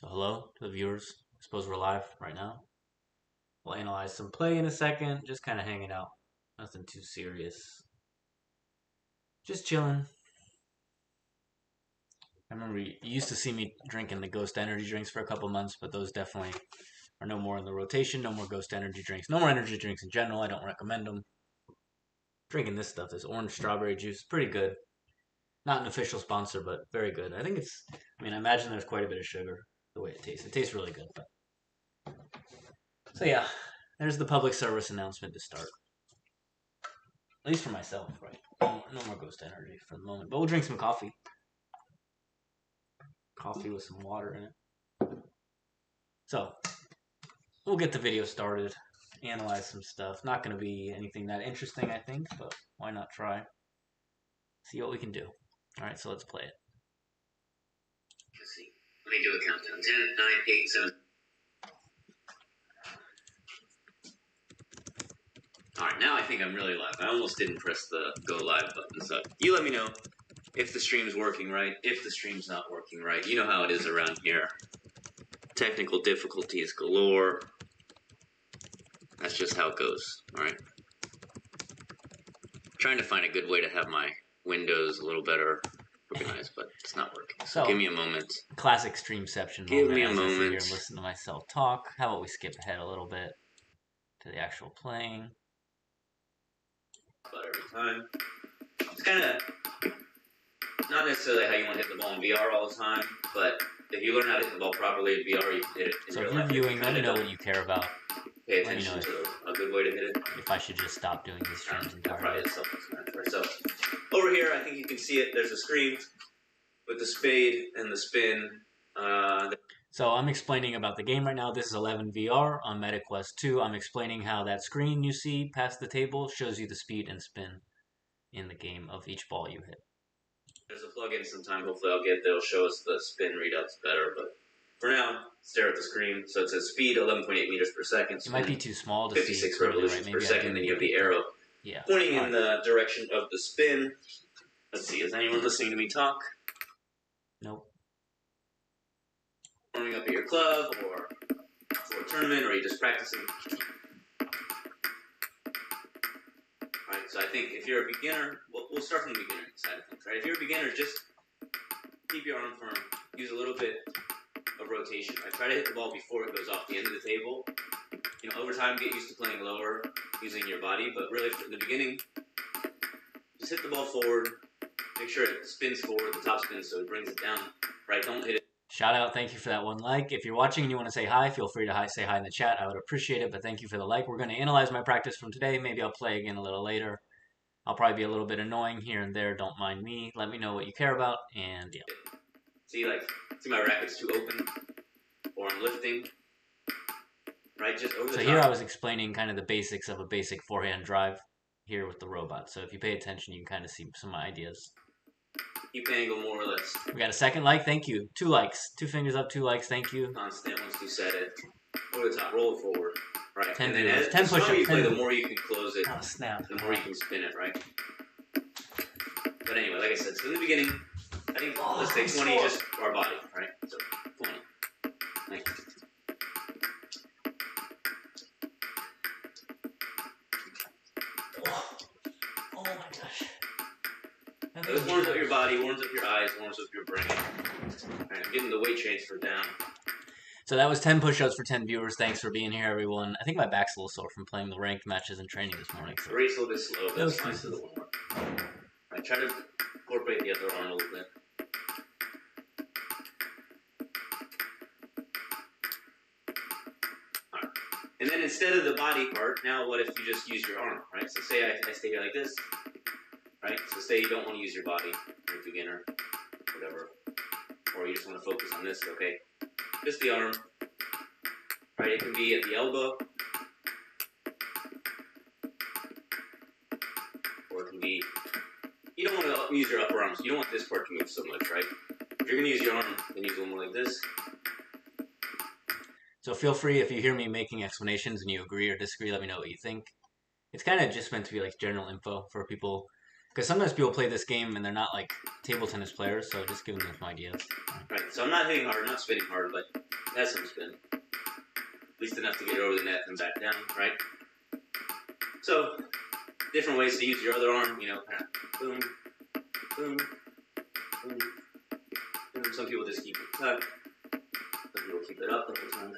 So hello to the viewers. I suppose we're live right now. We'll analyze some play in a second. Just kind of hanging out. Nothing too serious. Just chilling. I remember you used to see me drinking the Ghost Energy drinks for a couple months, but those definitely are no more in the rotation. No more Ghost Energy drinks. No more energy drinks in general. I don't recommend them. Drinking this stuff, this orange strawberry juice, pretty good. Not an official sponsor, but very good. I think it's, I imagine there's quite a bit of sugar the way it tastes. It tastes really good. So yeah, there's the public service announcement to start. At least for myself, right? No more Ghost Energy for the moment. But we'll drink some coffee. Coffee with some water in it. So, we'll get the video started. Analyze some stuff. Not going to be anything that interesting, I think, but why not try? See what we can do. Alright, so let's play it. Let's see. Let me do a countdown. 10, 9, 8, 7. Alright, now I think I'm really live. I almost didn't press the go live button, so you let me know if the stream's working right, if the stream's not working right. You know how it is around here. Technical difficulties galore. That's just how it goes, alright? Trying to find a good way to have my windows a little better organized, but it's not working. So give me a moment. Classic streamception give moment. Me a as moment. I sit here and listen to myself talk. How about we skip ahead a little bit to the actual playing? But every time. It's kind of not necessarily how you want to hit the ball in VR all the time, but if you learn how to hit the ball properly in VR, you can hit it in so real if you're life. viewing, let me know what you care about. Pay attention to a good way to hit it. If I should just stop doing these streams entirely. So, over here, I think you can see it. There's a screen with the spade and the spin. So I'm explaining about the game right now. This is 11 VR on MetaQuest 2. I'm explaining how that screen you see past the table shows you the speed and spin in the game of each ball you hit. There's a plug-in sometime. Hopefully I'll get that'll show us the spin readouts better. But for now, stare at the screen. So it says speed 11.8 meters per second. It might be too small to 56 see revolutions right? per second. Then you have the arrow pointing in the direction of the spin. Let's see. Is anyone listening to me talk? Nope. Warming up at your club or for a tournament, or are you just practicing? Alright, so I think if you're a beginner, we'll start from the beginner side of things, right? If you're a beginner, just keep your arm firm. Use a little bit of rotation. Right? Try to hit the ball before it goes off the end of the table. You know, over time, get used to playing lower, using your body, but really, in the beginning, just hit the ball forward. Make sure it spins forward, the top spins, so it brings it down. Right? Don't hit it. Shout out, thank you for that one like. If you're watching and you want to say hi, feel free to say hi in the chat. I would appreciate it, but thank you for the like. We're going to analyze my practice from today. Maybe I'll play again a little later. I'll probably be a little bit annoying here and there. Don't mind me. Let me know what you care about, and yeah. See my racket's too open, or I'm lifting. Right, just over the top. So here I was explaining kind of the basics of a basic forehand drive here with the robot. So if you pay attention, you can kind of see some ideas. Keep the angle more or less. We got a second like. Thank you. 2 likes. 2 fingers up. 2 likes. Thank you. Constant once you set it. Over the top. Roll it forward. Right. 10 and then viewers. as 10 the stronger you push-ups. play, the more you can close it. Oh, snap. The more you can spin it, right? But anyway, like I said, so in the beginning, I think let's say 20 just our body, right? So 20. Thank you. Oh my gosh. This warms up your body, warms up your eyes, warms up your brain. Alright, I'm getting the weight transfer down. So that was 10 push-ups for 10 viewers. Thanks for being here, everyone. I think my back's a little sore from playing the ranked matches and training this morning. So. The rate's a little bit slow, but that's fine. So one more. Alright, try to incorporate the other arm a little bit. Alright. And then instead of the body part, now what if you just use your arm, right? So say I stay here like this. Right? So say you don't want to use your body, you're a beginner, whatever, or you just want to focus on this, okay? Just the arm, right? It can be at the elbow, or it can be, you don't want to use your upper arms, you don't want this part to move so much, right? If you're going to use your arm, then use one more like this. So feel free, if you hear me making explanations and you agree or disagree, let me know what you think. It's kind of just meant to be like general info for people Because sometimes people play this game and they're not like table tennis players, so just giving them some ideas. Right. So I'm not hitting hard, not spinning hard, but it has some spin. At least enough to get it over the net and back down, right? So, different ways to use your other arm, kind of boom, boom, boom, boom. Some people just keep it tucked. Some people keep it up the whole time.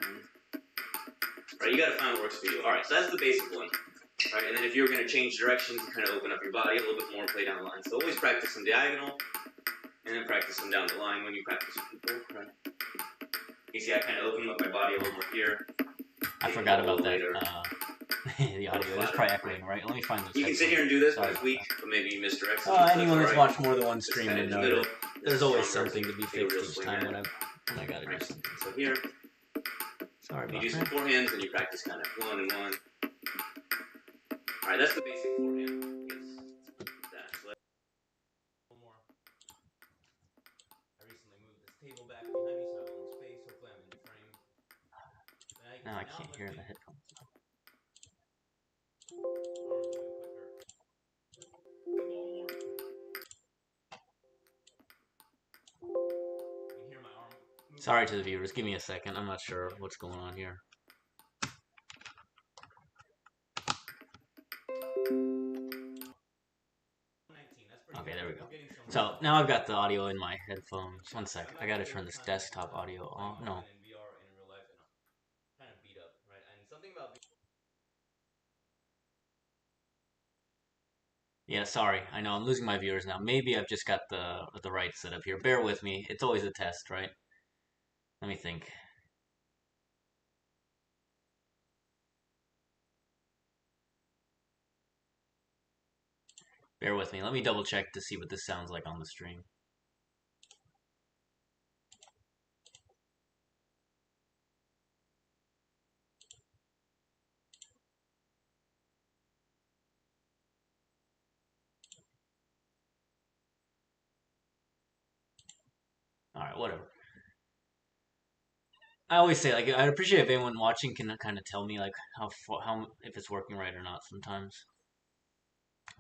Right, you gotta find what works for you. Alright, so that's the basic one. Right, and then if you're gonna change directions and kind of open up your body a little bit more, play down the line. So always practice them diagonal, and then practice them down the line when you practice with people. Right. You see, I kind of open up my body a little more here. I forgot about that. The audio is probably echoing, right? Let me find this. You can sit here and do this, but it's weak, but maybe you misdirect. Anyone that's watched more than one stream would know that there's always something to be fixed each time when I gotta do something. So here, sorry about you do some forehands and you practice kind of one and one. Alright, that's the basic forehand. So one more. I recently moved this table back behind me so I have more space. Hopefully I'm in the frame. Now I can't hear the headphones. Sorry to the viewers, give me a second. I'm not sure what's going on here. Okay, there we go. So now I've got the audio in my headphones. One sec, I gotta turn this desktop audio off. No. Yeah, sorry. I know I'm losing my viewers now. Maybe I've just got the right setup here. Bear with me. It's always a test, right? Let me think. Bear with me. Let me double check to see what this sounds like on the stream. Alright, whatever. I always say, like, I'd appreciate if anyone watching can kind of tell me, like, how if it's working right or not sometimes.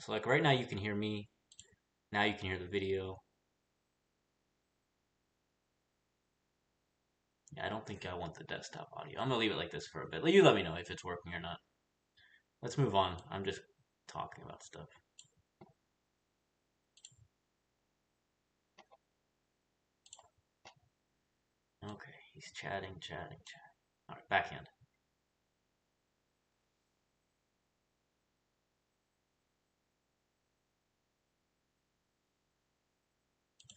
So, like, right now you can hear me. Now you can hear the video. Yeah, I don't think I want the desktop audio. I'm gonna leave it like this for a bit. You let me know if it's working or not. Let's move on. I'm just talking about stuff. Okay, he's chatting. Alright, backhand.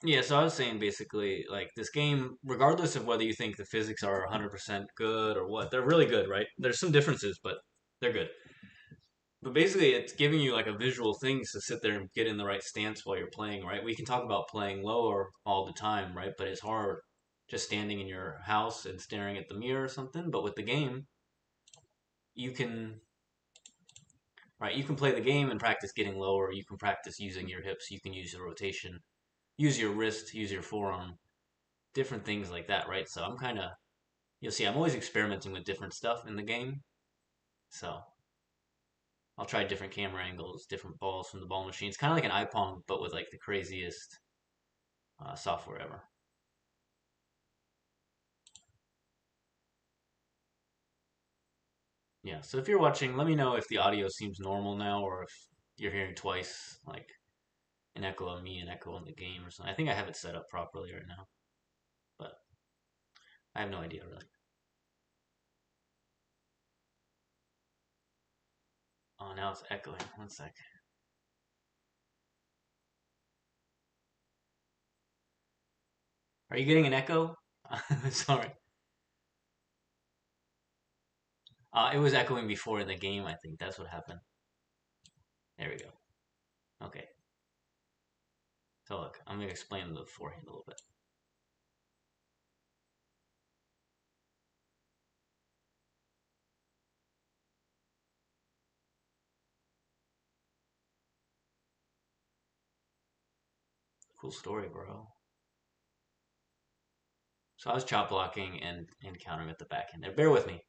Yeah, so I was saying basically, like, this game, regardless of whether you think the physics are 100% good or what, they're really good, right? There's some differences, but they're good. But basically, it's giving you like a visual things to sit there and get in the right stance while you're playing, right? We can talk about playing lower all the time, right? But it's hard just standing in your house and staring at the mirror or something. But with the game, you can, right? You can play the game and practice getting lower. You can practice using your hips. You can use your rotation, use your wrist, use your forearm, different things like that, right? So I'm kind of, you'll see, I'm always experimenting with different stuff in the game. So I'll try different camera angles, different balls from the ball machine. It's kind of like an iPong, but with like the craziest software ever. Yeah, so if you're watching, let me know if the audio seems normal now or if you're hearing twice, like an echo of me, an echo in the game or something. I think I have it set up properly right now, but I have no idea really. Oh, now it's echoing. One sec. Are you getting an echo? Sorry. It was echoing before in the game, I think. That's what happened. There we go. Okay. So look, I'm going to explain the forehand a little bit. Cool story, bro. So I was chop blocking and countering at the backhand there. Bear with me.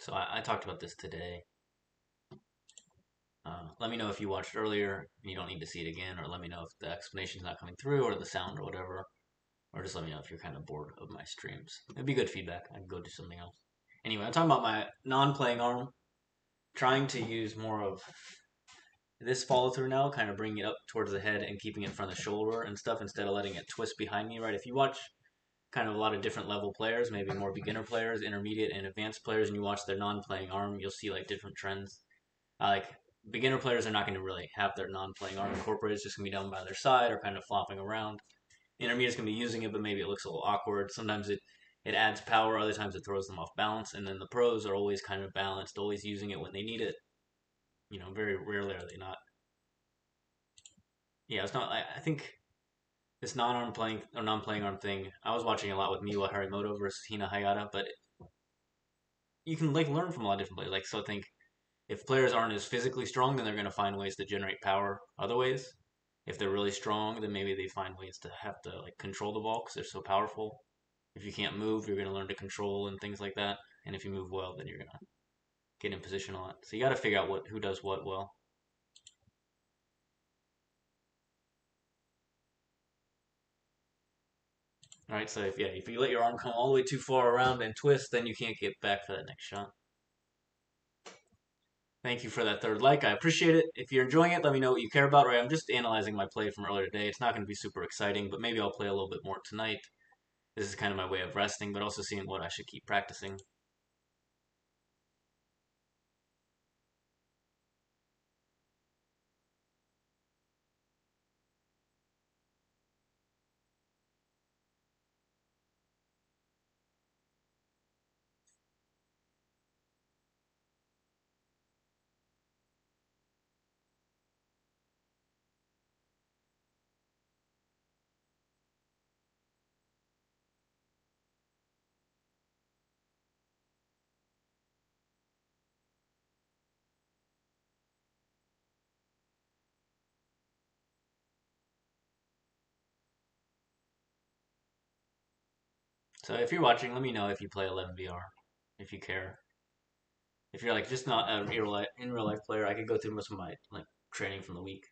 So I talked about this today. Let me know if you watched earlier and you don't need to see it again, or let me know if the explanation's not coming through, or the sound, or whatever. Or just let me know if you're kind of bored of my streams. It'd be good feedback. I can go do something else. Anyway, I'm talking about my non-playing arm. Trying to use more of this follow through now, kind of bringing it up towards the head and keeping it in front of the shoulder and stuff instead of letting it twist behind me, right? If you watch kind of a lot of different level players, maybe more beginner players, intermediate and advanced players, and you watch their non-playing arm, you'll see like different trends. Like beginner players are not going to really have their non-playing arm incorporated. It's just going to be down by their side or kind of flopping around. Intermediate's going to be using it, but maybe it looks a little awkward. Sometimes it adds power, other times it throws them off balance, and then the pros are always kind of balanced, always using it when they need it. Very rarely are they not. Yeah, it's not. I think this non-arm playing or non-playing arm thing. I was watching a lot with Miwa Harimoto versus Hina Hayata, but you can like learn from a lot of different players. Like, so I think if players aren't as physically strong, then they're going to find ways to generate power other ways. If they're really strong, then maybe they find ways to have to like control the ball because they're so powerful. If you can't move, you're going to learn to control and things like that. And if you move well, then you're going to get in position a lot. So you got to figure out who does what well. All right, so if you let your arm come all the way too far around and twist, then you can't get back for that next shot. Thank you for that third like. I appreciate it. If you're enjoying it, let me know what you care about. Right, I'm just analyzing my play from earlier today. It's not going to be super exciting, but maybe I'll play a little bit more tonight. This is kind of my way of resting, but also seeing what I should keep practicing. So if you're watching, let me know if you play 11 VR, if you care. If you're like just not a in real life player, I could go through most of my like training from the week.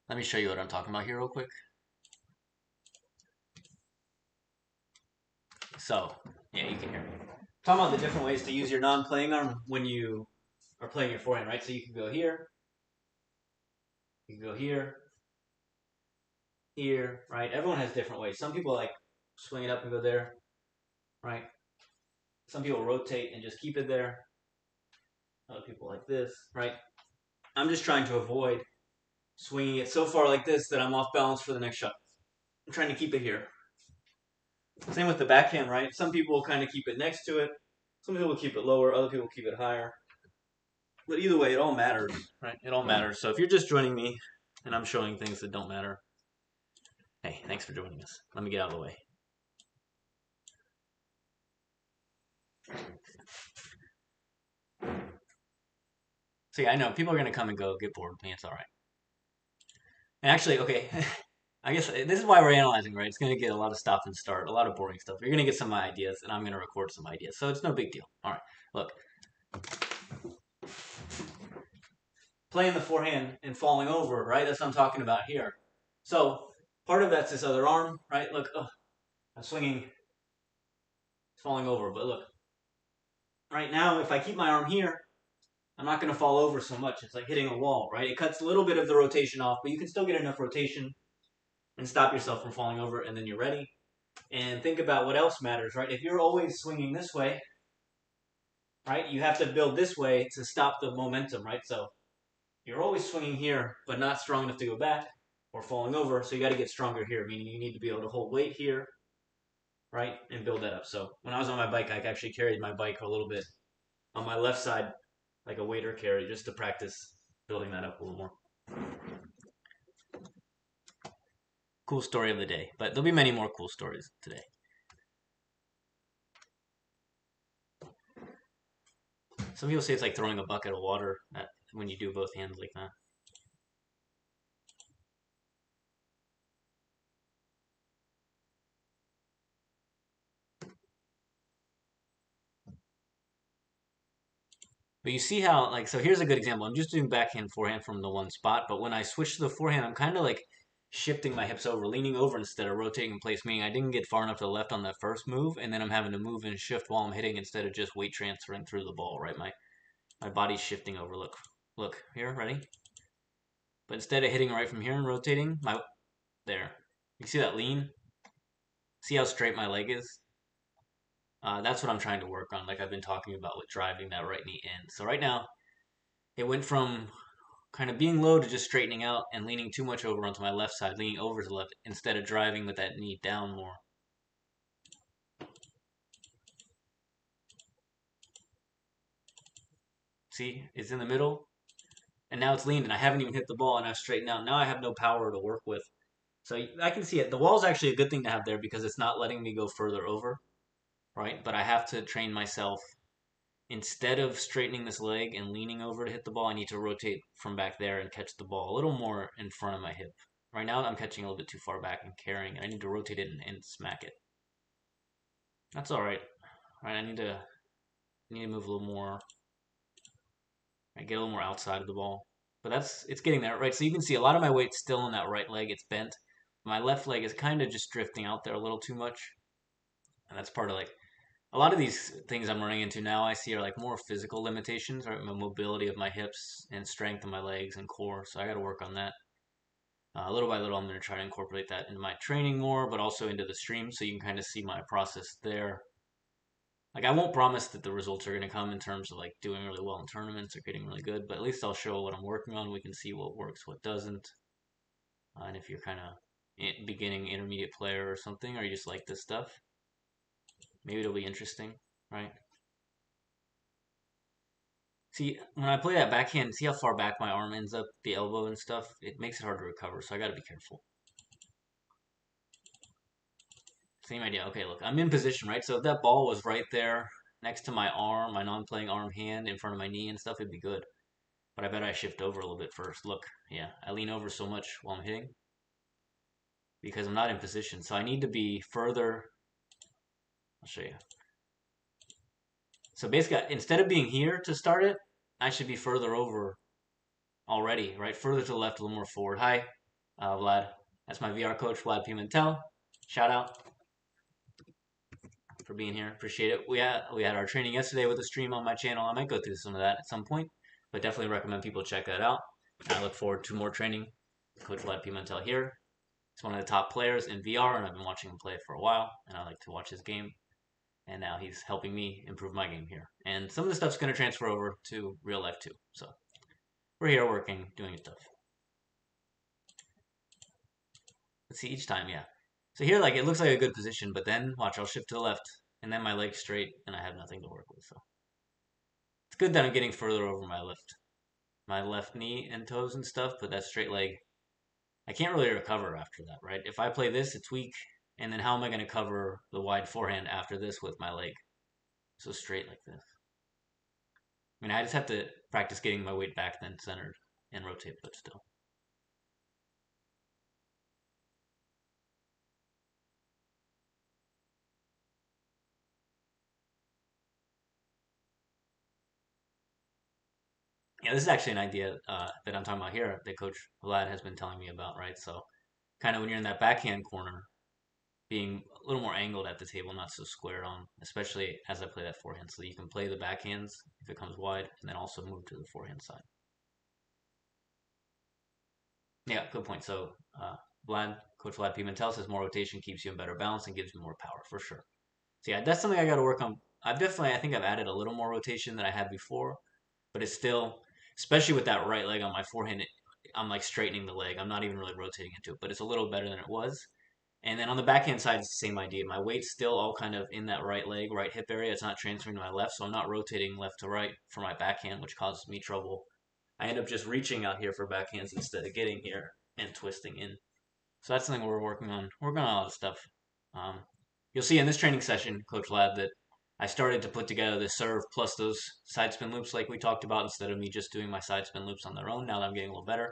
Let me show you what I'm talking about here real quick. So, yeah, you can hear me. Talking about the different ways to use your non-playing arm when you are playing your forehand, right? So you can go here, you can go here, here, right? Everyone has different ways. Some people like swing it up and go there, right? Some people rotate and just keep it there. Other people like this, right? I'm just trying to avoid swinging it so far like this that I'm off balance for the next shot. I'm trying to keep it here. Same with the backhand, right? Some people kind of keep it next to it. Some people keep it lower. Other people keep it higher. But either way, it all matters, right? It all matters. So if you're just joining me and I'm showing things that don't matter, hey, thanks for joining us. Let me get out of the way. See, I know people are gonna come and go, get bored with me. It's all right. And actually, okay, I guess this is why we're analyzing, right? It's gonna get a lot of stop and start, a lot of boring stuff. You're gonna get some ideas, and I'm gonna record some ideas, so it's no big deal. All right, look, playing the forehand and falling over, right? That's what I'm talking about here. So part of that's this other arm, right? Look, oh, I'm swinging, it's falling over, but look, right now, if I keep my arm here, I'm not going to fall over so much. It's like hitting a wall, right? It cuts a little bit of the rotation off, but you can still get enough rotation and stop yourself from falling over, and then you're ready. And think about what else matters, right? If you're always swinging this way, right, you have to build this way to stop the momentum, right? So you're always swinging here, but not strong enough to go back or falling over, so you got to get stronger here, meaning you need to be able to hold weight here, right, and build that up. So when I was on my bike, I actually carried my bike a little bit on my left side, like a waiter carry, just to practice building that up a little more. Cool story of the day, but there'll be many more cool stories today. Some people say it's like throwing a bucket of water when you do both hands like that. But you see how, like, so here's a good example. I'm just doing backhand, forehand from the one spot, but when I switch to the forehand, I'm kind of like shifting my hips over, leaning over instead of rotating in place, meaning I didn't get far enough to the left on that first move, and then I'm having to move and shift while I'm hitting instead of just weight transferring through the ball, right? My body's shifting over. Look, here, ready? But instead of hitting right from here and rotating, there. You see that lean? See how straight my leg is? That's what I'm trying to work on, like I've been talking about with driving that right knee in. So right now, it went from kind of being low to just straightening out and leaning too much over onto my left side, leaning over to the left instead of driving with that knee down more. See, it's in the middle, and now it's leaned, and I haven't even hit the ball, and I've straightened out. Now I have no power to work with. So I can see it. The wall's actually a good thing to have there because it's not letting me go further over, right? But I have to train myself. Instead of straightening this leg and leaning over to hit the ball, I need to rotate from back there and catch the ball a little more in front of my hip. Right now, I'm catching a little bit too far back and carrying it. I need to rotate it and smack it. That's all right. All right, I need to move a little more. I get a little more outside of the ball, but it's getting there, right? So you can see a lot of my weight's still on that right leg. It's bent. My left leg is kind of just drifting out there a little too much, and that's part of like a lot of these things I'm running into now. I see are like more physical limitations, right? My mobility of my hips and strength of my legs and core. So I got to work on that. Little by little, I'm going to try to incorporate that into my training more, but also into the stream, so you can kind of see my process there. Like I won't promise that the results are going to come in terms of like doing really well in tournaments or getting really good, but at least I'll show what I'm working on. We can see what works, what doesn't. And if you're kind of beginning intermediate player or something, or you just like this stuff, maybe it'll be interesting, right? See, when I play that backhand, see how far back my arm ends up, the elbow and stuff? It makes it hard to recover, so I got to be careful. Same idea. Okay, look, I'm in position, right? So if that ball was right there next to my arm, my non-playing arm hand in front of my knee and stuff, it'd be good. But I bet I shift over a little bit first. Look, yeah, I lean over so much while I'm hitting because I'm not in position. So I need to be further. I'll show you. So basically, instead of being here to start it, I should be further over already, right? Further to the left, a little more forward. Hi, Vlad. That's my VR coach, Vlad Pimentel. Shout out for being here. Appreciate it. We had our training yesterday with a stream on my channel. I might go through some of that at some point, but definitely recommend people check that out. I look forward to more training. Coach Vlad Pimentel here. He's one of the top players in VR, and I've been watching him play for a while, and I like to watch his game. And now he's helping me improve my game here. And some of the stuff's going to transfer over to real life too. So we're here working, doing stuff. Let's see each time, yeah. So here, like, it looks like a good position, but then, watch, I'll shift to the left, and then my leg's straight, and I have nothing to work with. So it's good that I'm getting further over my left knee and toes and stuff, but that straight leg, I can't really recover after that, right? If I play this, it's weak, and then how am I going to cover the wide forehand after this with my leg so straight like this? I mean, I just have to practice getting my weight back then centered and rotate, but still. Yeah, this is actually an idea that I'm talking about here that Coach Vlad has been telling me about, right? So, kind of when you're in that backhand corner, being a little more angled at the table, not so squared on, especially as I play that forehand. So you can play the backhands if it comes wide, and then also move to the forehand side. Yeah, good point. So, Coach Vlad Pimentel says more rotation keeps you in better balance and gives you more power for sure. So yeah, that's something I got to work on. I think I've added a little more rotation than I had before, but it's still, especially with that right leg on my forehand, I'm like straightening the leg. I'm not even really rotating into it, but it's a little better than it was. And then on the backhand side, it's the same idea. My weight's still all kind of in that right leg, right hip area. It's not transferring to my left, so I'm not rotating left to right for my backhand, which causes me trouble. I end up just reaching out here for backhands instead of getting here and twisting in. So that's something we're working on. We're working on a lot of stuff. Um, you'll see in this training session, Coach Lad, that I started to put together the serve plus those side spin loops like we talked about instead of me just doing my side spin loops on their own. Now that I'm getting a little better.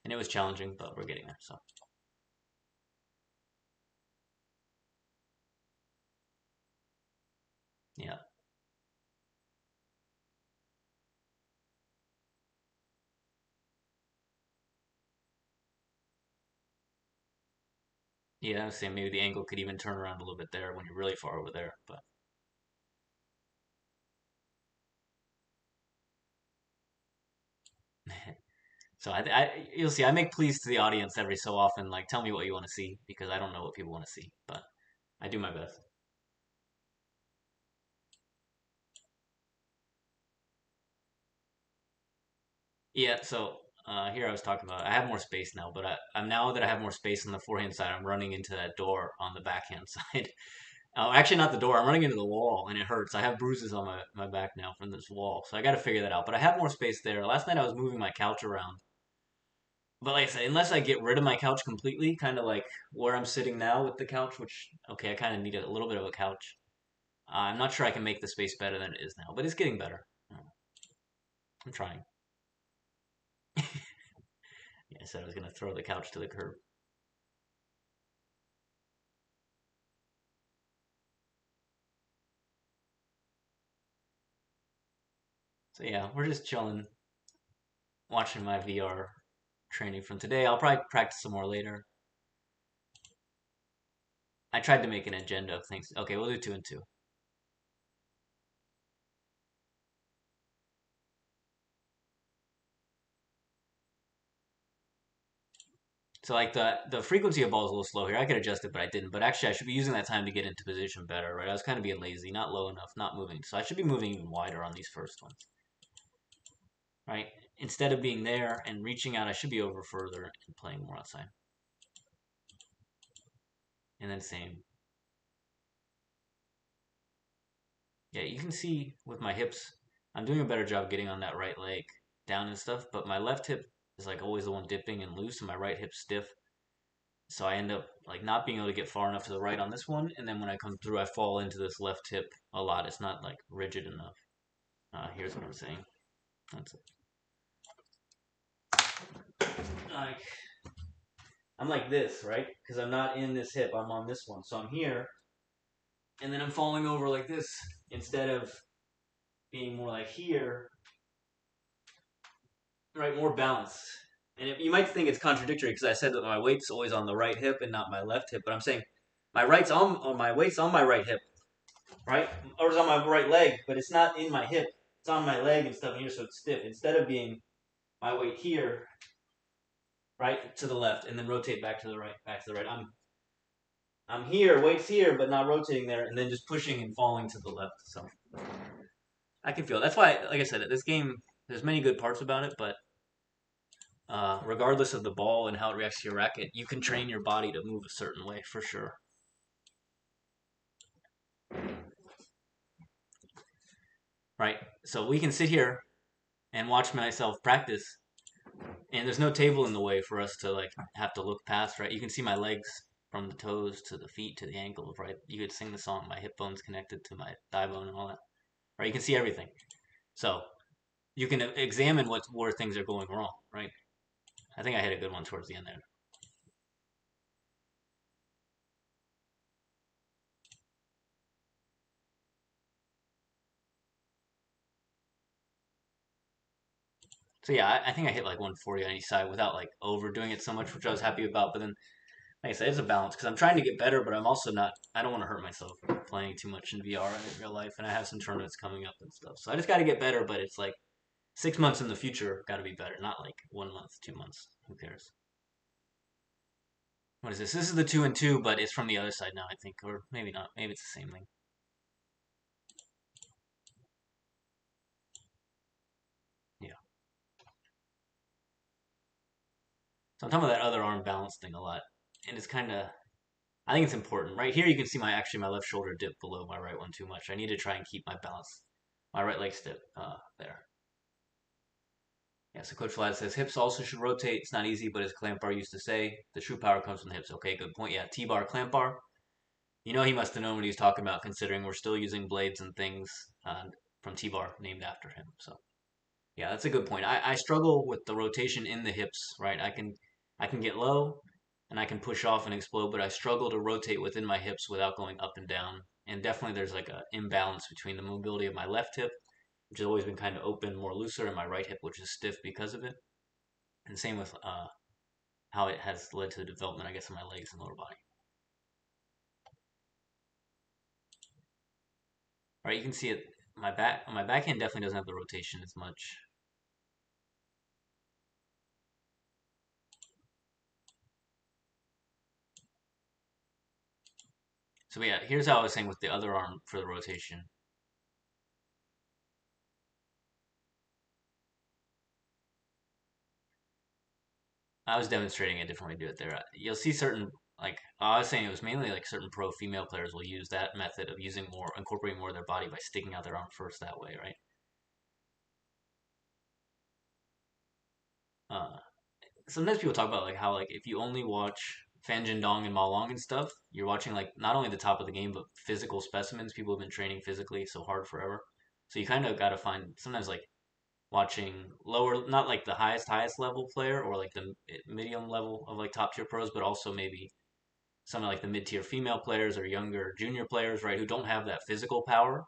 And it was challenging, but we're getting there. So yeah. Yeah, I was saying maybe the angle could even turn around a little bit there when you're really far over there. But so you'll see. I make pleas to the audience every so often, like tell me what you want to see because I don't know what people want to see, but I do my best. Yeah, so here I was talking about I have more space now, but I'm now that I have more space on the forehand side, I'm running into that door on the backhand side. Actually, not the door. I'm running into the wall, and it hurts. I have bruises on my back now from this wall, so I got to figure that out. But I have more space there. Last night I was moving my couch around, but like I said, unless I get rid of my couch completely, kind of like where I'm sitting now with the couch, which okay, I kind of need a little bit of a couch. I'm not sure I can make the space better than it is now, but it's getting better. I'm trying. Yeah, I said I was gonna throw the couch to the curb. So yeah, we're just chilling, watching my VR training from today. I'll probably practice some more later. I tried to make an agenda of things. Okay, we'll do two and two. So like the frequency of ball is a little slow here. I could adjust it, but I didn't. But actually, I should be using that time to get into position better, right? I was kind of being lazy, not low enough, not moving. So I should be moving even wider on these first ones, right? Instead of being there and reaching out, I should be over further and playing more outside. And then same. Yeah, you can see with my hips, I'm doing a better job getting on that right leg down and stuff, but my left hip is like always the one dipping and loose, and my right hip stiff. So I end up like not being able to get far enough to the right on this one, and then when I come through, I fall into this left hip a lot. It's not like rigid enough. Here's what I'm saying. That's it. Like I'm like this, right? Because I'm not in this hip. I'm on this one, so I'm here, and then I'm falling over like this instead of being more like here, right? More balance. And you might think it's contradictory because I said that my weight's always on the right hip and not my left hip, but I'm saying my right's on my weight's on my right hip, right? Or it's on my right leg, but it's not in my hip. It's on my leg and stuff here, so it's stiff. Instead of being my weight here, right, to the left, and then rotate back to the right, back to the right. I'm here, weight's here, but not rotating there, and then just pushing and falling to the left. So I can feel it. That's why, like I said, this game there's many good parts about it, but regardless of the ball and how it reacts to your racket, you can train your body to move a certain way for sure. Right? So we can sit here and watch myself practice, and there's no table in the way for us to like have to look past, right? You can see my legs from the toes to the feet to the ankles, right? You could sing the song, my hip bone's connected to my thigh bone and all that, right? You can see everything. So you can examine where things are going wrong, right? I think I hit a good one towards the end there. So yeah, I think I hit like 140 on each side without like overdoing it so much, which I was happy about. But then, like I said, it's a balance because I'm trying to get better, but I'm also not. I don't want to hurt myself playing too much in VR and in real life, and I have some tournaments coming up and stuff. So I just got to get better. But it's like 6 months in the future, got to be better, not like 1 month, 2 months. Who cares? What is this? This is the two and two, but it's from the other side now, I think, or maybe not. Maybe it's the same thing. Yeah. So I'm talking about that other arm balance thing a lot, and it's kind of. I think it's important. Right here, you can see my left shoulder dip below my right one too much. I need to try and keep my balance, my right leg step there. Yeah, so Coach Vlad says hips also should rotate. It's not easy, but as Clamp Bar used to say, the true power comes from the hips. Okay, good point. Yeah, T-bar, Clamp Bar. You know he must have known what he was talking about, considering we're still using blades and things from T-bar named after him. So yeah, that's a good point. I struggle with the rotation in the hips, right? I can get low and I can push off and explode, but I struggle to rotate within my hips without going up and down. And definitely there's like an imbalance between the mobility of my left hip, which has always been kind of open, more looser, and my right hip, which is stiff because of it. And same with how it has led to the development, I guess, of my legs and lower body. Right, you can see it. My backhand definitely doesn't have the rotation as much. So yeah, here's how I was saying with the other arm for the rotation. I was demonstrating a different way to do it there. You'll see certain like I was saying it was mainly like certain pro female players will use that method of using more, incorporating more of their body by sticking out their arm first that way, right? Uh, Sometimes people talk about like how like if you only watch Fan Dong and Ma Long and stuff, you're watching like not only the top of the game but physical specimens. People have been training physically so hard forever, so you kind of got to find sometimes like watching lower, not like the highest level player or like the medium level of like top tier pros, but also maybe some of like the mid tier female players or younger junior players, right, who don't have that physical power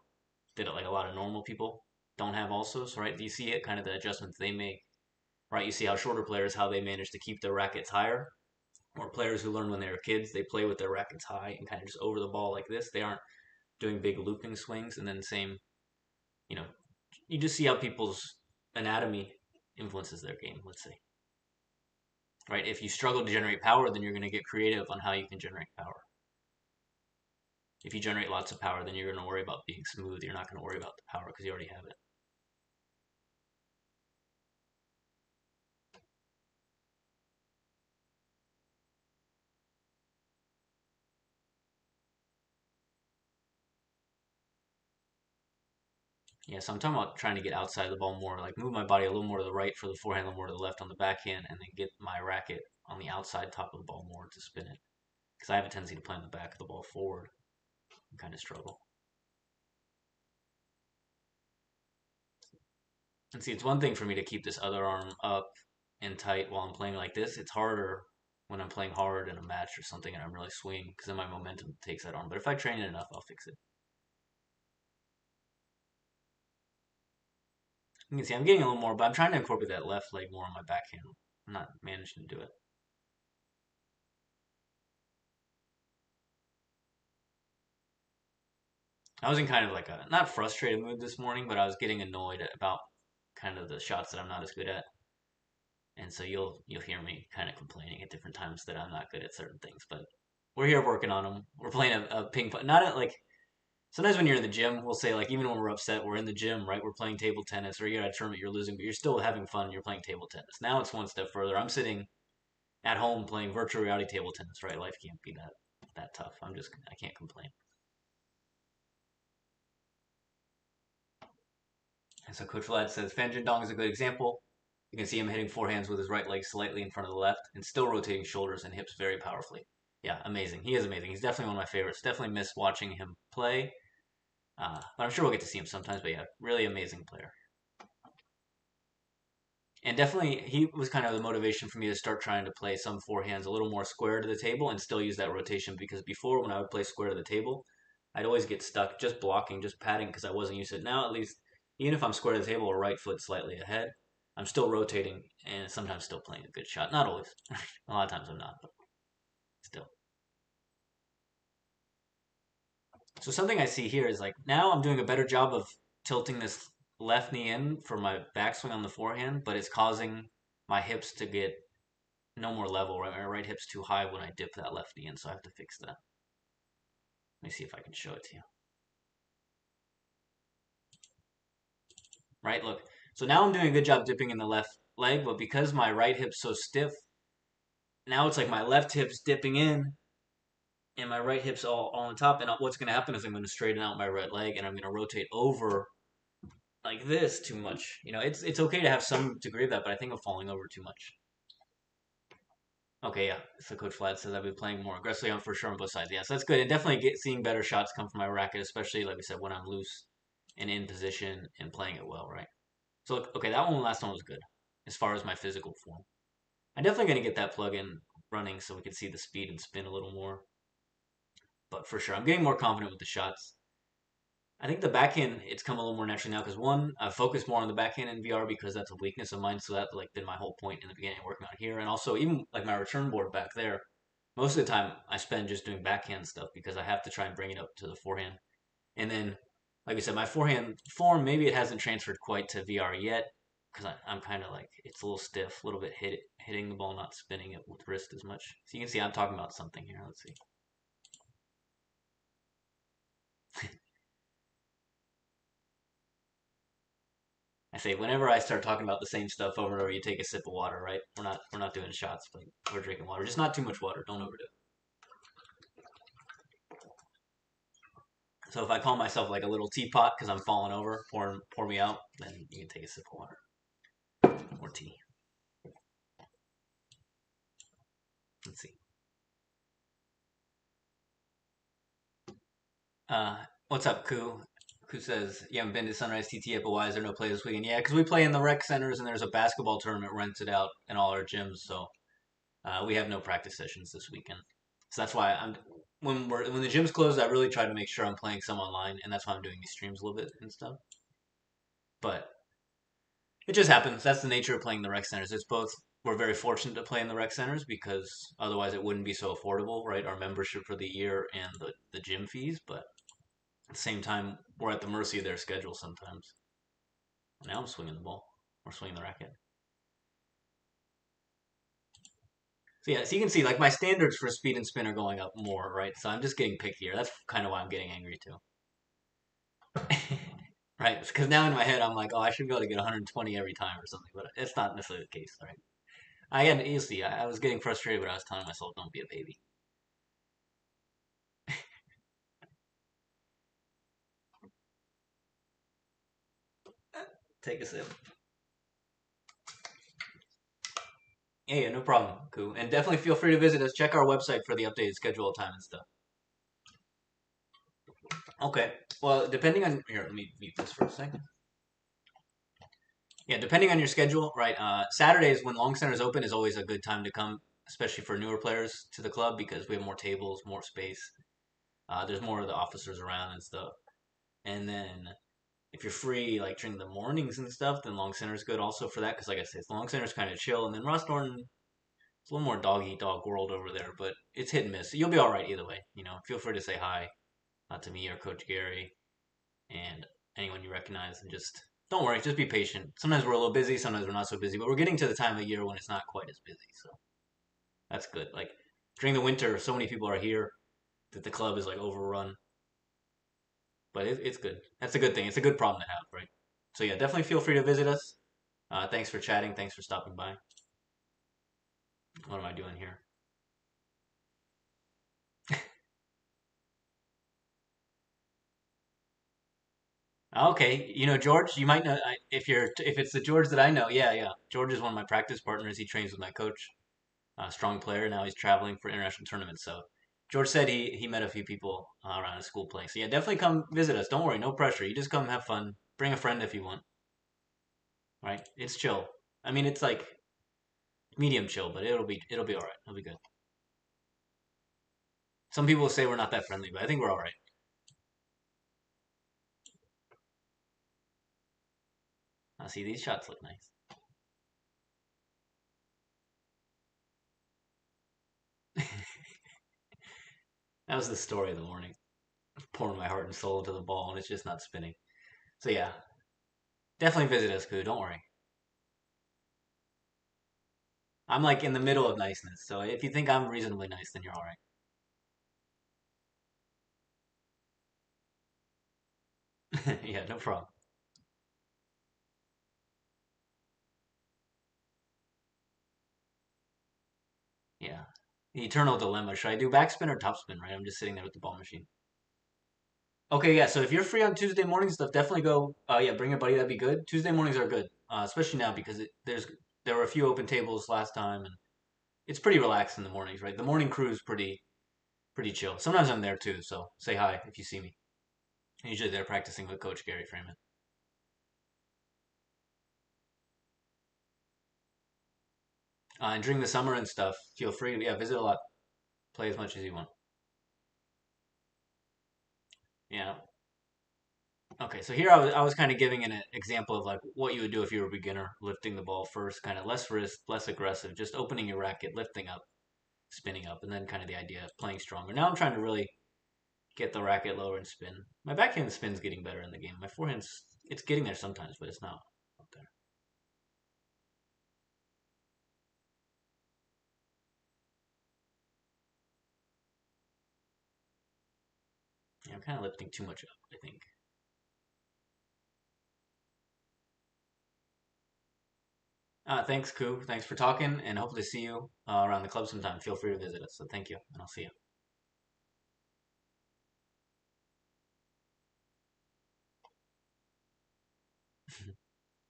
that like a lot of normal people don't have also. So right, you see it kind of the adjustments they make, right? You see how shorter players how they manage to keep their rackets higher, or players who learn when they were kids they play with their rackets high and kind of just over the ball like this. They aren't doing big looping swings, and then same, you know, you just see how people's anatomy influences their game. Let's say, right? If you struggle to generate power, then you're going to get creative on how you can generate power. If you generate lots of power, then you're going to worry about being smooth. You're not going to worry about the power because you already have it. Yeah, so I'm talking about trying to get outside the ball more, like move my body a little more to the right for the forehand, a little more to the left on the backhand, and then get my racket on the outside top of the ball more to spin it. Because I have a tendency to play on the back of the ball forward and kind of struggle. And see, it's one thing for me to keep this other arm up and tight while I'm playing like this. It's harder when I'm playing hard in a match or something and I'm really swinging because then my momentum takes that arm. But if I train it enough, I'll fix it. You can see I'm getting a little more, but I'm trying to incorporate that left leg more on my backhand. I'm not managing to do it. I was in kind of like a not frustrated mood this morning, but I was getting annoyed about kind of the shots that I'm not as good at. And so you'll hear me kind of complaining at different times that I'm not good at certain things, but we're here working on them. We're playing a ping pong, not at like sometimes when you're in the gym, we'll say like even when we're upset, we're in the gym, right? We're playing table tennis, or you're at a tournament, you're losing, but you're still having fun. And you're playing table tennis. Now it's one step further. I'm sitting at home playing virtual reality table tennis, right? Life can't be that tough. I can't complain. And so Coach Vlad says Fan Dong is a good example. You can see him hitting forehands with his right leg slightly in front of the left and still rotating shoulders and hips very powerfully. Yeah, amazing. He is amazing. He's definitely one of my favorites. Definitely miss watching him play. But I'm sure we'll get to see him sometimes. But yeah, really amazing player. And definitely, he was kind of the motivation for me to start trying to play some forehands a little more square to the table and still use that rotation. Because before, when I would play square to the table, I'd always get stuck just blocking, just padding because I wasn't used to it. Now, at least, even if I'm square to the table or right foot slightly ahead, I'm still rotating and sometimes still playing a good shot. Not always. A lot of times I'm not, but still. So something I see here is like now I'm doing a better job of tilting this left knee in for my backswing on the forehand, but it's causing my hips to get no more level, right? My right hip's too high when I dip that left knee in, so I have to fix that. Let me see if I can show it to you. Right, look. So now I'm doing a good job dipping in the left leg, but because my right hip's so stiff, now it's like my left hip's dipping in and my right hip's all on top. And what's going to happen is I'm going to straighten out my right leg and I'm going to rotate over like this too much. You know, it's okay to have some degree of that, but I think I'm falling over too much. Okay, yeah. So Coach Flat says I've been playing more aggressively on for sure on both sides. Yes, that's good. And definitely seeing better shots come from my racket, especially like we said when I'm loose and in position and playing it well, right? So okay, that one last one was good as far as my physical form. I'm definitely gonna get that plug-in running so we can see the speed and spin a little more. But for sure, I'm getting more confident with the shots. I think the backhand it's come a little more naturally now because one, I focus more on the backhand in VR because that's a weakness of mine. So that's like been my whole point in the beginning working on here, and also even like my return board back there. Most of the time I spend just doing backhand stuff because I have to try and bring it up to the forehand. And then like I said, my forehand form, maybe it hasn't transferred quite to VR yet because I'm kind of like, it's a little stiff, a little bit hitting the ball, not spinning it with wrist as much. So you can see I'm talking about something here. Let's see. I say whenever I start talking about the same stuff over and over, you take a sip of water, right? We're not doing shots, but we're drinking water. Just not too much water. Don't overdo it. So if I call myself like a little teapot because I'm falling over, pour me out, then you can take a sip of water or tea. Let's see. What's up, Koo? Koo says, you haven't been to Sunrise TT yet, but why is there no play this weekend? Yeah, because we play in the rec centers and there's a basketball tournament rented out in all our gyms, so we have no practice sessions this weekend. So that's why when the gym's closed, I really try to make sure I'm playing some online, and that's why I'm doing these streams a little bit and stuff. But it just happens. That's the nature of playing the rec centers. It's both. We're very fortunate to play in the rec centers because otherwise it wouldn't be so affordable, right? Our membership for the year and the gym fees, but at the same time, we're at the mercy of their schedule sometimes. Now I'm swinging the ball or swinging the racket. So yeah, so you can see like my standards for speed and spin are going up more, right? So I'm just getting pickier. That's kind of why I'm getting angry too. Right? Because now in my head I'm like, oh, I should be able to get 120 every time or something, but it's not necessarily the case, right? You see, I was getting frustrated, but I was telling myself, don't be a baby. Take a sip. Yeah, no problem. Cool. And definitely feel free to visit us. Check our website for the updated schedule of time and stuff. Okay. Well, depending on here, let me mute this for a second. Yeah, depending on your schedule, right? Saturdays when Long Center's open is always a good time to come, especially for newer players to the club because we have more tables, more space. There's more of the officers around and stuff. And then if you're free, like during the mornings and stuff, then Long Center's good also for that because, like I said, Long Center's kind of chill. And then Ross Norton, it's a little more dog eat dog world over there, but it's hit and miss. You'll be all right either way. Feel free to say hi to me or Coach Gary and anyone you recognize, and just don't worry, just be patient. Sometimes we're a little busy, sometimes we're not so busy, but we're getting to the time of year when it's not quite as busy, so that's good. Like during the winter, so many people are here that the club is like overrun, but it's good. That's a good thing. It's a good problem to have, right? So yeah, definitely feel free to visit us. Thanks for chatting. Thanks for stopping by. What am I doing here? Okay, George. You might know if it's the George that I know. Yeah, yeah. George is one of my practice partners. He trains with my coach. Strong player. Now he's traveling for international tournaments. So George said he met a few people around his school playing. So yeah, definitely come visit us. Don't worry, no pressure. You just come have fun. Bring a friend if you want. Right? It's chill. I mean, it's like medium chill, but it'll be all right. It'll be good. Some people say we're not that friendly, but I think we're all right. I see these shots look nice. That was the story of the morning. Pouring my heart and soul into the ball, and it's just not spinning. So yeah, definitely visit us, Koo. Don't worry. I'm like in the middle of niceness, so if you think I'm reasonably nice, then you're all right. Yeah, no problem. Yeah. The eternal dilemma. Should I do backspin or topspin, right? I'm just sitting there with the ball machine. Okay, yeah, so if you're free on Tuesday morning stuff, definitely go. Yeah, bring your buddy. That'd be good. Tuesday mornings are good, especially now because there were a few open tables last time, and it's pretty relaxed in the mornings, right? The morning crew is pretty chill. Sometimes I'm there too, so say hi if you see me. Usually they're practicing with Coach Gary Freeman. And during the summer and stuff, feel free to visit a lot, play as much as you want. Yeah, okay, so here I was kind of giving an example of like what you would do if you were a beginner, lifting the ball first, kind of less wrist, less aggressive, just opening your racket, lifting up, spinning up, and then kind of the idea of playing stronger. Now I'm trying to really get the racket lower and spin. My backhand spin's getting better in the game. My forehand's it's getting there sometimes, but it's not up there. Yeah, I'm kind of lifting too much up, I think. Thanks, Koo. Thanks for talking, and hopefully see you around the club sometime. Feel free to visit us. So thank you, and I'll see you.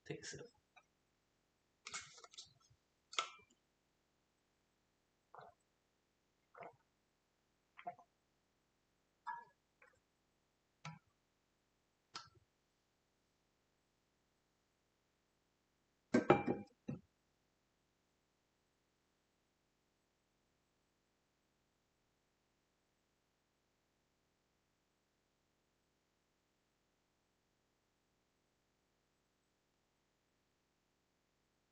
Take a sip.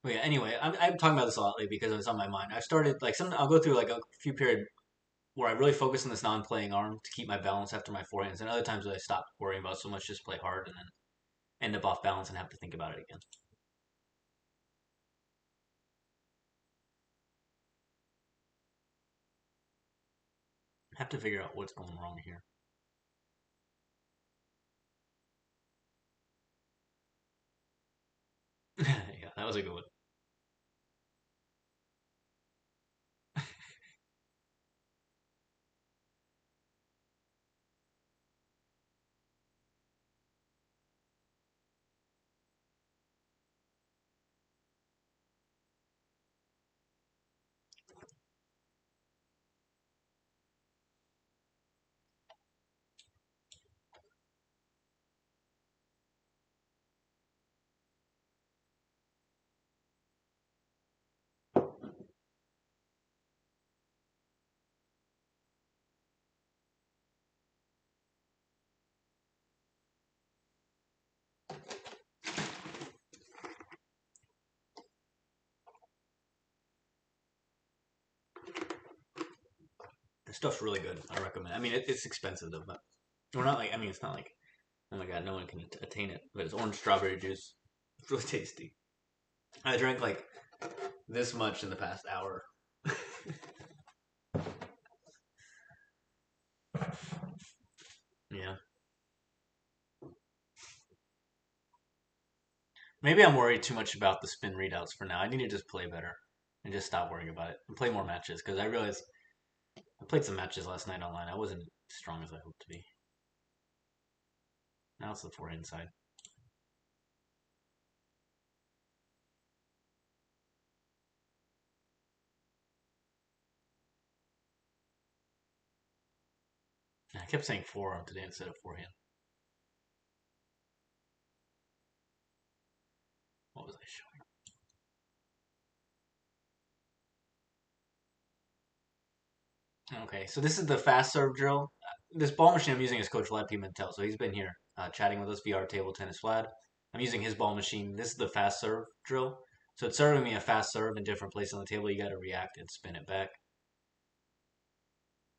But yeah, anyway, I'm talking about this a lot lately because it's on my mind. I've started like some. I'll go through like a few period where I really focus on this non-playing arm to keep my balance after my forehands, and other times I stop worrying about so much, just play hard, and then end up off balance and have to think about it again. I have to figure out what's going wrong here. Yeah, that was a good one. This stuff's really good. I recommend. I mean, it's expensive though, but we're not like. I mean, it's not like. Oh my god, no one can attain it. But it's orange strawberry juice. It's really tasty. I drank like this much in the past hour. Yeah. Maybe I'm worried too much about the spin readouts for now. I need to just play better and just stop worrying about it and play more matches because I realized I played some matches last night online. I wasn't as strong as I hoped to be. Now it's the forehand side. I kept saying forearm today instead of forehand. What was I showing? Okay, so this is the fast serve drill. This ball machine I'm using is Coach Vlad Pimentel, so he's been here chatting with us via our table tennis Vlad. I'm using his ball machine. This is the fast serve drill. So it's serving me a fast serve in different places on the table. You got to react and spin it back.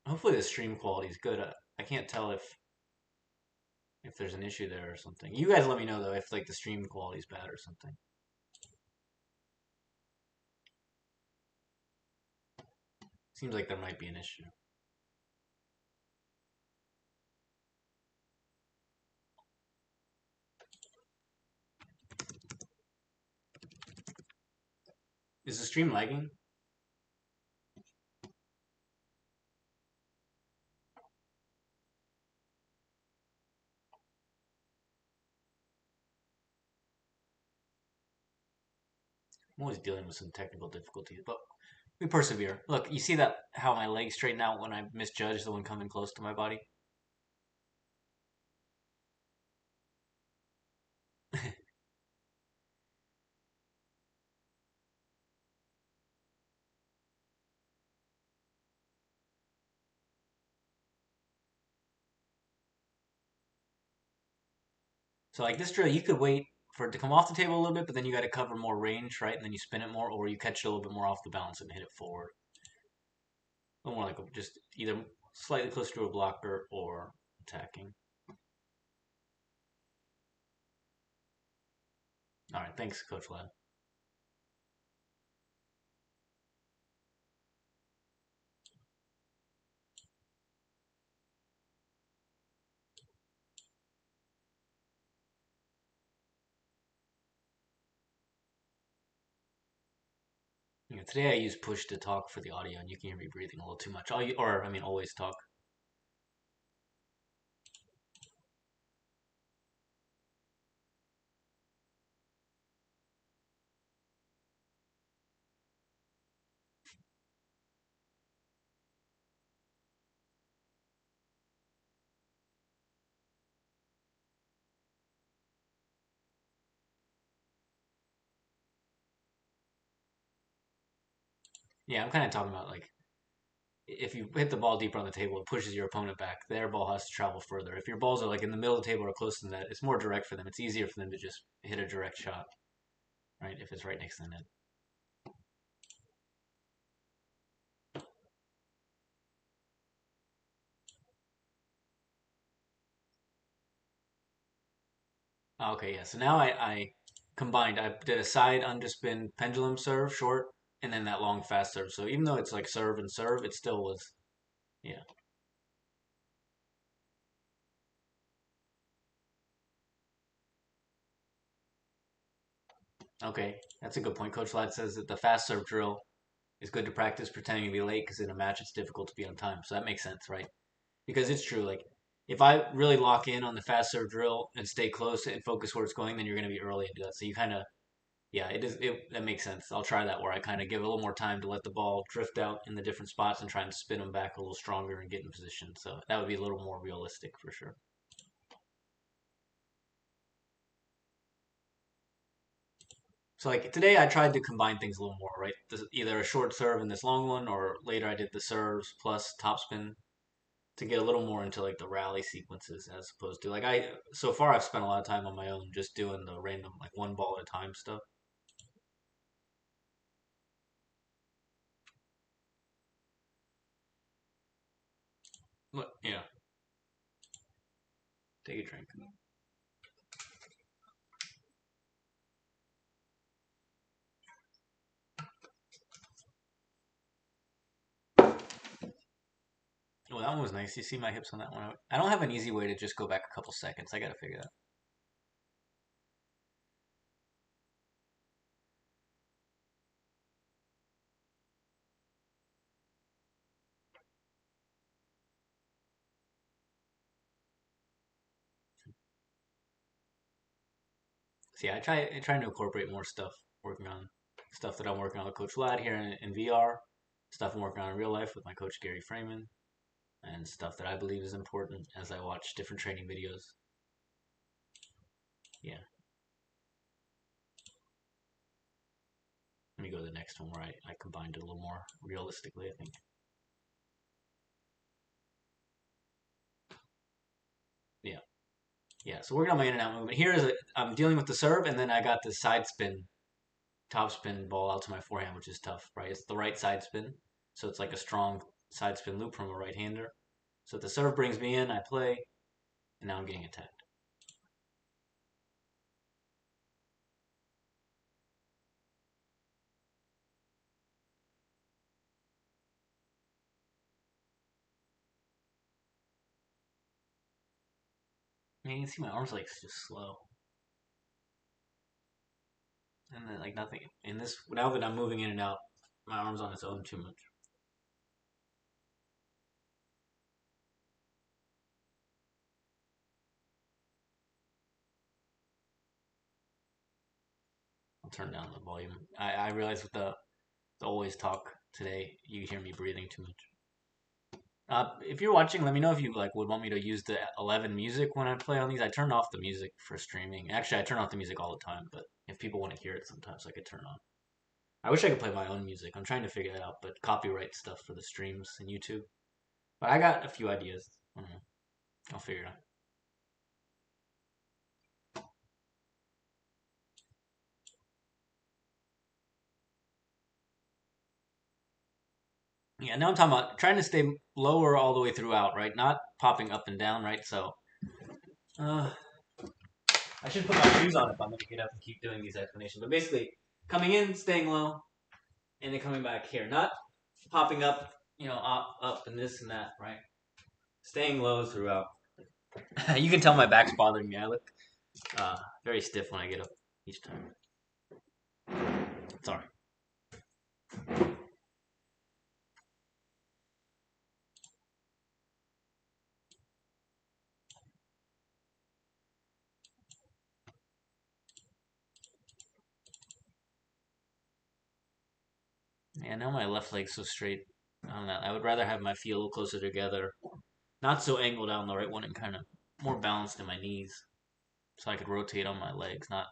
Hopefully the stream quality is good. I can't tell if there's an issue there or something. You guys let me know though if like the stream quality is bad or something. Seems like there might be an issue. Is the stream lagging? I'm always dealing with some technical difficulties, but we persevere. Look, you see that how my legs straighten out when I misjudge the one coming close to my body? So like this drill, you could wait for it to come off the table a little bit, but then you got to cover more range, right? And then you spin it more, or you catch it a little bit more off the balance and hit it forward. A little more like just either slightly closer to a blocker or attacking. All right, thanks, Coach Lad. Today I use push to talk for the audio, and you can hear me breathing a little too much. Or I mean, always talk. Yeah, I'm kind of talking about like if you hit the ball deeper on the table, it pushes your opponent back. Their ball has to travel further. If your balls are like in the middle of the table or close to the net, it's more direct for them. It's easier for them to just hit a direct shot, right? If it's right next to the net. Okay, yeah. So now I combined. I did a side underspin pendulum serve, short, and then that long fast serve. So even though it's like serve and serve, it still was, yeah. Okay, that's a good point. Coach Ladd says that the fast serve drill is good to practice pretending to be late because in a match it's difficult to be on time. So that makes sense, right? Because it's true. Like if I really lock in on the fast serve drill and stay close and focus where it's going, then you're going to be early and do that. So you kind of, yeah, it is. That makes sense. I'll try that where I kind of give a little more time to let the ball drift out in the different spots and try and spin them back a little stronger and get in position. So that would be a little more realistic for sure. So like today, I tried to combine things a little more, right? Either a short serve and this long one, or later I did the serves plus topspin to get a little more into like the rally sequences as opposed to like I so far I've spent a lot of time on my own just doing the random like one ball at a time stuff. But yeah, take a drink. Oh, that one was nice. You see my hips on that one. I don't have an easy way to just go back a couple seconds. I gotta figure that. See, I try to incorporate more stuff working on stuff that I'm working on with Coach Vlad here in VR, stuff I'm working on in real life with my coach Gary Freeman, and stuff that I believe is important as I watch different training videos. Yeah, let me go to the next one where I combined it a little more realistically, I think. Yeah. Yeah, so working on my in and out movement. I'm dealing with the serve, and then I got the side spin, top spin ball out to my forehand, which is tough, right? It's the right side spin, so it's like a strong side spin loop from a right hander. So if the serve brings me in, I play, and now I'm getting attacked. Man, you can see my arms like just slow, and then like nothing. In this, now that I'm moving in and out, my arms on its own too much. I'll turn down the volume. I realize with the always talk today, you hear me breathing too much. If you're watching, let me know if you like would want me to use the 11 music when I play on these. I turned off the music for streaming. Actually, I turn off the music all the time, but if people want to hear it, sometimes I could turn on. I wish I could play my own music. I'm trying to figure that out, but copyright stuff for the streams and YouTube. But I got a few ideas. I don't know. I'll figure it out. Yeah, now I'm talking about trying to stay lower all the way throughout, right? Not popping up and down, right? So, uh, I should put my shoes on if I'm going to get up and keep doing these explanations. But basically, coming in, staying low, and then coming back here. Not popping up, up and this and that, right? Staying low throughout. You can tell my back's bothering me. I look very stiff when I get up each time. Sorry. Yeah, now my left leg's so straight on that. I would rather have my feet a little closer together. Not so angled down the right one and kind of more balanced in my knees. So I could rotate on my legs. Not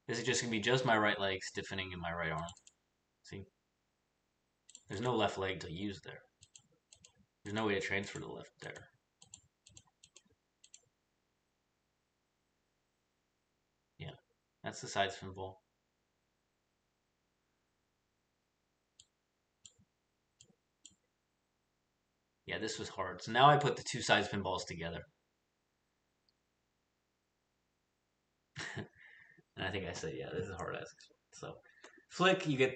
This is just gonna be just my right leg stiffening in my right arm. See? There's no left leg to use there. There's no way to transfer the left there. Yeah. That's the side spin ball. Yeah, this was hard. So now I put the two side spin balls together. And I think I said, yeah, this is hard as expected. So flick, you get.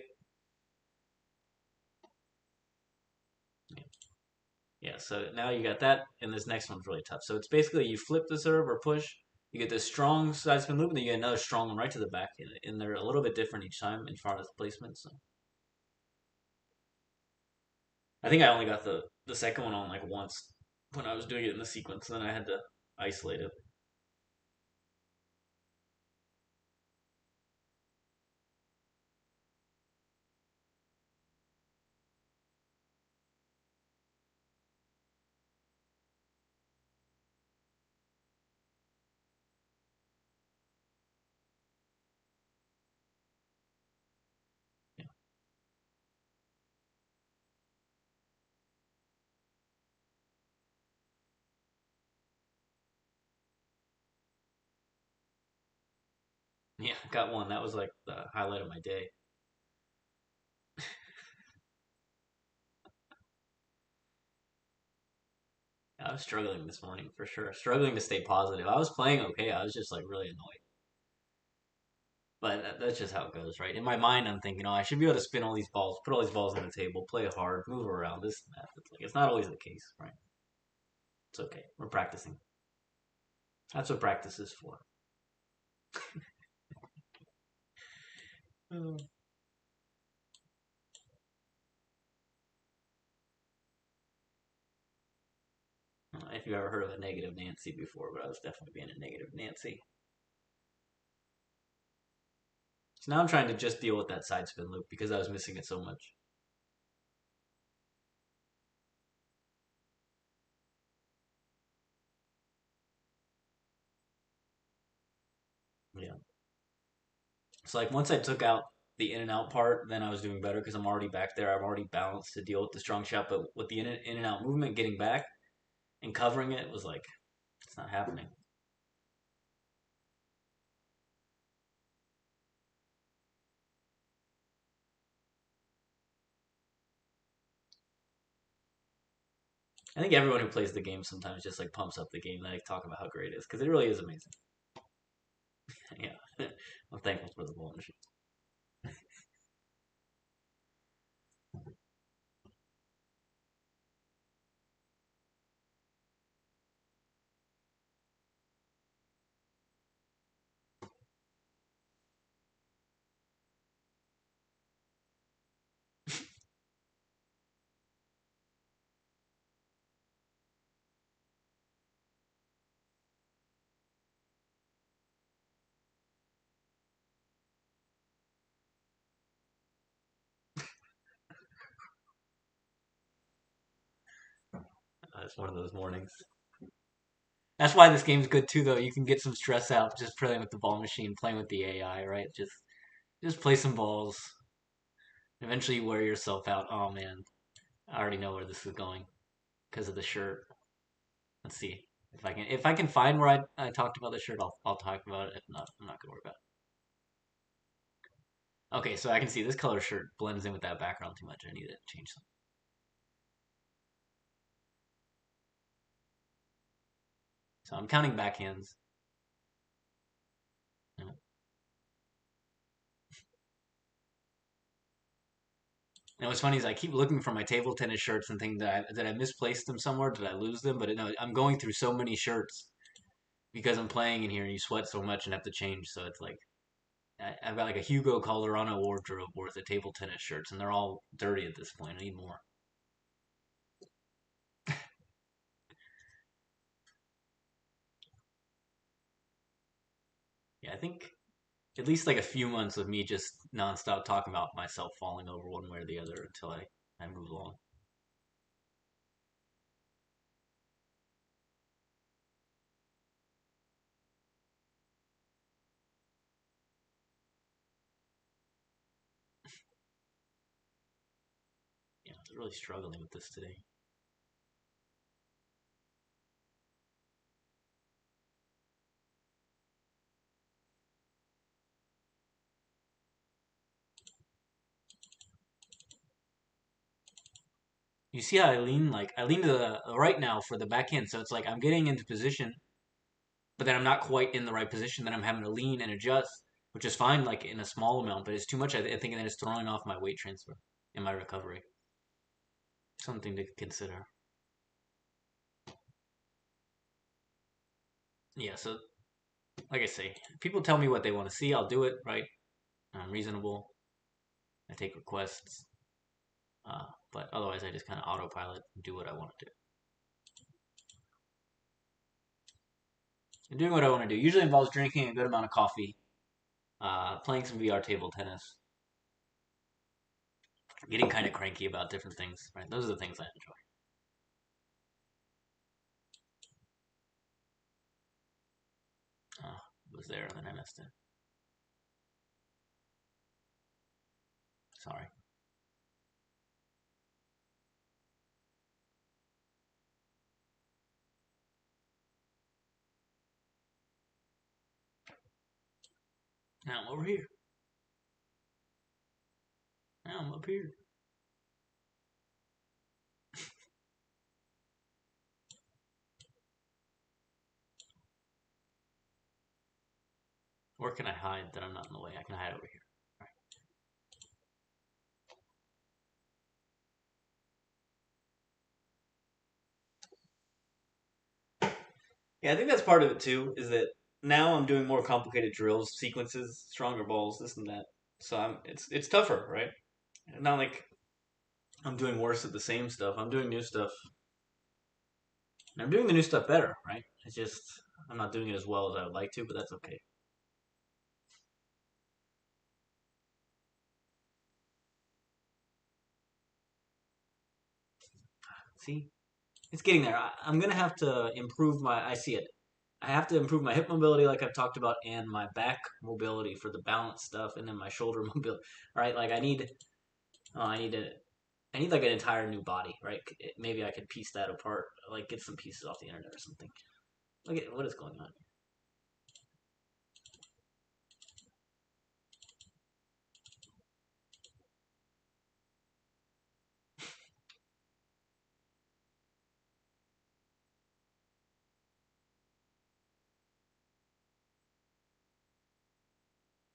Yeah, so now you got that, and this next one's really tough. So it's basically you flip the serve or push, you get this strong side spin loop, and then you get another strong one right to the back. And they're a little bit different each time in front of the placement. So I think I only got the second one on like once when I was doing it in the sequence, and then I had to isolate it. Yeah, yeah, got one. That was like the highlight of my day. I was struggling this morning for sure, struggling to stay positive. I was playing okay. I was just like really annoyed. But that's just how it goes, right? In my mind, I'm thinking, oh, I should be able to spin all these balls, put all these balls on the table, play hard, move around, this and that. It's not always the case, right? It's okay. We're practicing. That's what practice is for. Mm. If you've ever heard of a negative Nancy before, but I was definitely being a negative Nancy. So now I'm trying to just deal with that side spin loop because I was missing it so much. Yeah. So like once I took out the in and out part, then I was doing better because I'm already back there. I'm already balanced to deal with the strong shot, but with the in and out movement, getting back and covering it was like it's not happening. I think everyone who plays the game sometimes just like pumps up the game. They like, talk about how great it is because it really is amazing. Yeah, I'm thankful for the ball machine. It's one of those mornings. That's why this game's good too, though. You can get some stress out just playing with the ball machine, playing with the AI, right? Just play some balls. Eventually, you wear yourself out. Oh man, I already know where this is going because of the shirt. Let's see if I can find where I talked about the shirt. I'll talk about it. If not, I'm not gonna worry about it. Okay, so I can see this color shirt blends in with that background too much. I need to change something. So I'm counting backhands. You know. And what's funny is I keep looking for my table tennis shirts and think that I misplaced them somewhere. Did I lose them? But no, I'm going through so many shirts because I'm playing in here and you sweat so much and have to change. So it's like I've got like a Hugo Calderano wardrobe worth of table tennis shirts, and they're all dirty at this point. I need more. Yeah, I think at least like a few months of me just nonstop talking about myself falling over one way or the other until I move along. Yeah, I'm really struggling with this today. You see how I lean? Like I lean to the right now for the backhand, so it's like I'm getting into position, but then I'm not quite in the right position. Then I'm having to lean and adjust, which is fine, like in a small amount, but it's too much. I think that it's throwing off my weight transfer in my recovery. Something to consider. Yeah, so like I say, people tell me what they want to see. I'll do it, right? I'm reasonable. I take requests, but otherwise I just kind of autopilot and do what I want to do. And doing what I want to do usually involves drinking a good amount of coffee, playing some VR table tennis, getting kind of cranky about different things. Right, those are the things I enjoy. It was there and then I missed it. Sorry. Now I'm over here. Now I'm up here. Where can I hide that I'm not in the way? I can hide over here. Right. Yeah, I think that's part of it too. Is that now I'm doing more complicated drills, sequences, stronger balls, this and that. So it's tougher, right? Not like I'm doing worse at the same stuff. I'm doing new stuff. And I'm doing the new stuff better, right? It's just I'm not doing it as well as I would like to, but that's okay. See, it's getting there. I'm gonna have to improve my. I see it. I have to improve my hip mobility, like I've talked about, and my back mobility for the balance stuff, and then my shoulder mobility. Right? Like I need. Oh, I need to. I need like an entire new body, right? Maybe I could piece that apart, like get some pieces off the internet or something. Look at what is going on.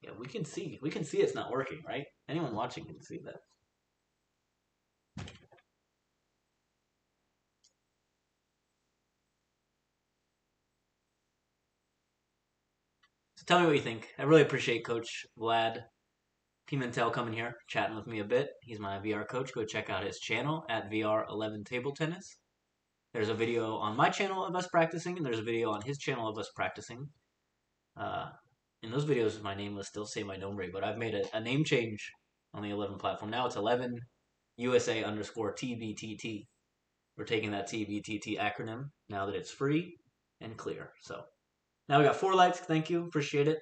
Yeah, we can see. We can see it's not working, right? Anyone watching can see that. So tell me what you think. I really appreciate Coach Vlad Pimentel coming here, chatting with me a bit. He's my VR coach. Go check out his channel at VR11 Table Tennis. There's a video on my channel of us practicing, and there's a video on his channel of us practicing. Uh, in those videos, my name will still say my nombre, but I've made a name change on the 11 platform. Now it's 11 USA underscore TBTT. We're taking that TBTT acronym now that it's free and clear. So now we got 4 likes. Thank you. Appreciate it.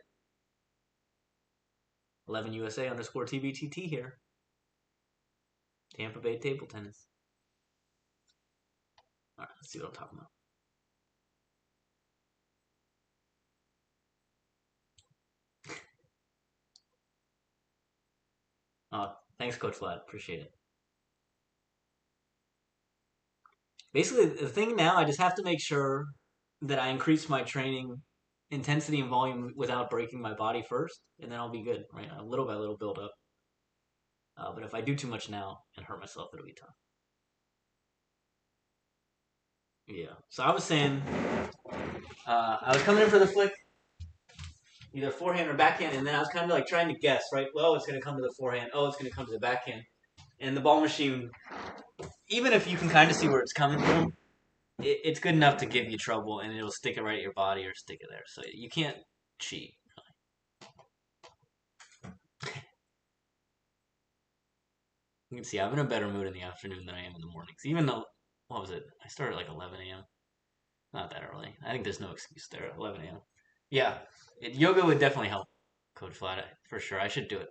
11 USA underscore TBTT here. Tampa Bay table tennis. All right, let's see what I'm talking about. Thanks, Coach Vlad. Appreciate it. Basically, the thing now, I just have to make sure that I increase my training intensity and volume without breaking my body first, and then I'll be good. Right, a little by little build up. But if I do too much now and hurt myself, it'll be tough. Yeah. So I was saying, I was coming in for the flick, either forehand or backhand, and then I was kind of like trying to guess, right? Well, it's going to come to the forehand. Oh, it's going to come to the backhand. And the ball machine, even if you can kind of see where it's coming from, it's good enough to give you trouble, and it'll stick it right at your body or stick it there. So you can't cheat. You can see I'm in a better mood in the afternoon than I am in the mornings. Even though, what was it? I started at like 11 a.m. Not that early. I think there's no excuse there. 11 a.m. Yeah, yoga would definitely help, Coach Flat, for sure. I should do it.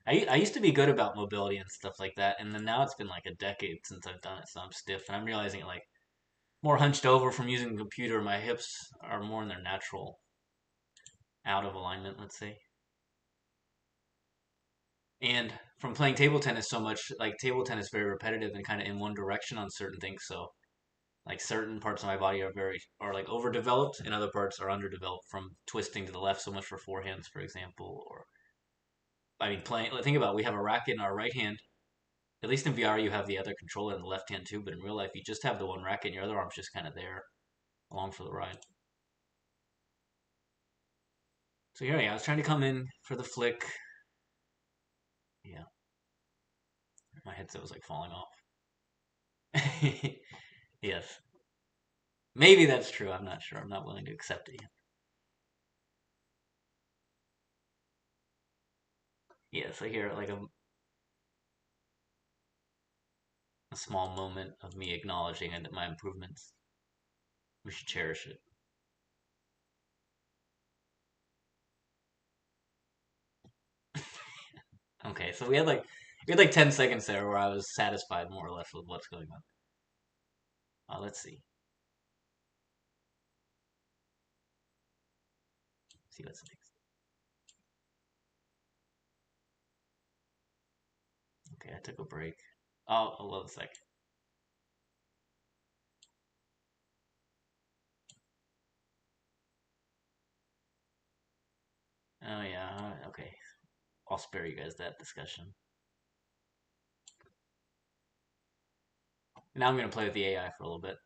I used to be good about mobility and stuff like that, and then now it's been like a decade since I've done it, so I'm stiff, and I'm realizing like more hunched over from using the computer. My hips are more in their natural out of alignment, let's say. And from playing table tennis so much, like table tennis is very repetitive and kind of in one direction on certain things. So like certain parts of my body are like overdeveloped, and other parts are underdeveloped from twisting to the left so much for forehands, for example. Or I mean, playing. Think about it, we have a racket in our right hand. At least in VR, you have the other controller in the left hand too. But in real life, you just have the one racket, and your other arm's just kind of there along for the ride. So here, yeah, I was trying to come in for the flick. Yeah, my headset was like falling off. Yes. Maybe that's true. I'm not sure. I'm not willing to accept it yet. Yes, I hear like a small moment of me acknowledging my improvements. We should cherish it. Okay, so we had like 10 seconds there where I was satisfied more or less with what's going on. Let's see. See what's next. Okay, I took a break. Oh, hold on a second. Oh yeah, okay. I'll spare you guys that discussion. Now I'm gonna play with the AI for a little bit.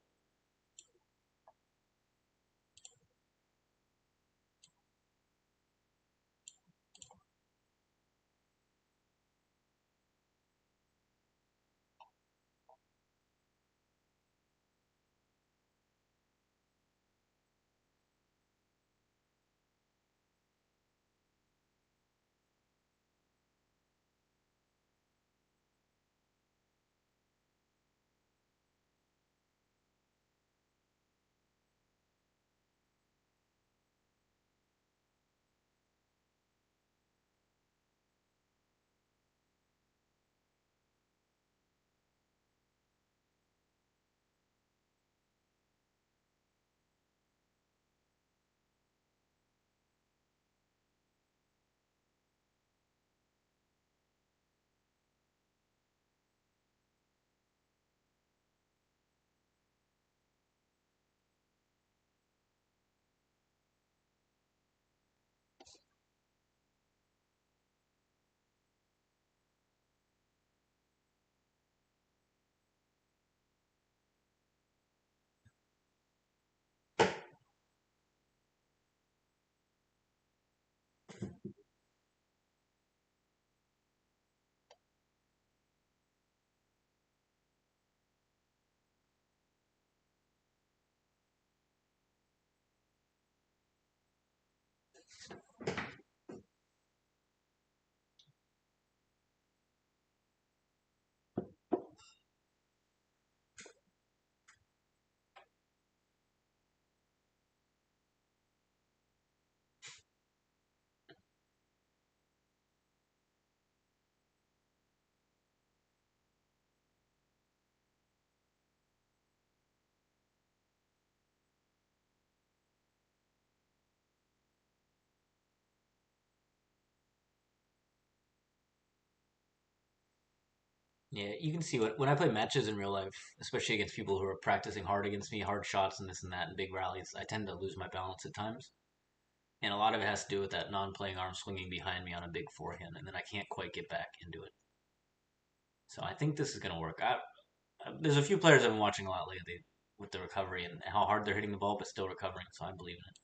Yeah, you can see when I play matches in real life, especially against people who are practicing hard against me, hard shots and this and that, and big rallies. I tend to lose my balance at times, and a lot of it has to do with that non-playing arm swinging behind me on a big forehand, and then I can't quite get back into it. So I think this is gonna work. There's a few players I've been watching a lot lately with the recovery and how hard they're hitting the ball, but still recovering. So I believe in it.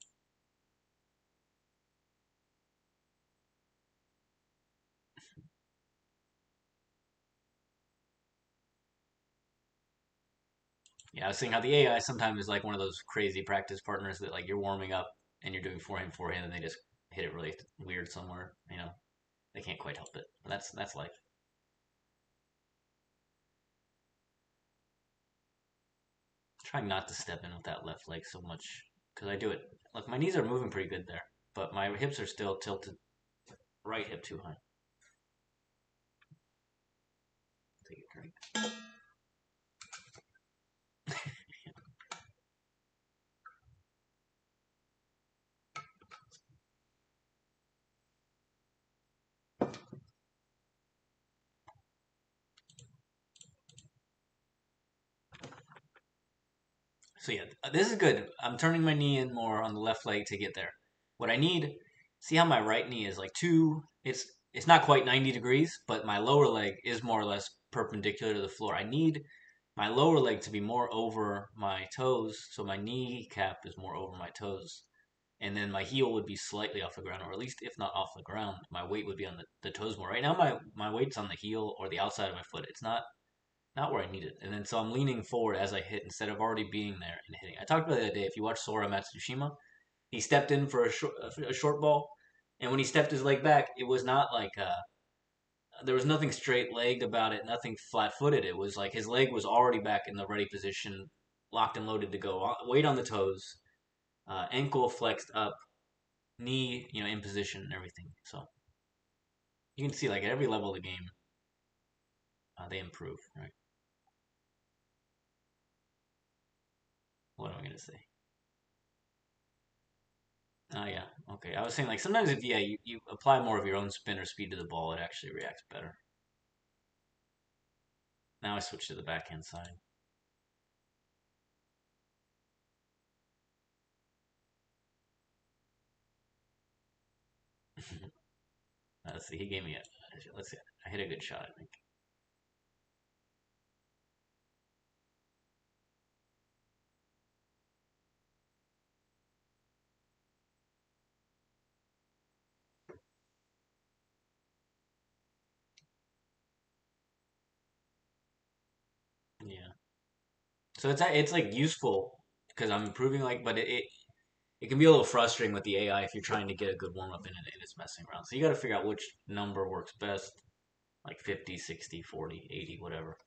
Yeah, I was saying how the AI sometimes is like one of those crazy practice partners that like you're warming up and you're doing forehand, and they just hit it really weird somewhere. They can't quite help it. But that's life. Trying not to step in with that left leg so much because I do it. Like my knees are moving pretty good there, but my hips are still tilted right hip too high. Take a drink. So yeah, this is good. I'm turning my knee in more on the left leg to get there. What I need, see how my right knee is like two. It's not quite 90 degrees, but my lower leg is more or less perpendicular to the floor. I need my lower leg to be more over my toes, so my kneecap is more over my toes, and then my heel would be slightly off the ground, or at least if not off the ground, my weight would be on the toes more. Right now, my weight's on the heel or the outside of my foot. It's not where I need it. And then so I'm leaning forward as I hit instead of already being there and hitting. I talked about it the other day. If you watch Sora Matsushima, he stepped in for a short ball, and when he stepped his leg back, it was not like there was nothing straight legged about it, nothing flat footed. It was like his leg was already back in the ready position, locked and loaded to go. Weight on the toes, ankle flexed up, knee in position and everything. So you can see like at every level of the game, they improve. Right? What am I gonna say? Oh yeah, okay. I was saying like sometimes if you apply more of your own spin or speed to the ball, it actually reacts better. Now I switch to the backhand side. Let's see. He gave me a. Let's see. I hit a good shot. I think. Yeah. So it's like useful because I'm improving. Like, but it can be a little frustrating with the AI if you're trying to get a good warm up in it and it's messing around. So you got to figure out which number works best, like 50, 60, 40, 80, whatever.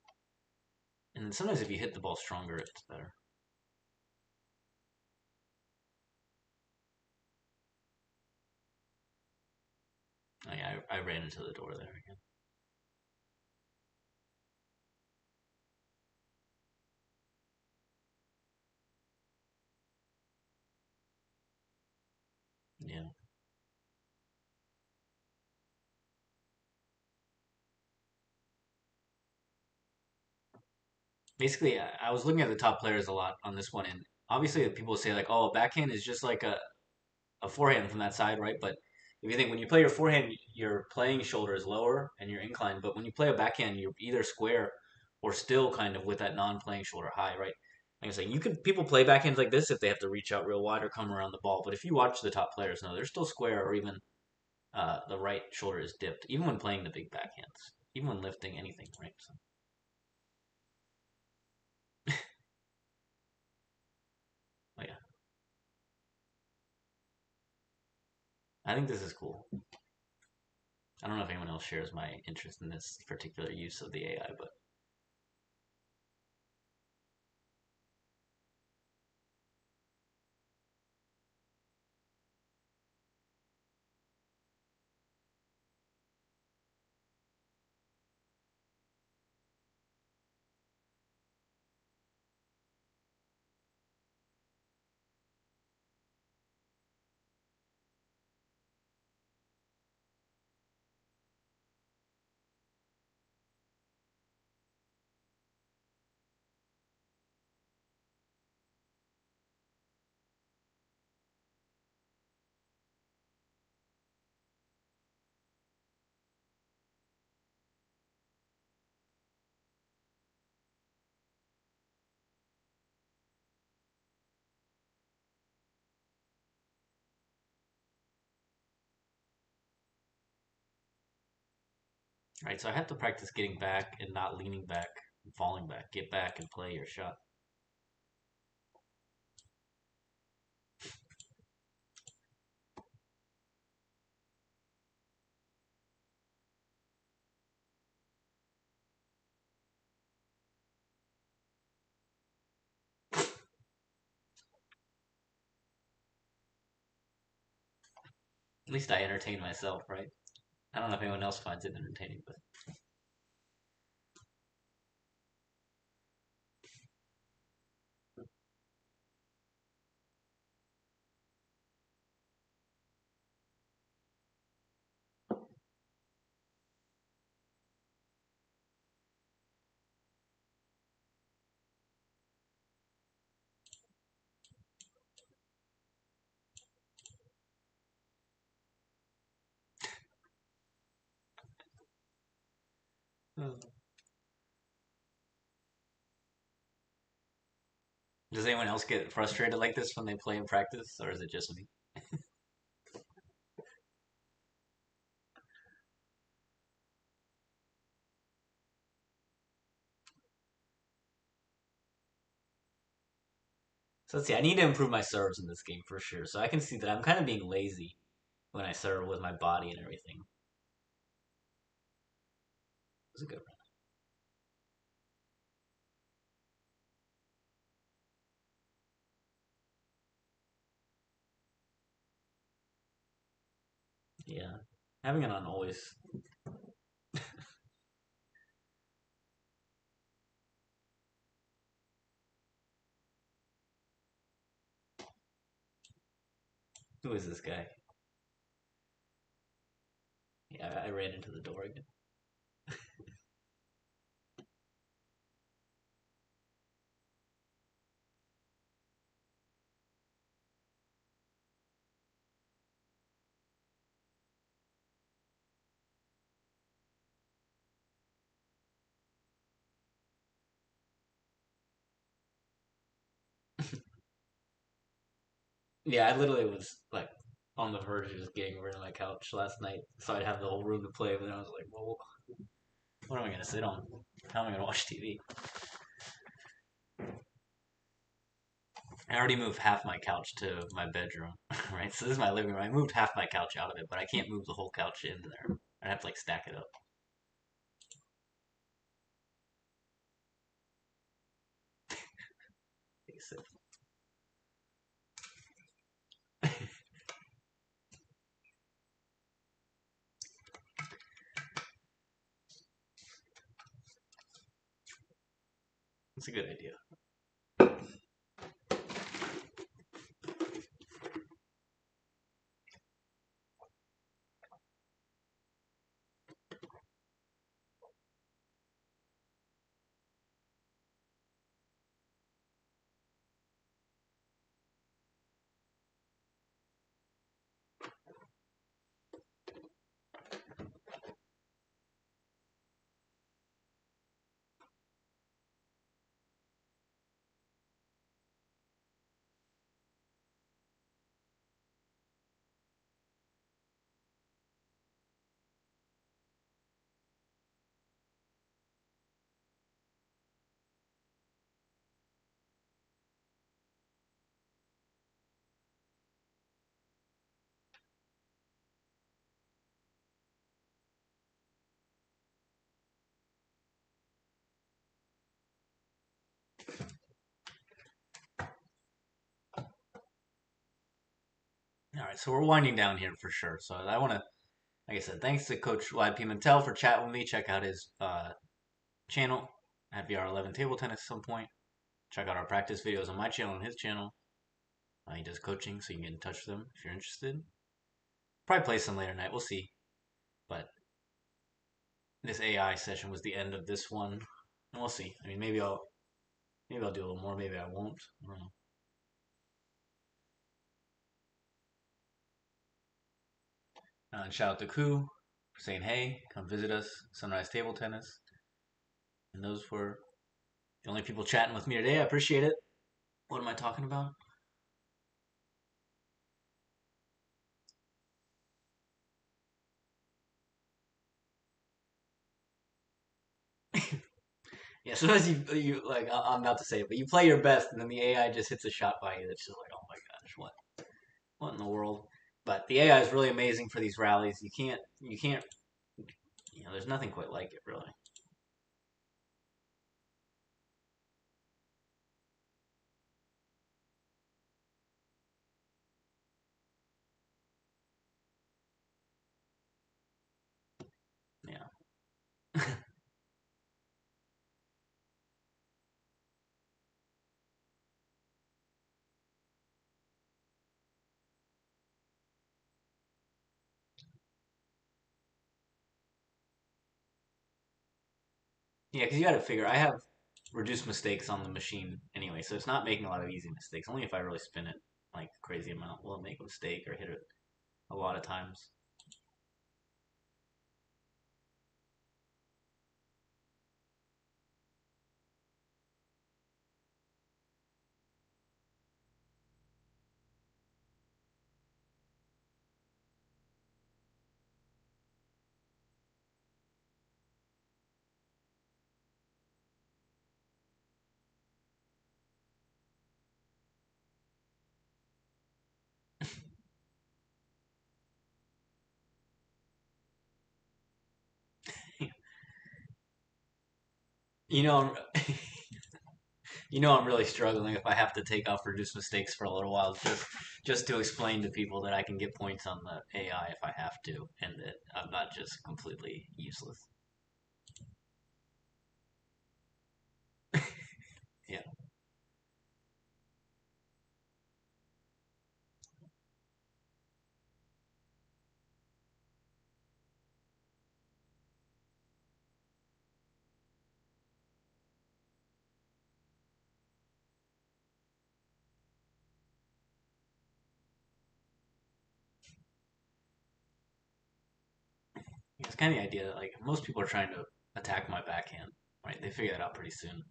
And then sometimes if you hit the ball stronger, it's better. Oh, yeah, I ran into the door there again. Yeah. Basically, I was looking at the top players a lot on this one, and obviously people say like, "Oh, a backhand is just like a forehand from that side, right?" But if you think when you play your forehand, your playing shoulder is lower and you're inclined, but when you play a backhand, you're either square or still kind of with that non-playing shoulder high, right? Like I'm saying, you could people play backhands like this if they have to reach out real wide or come around the ball, but if you watch the top players, no, they're still square or even the right shoulder is dipped, even when playing the big backhands, even when lifting anything, right? So, oh yeah, I think this is cool. I don't know if anyone else shares my interest in this particular use of the AI, but Right, so I have to practice getting back and not leaning back and falling back. Get back and play your shot. At least I entertain myself, right? I don't know if anyone else finds it entertaining, but does anyone else get frustrated like this when they play in practice, or is it just me? So let's see. I need to improve my serves in this game for sure. So I can see that I'm kind of being lazy when I serve with my body and everything. It's a good one. Yeah, having it on always. Who is this guy? Yeah, I ran into the door again. Yeah, I literally was like on the verge of just getting rid of my couch last night, so I'd have the whole room to play. But then I was like, well, what am I gonna sit on? How am I gonna watch TV? I already moved half my couch to my bedroom, right? So this is my living room. I moved half my couch out of it, but I can't move the whole couch into there. I have to like stack it up. It's a good idea. All right, so we're winding down here for sure. So I want to, like I said, thanks to Coach Wad Pimentel for chatting with me. Check out his channel at VR11 Table Tennis at some point. Check out our practice videos on my channel and his channel. He does coaching, so you can get in touch with him if you're interested. Probably play some later night. We'll see. But this AI session was the end of this one, and we'll see. I mean, maybe I'll do a little more. Maybe I won't. I don't know. And shout out to Koo for saying hey, come visit us. Sunrise Table Tennis. And those were the only people chatting with me today. I appreciate it. What am I talking about? Yeah, sometimes you like I'm about to say it, but you play your best, and then the AI just hits a shot by you. That's just like, oh my gosh, what in the world? But the AI is really amazing for these rallies. You can't there's nothing quite like it really. Yeah. Yeah, because you got to figure I have reduced mistakes on the machine anyway, so it's not making a lot of easy mistakes. Only if I really spin it like a crazy amount will it make a mistake or hit it a lot of times. You know, I'm really struggling if I have to take off reduced mistakes for a little while just to explain to people that I can get points on the AI if I have to, and that I'm not just completely useless. Yeah, it's kind of the idea that like most people are trying to attack my backhand, right? They figure that out pretty soon.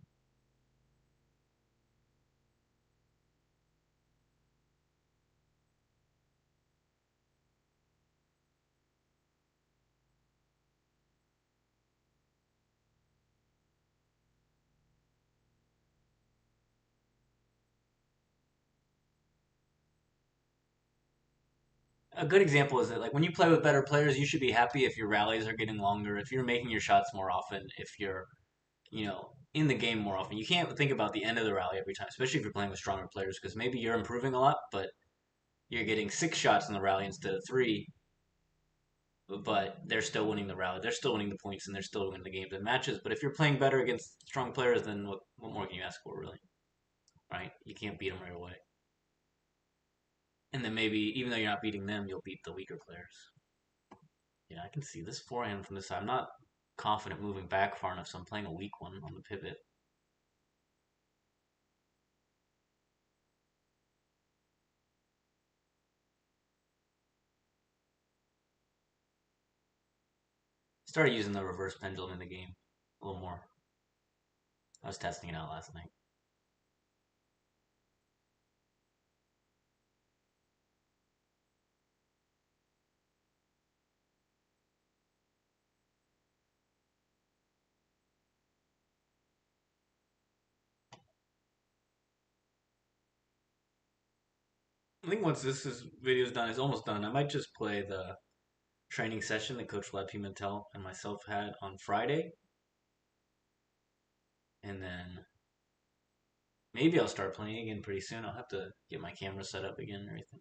A good example is that like when you play with better players, you should be happy if your rallies are getting longer, if you're making your shots more often, if you're in the game more often. You can't think about the end of the rally every time, especially if you're playing with stronger players, because maybe you're improving a lot, but you're getting six shots in the rally instead of three, but they're still winning the rally. They're still winning the points, and they're still winning the games and matches. But if you're playing better against strong players, then what more can you ask for, really? Right? You can't beat them right away. And then maybe, even though you're not beating them, you'll beat the weaker players. Yeah, I can see this forehand from this side. I'm not confident moving back far enough, so I'm playing a weak one on the pivot. Started using the reverse pendulum in the game a little more. I was testing it out last night. I think once video is done, it's almost done. I might just play the training session that Coach Vlad Pimentel and myself had on Friday, and then maybe I'll start playing again pretty soon. I'll have to get my camera set up again and everything.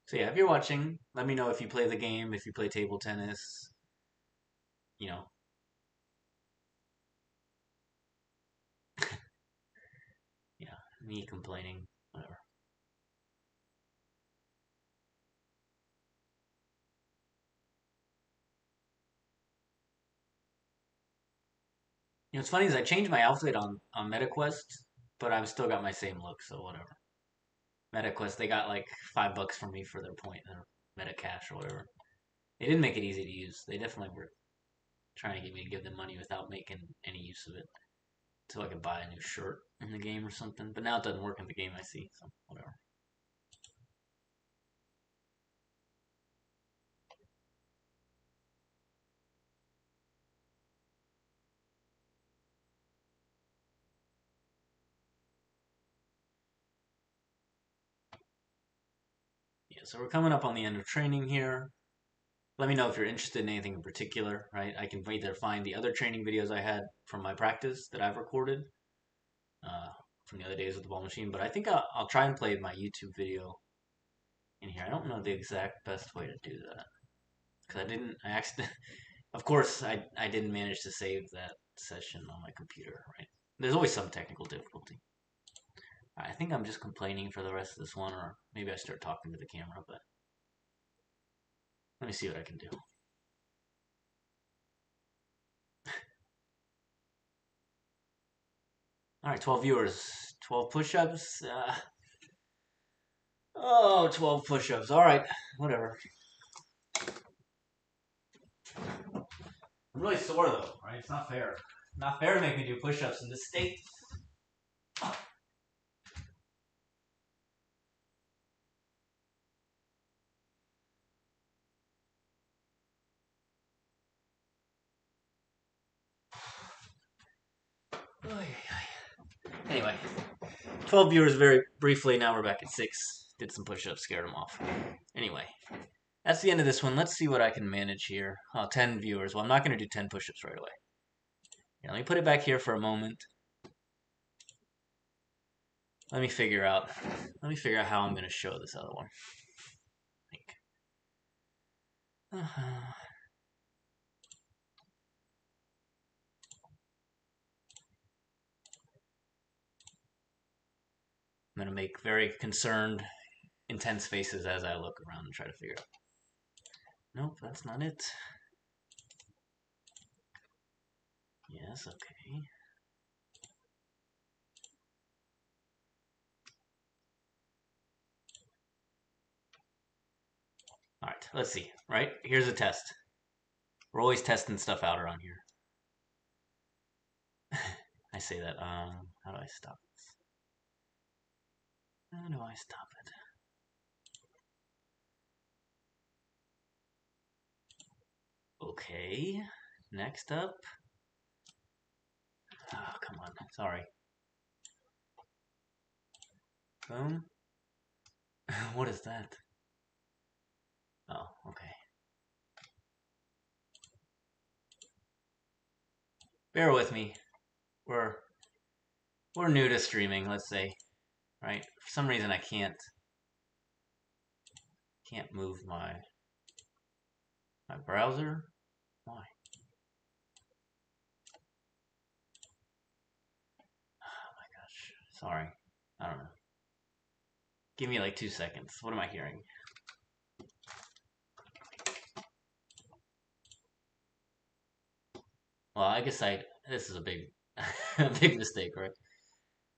So yeah, if you're watching, let me know if you play the game, if you play table tennis. You know, yeah, me complaining, whatever. What's funny is I changed my outfit on MetaQuest, but I've still got my same look, so whatever. MetaQuest, they got like $5 from me for their point, their Meta Cash or whatever. They didn't make it easy to use. They definitely were trying to get me to give them money without making any use of it. so I could buy a new shirt in the game or something. But now it doesn't work in the game, I see, so whatever. Yeah, so we're coming up on the end of training here. Let me know if you're interested in anything in particular, right? I can either find the other training videos I had from my practice that I've recorded uh, from the other days with the ball machine, but I think I'll try and play my YouTube video in here. I don't know the exact best way to do that because I accidentally, of course, I didn't manage to save that session on my computer, right? There's always some technical difficulty. I think I'm just complaining for the rest of this one, or maybe I start talking to the camera, but let me see what I can do. All right, 12 viewers, 12 push-ups. 12 push-ups. All right, whatever. I'm really sore though, right? It's not fair. Not fair to make me do push-ups in this state. Anyway, 12 viewers very briefly. Now we're back at 6. Did some push-ups, scared them off. Anyway, that's the end of this one. Let's see what I can manage here. 10 viewers. Well, I'm not going to do 10 push-ups right away. Yeah, let me put it back here for a moment. Let me figure out how I'm going to show this other one. I'm going to make very concerned, intense faces as I look around and try to figure out. Nope, that's not it. Yes, okay. All right, let's see. Right, here's a test. We're always testing stuff out around here. I say that. How do I stop this? How do I stop it? Okay. Next up. Oh, come on. Sorry. Boom. What is that? Oh, okay. Bear with me. We're new to streaming, let's say. Right? For some reason I can't move my browser. Why? Oh my gosh. Sorry. I don't know. Give me like 2 seconds. What am I hearing? Well, I guess this is a big a big mistake, right?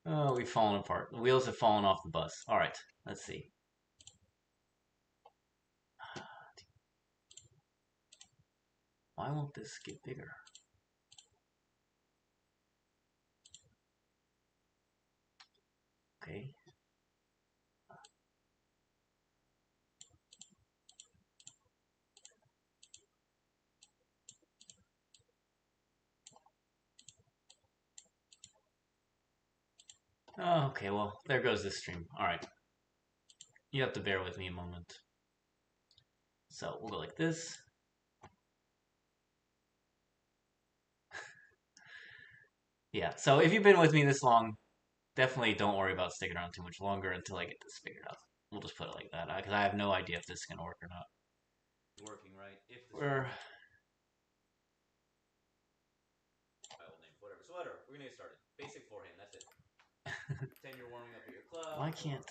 Oh, we've fallen apart. The wheels have fallen off the bus. All right, let's see. Why won't this get bigger? Okay. Oh, okay, well, there goes this stream. All right. You have to bear with me a moment. So we'll go like this. Yeah, so if you've been with me this long, definitely don't worry about sticking around too much longer until I get this figured out. We'll just put it like that, because I have no idea if this is going to work or not. Working right. If the We're... old name, whatever. So whatever. We're gonna get started. Basic forehand. That's it. Pretend you're warming up at your club. Why can't...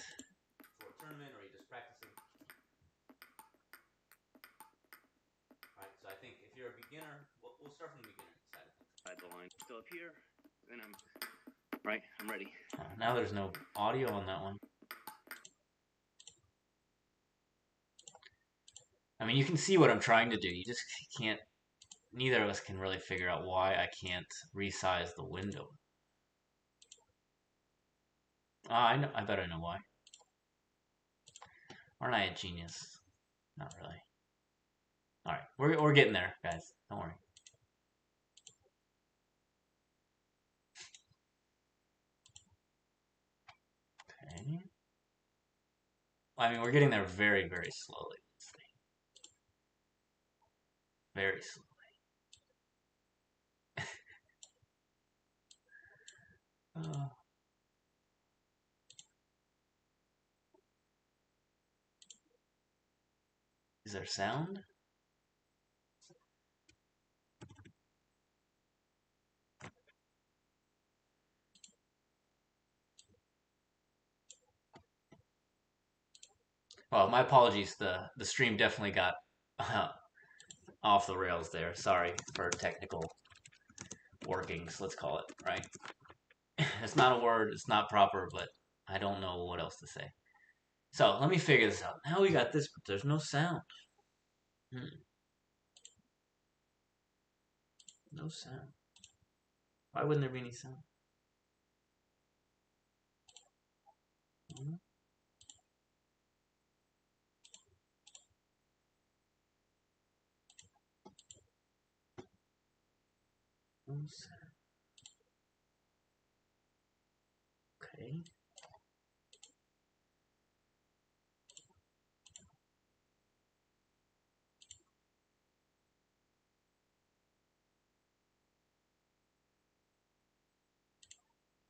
For a tournament, or you're just practicing. Alright, so I think if you're a beginner, we'll start from the beginner side of things. Side the line. Still up here. Then I'm... Right, I'm ready. Now there's no audio on that one. I mean, you can see what I'm trying to do. You just can't... Neither of us can really figure out why I can't resize the window. I know. I bet I know why. Aren't I a genius? Not really. All right, we're getting there, guys. Don't worry. Okay. I mean, we're getting there very, very slowly. Let's see. Very slowly. Uh, is there sound? Well, my apologies. The stream definitely got off the rails there. Sorry for technical workings. Let's call it right. It's not a word. It's not proper, but I don't know what else to say. So let me figure this out. Now we got this, but there's no sound. No sound. Why wouldn't there be any sound? No sound. Okay.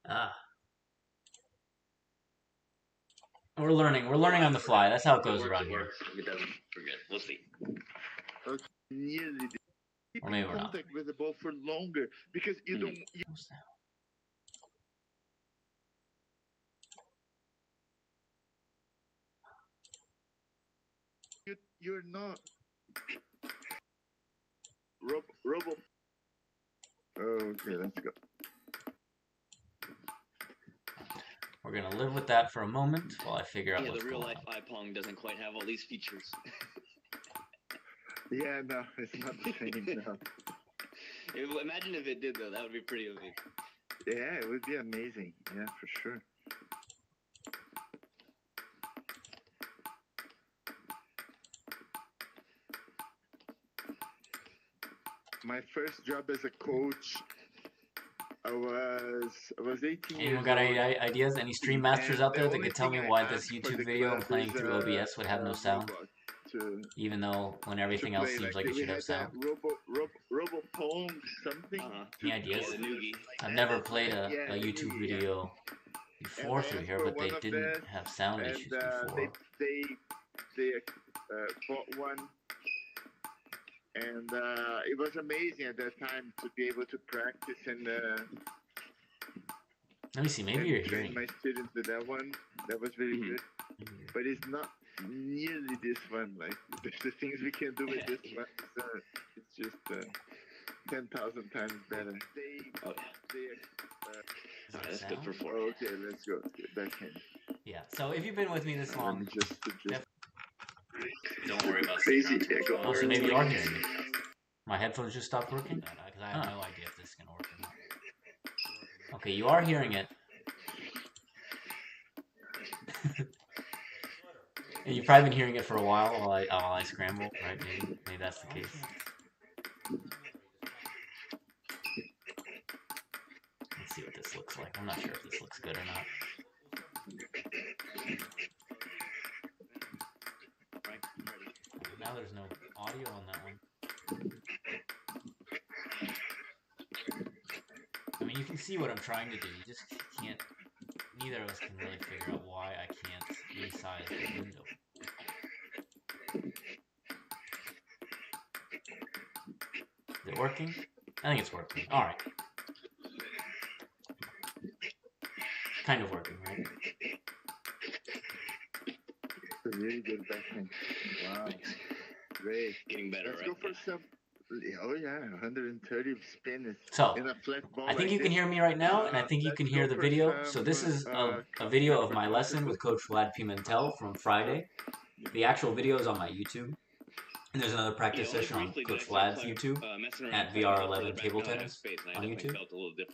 Ah. We're learning. We're learning on the fly. That's how it goes around here. If it doesn't, we're good. We'll see. Nearly. Keep Or maybe in we're not. contact with the ball for longer because you don't. No sound. You're not. Robo. Okay, let's go. We're gonna live with that for a moment while I figure out Yeah, what's the real going life on. iPong doesn't quite have all these features. Yeah, no, it's not the same now. Imagine if it did, though. That would be pretty amazing. Yeah, it would be amazing. Yeah, for sure. My first job as a coach, I was 18 Anyone years got old. any ideas? Any stream masters And out there the that only could tell me thing I why this asked for YouTube the video club playing is through OBS would have no sound, robot to even though when everything else play. seems like it we should have had sound? robo pong something. Any ideas? Yeah, the noogie. I've never played a Yeah, YouTube yeah. video before And I through asked here, for but they one of didn't this, have sound and issues before. they bought one, and it was amazing at that time to be able to practice and Let me see, maybe you're train hearing my students with that one. That was very good, it. but it's not nearly this one. Like the things we can do with this one, it's just 10,000 times better. Oh, Is there that's sound? good for 4. Okay, let's go. Backhand. Yeah, so if you've been with me this Let long, me just Don't worry about crazy. sitting Yeah, go oh, so on. maybe you are hearing it. My headphones just stopped working? Because I have no idea if this is going to work or not. Okay, you are hearing it. And you've probably been hearing it for a while while I scramble, right? Maybe that's the case. Let's see what this looks like. I'm not sure if this looks good or not. Now there's no audio on that one. I mean, you can see what I'm trying to do. You just can't. Neither of us can really figure out why I can't resize the window. Is it working? I think it's working. All right. Kind of working, right? It's a really good backhand. Wow. Great. Getting better, Let's right? go for some. Oh yeah, 130 spin is So, in a flat ball. I think like you can this. hear me right now, and I think you Let's can go hear the for video. some, So this is a video of my lesson with Coach Vlad Pimentel from Friday. The actual video is on my YouTube. And there's another practice session on Coach Vlad's YouTube at VR11 Table Tennis on YouTube.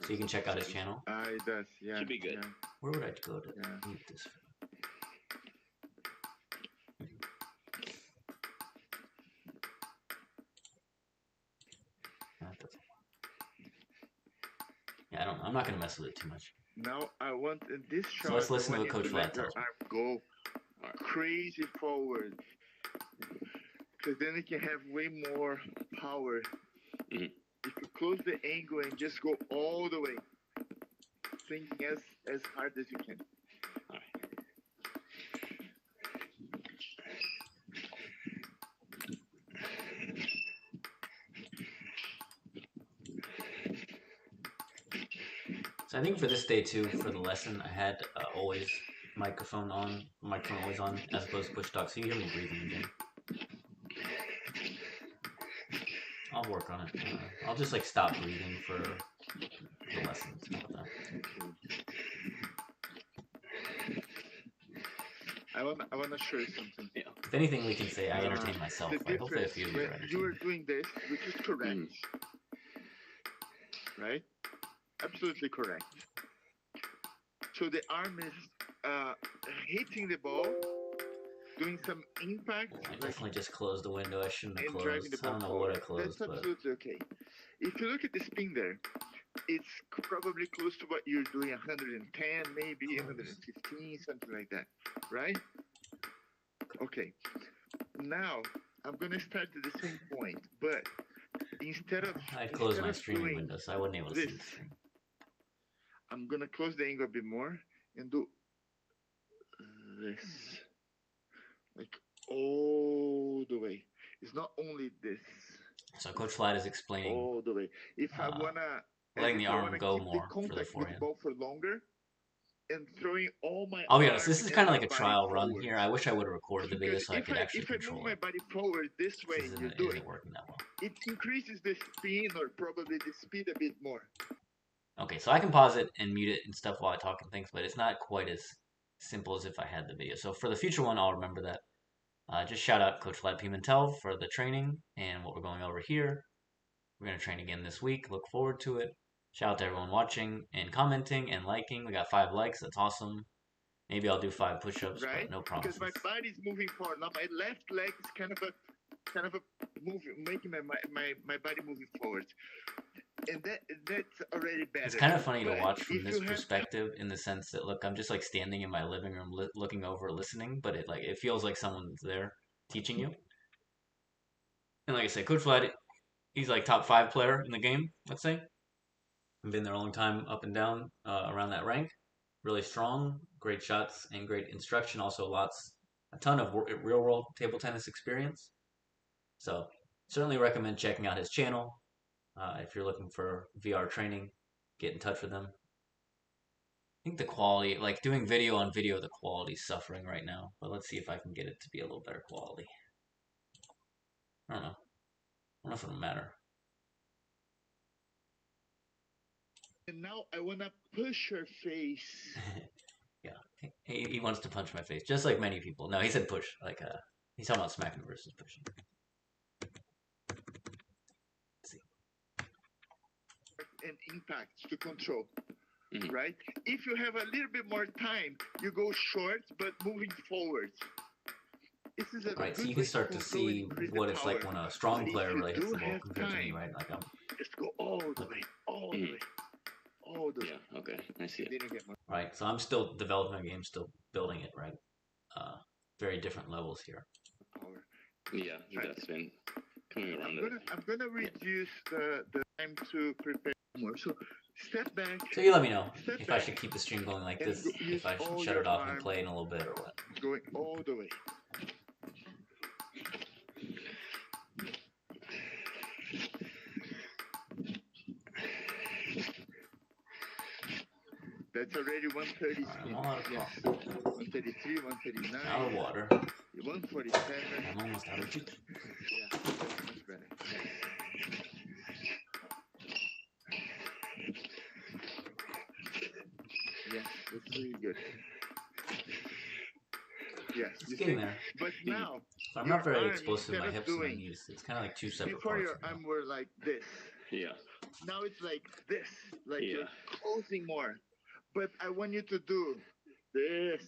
So you can check out his channel. It does, yeah. Should be good. Yeah. Where would I go to Yeah. mute this? Yeah, I'm not gonna mess with it too much. Now I want in this shot. So let's listen to what Coach let Vlad your tells me. arm go crazy forward, because then it can have way more power. Mhm. If you close the angle and just go all the way, swinging as hard as you can. All right. So I think for this day too, for the lesson, I had always microphone always on, as opposed to push talk. So you hear me breathing again. I'll work on it. I'll just like stop breathing for the lessons. How about that? I wanna show you something. Yeah. If anything, we can say I entertain myself. The Right? Hopefully, a few of you are difference when you are entertained. doing this, which is correct, right? Absolutely correct. So the arm is hitting the ball, doing some impact. I definitely just closed the window. I shouldn't have And driving closed. the I ball don't know forward. what I closed, That's but absolutely okay. If you look at the spin there, it's probably close to what you're doing, 110, maybe 115, something like that, right? Okay. Now I'm gonna start at the same point, but instead of I'd closed my of streaming doing window, so I wasn't able to see this, the stream. I'm gonna close the angle a bit more and do this, like all the way. It's not only this, So Coach Vlad is explaining all the way. If I wanna letting the if I arm wanna go keep more the for the contact with the forehand. ball for longer and throwing all my I'll be honest, arm this is and kind of my like a body trial run forward. here. I wish I would have recorded the video Because so I could actually if I move control my it. body forward this way, This and you isn't, do isn't it, working that well. it increases the spin or probably the speed a bit more. Okay, so I can pause it and mute it and stuff while I talk and things, but it's not quite as simple as if I had the video. So for the future one, I'll remember that. Just shout out Coach Vlad Pimentel for the training and what we're going over here. We're going to train again this week. Look forward to it. Shout out to everyone watching and commenting and liking. We got 5 likes. That's awesome. Maybe I'll do 5 push-ups, Right? but no promises. Because my body's moving forward. Now my left leg is kind of a moving, making my body moving forward. And that's already better. It's kind of funny to But watch from if this you have perspective, in the sense that, look, I'm just like standing in my living room, looking over, listening, but it feels like someone's there teaching you. And like I said, Coach Vlad, he's like top 5 player in the game, let's say. I've been there a long time, up and down around that rank. Really strong, great shots, and great instruction. Also, a ton of real world table tennis experience. So certainly recommend checking out his channel. If you're looking for VR training, get in touch with him. I think the quality, like doing video on video, the quality's suffering right now. But let's see if I can get it to be a little better quality. I don't know. I don't know if it'll matter. And now I want to push your face. Yeah, he wants to punch my face, just like many people. No, he said push. Like he's talking about smacking versus pushing. Let's see. And impact to control. Right? If you have a little bit more time, you go short but moving forward. This is a right, so good you can way start to see what it's like when a strong But player if you really hits do the ball have compared to me, time, right? Like just go all the way, all the way, all the way. Yeah, okay, I see it. Didn't get more right. So I'm still developing my game, still building it, right? Very different levels here. power. Yeah, Right. that's been coming around it. I'm gonna reduce the time to prepare more. So step back. So you let me know Step if I back. should keep the stream going like And this, use if I should all shut your it off and arms. play in a little bit or what. Going all the way. That's already 130 Alright, spin. I'm all out of Yes. coffee. 133, 139. Out of water. 147. I'm almost out of juice. Yeah, that's much better. Yeah, that's really good. Yes, It's you getting see? there. But now, So I'm your not very arm, explosive in instead my of hips and my doing, knees. It's kind of like two separate before parts. your arm were like this. Yeah. Now it's like this, like Yeah. you're closing more. But I want you to do this.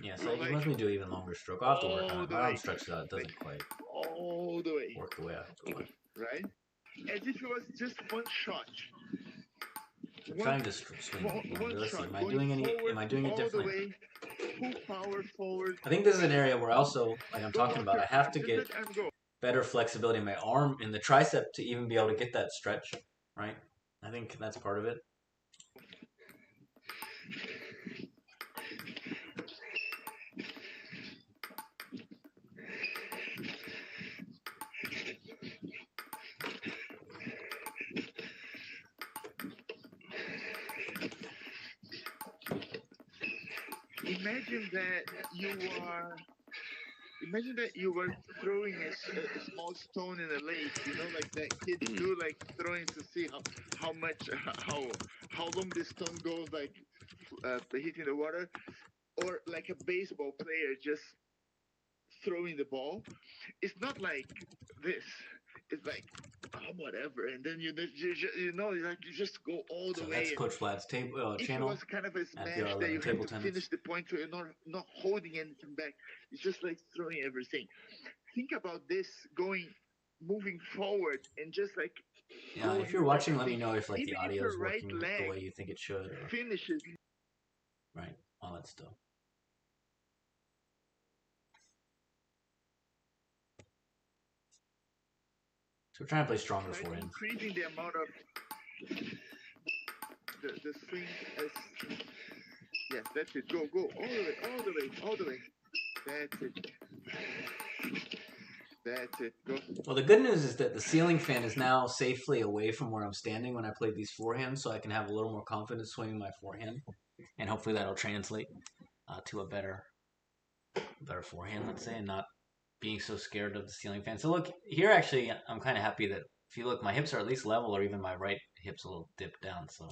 Yeah, So so you like want me to do even longer stroke. I'll have to work on all it. the My arm way, stretches out. It like doesn't quite all the way, work the way I hope it would. right? As if it was just one shot. I'm One, trying to swing longer. one Let's see. shot. Am I Going doing any? forward Am I doing it all the differently? way. Full power forward. I think this is an area where also, like I'm Don't talking lock about, your I have arm. to Just get let arm go. better flexibility in my arm, in the tricep to even be able to get that stretch, right? I think that's part of it. Imagine that you were throwing a small stone in a lake, like that kids do, like throwing to see how much how long this stone goes, like hitting the water, or like a baseball player just throwing the ball. It's not like this. It's like whatever, and then like you just go all the So way. that's Coach Vlad's If it channel was kind of a at smash BR11 that you have Table to Tennis. finish the point, so you're not holding anything back. It's just like throwing everything. Think about this moving forward, and just like Yeah, if you're watching, let me know if like the audio is working the way you think it should. Or... finishes. Right, all that stuff. So we're trying to play stronger for him. Increasing the amount of the swing as. Yes, that's it. Go all the way. That's it. That's it. Go. Well, the good news is that the ceiling fan is now safely away from where I'm standing when I play these forehands, so I can have a little more confidence swinging my forehand, and hopefully that'll translate to a better forehand, let's say, and not being so scared of the ceiling fan. So look, here actually, I'm kind of happy that if you look, my hips are at least level, or even my right hip's a little dipped down, so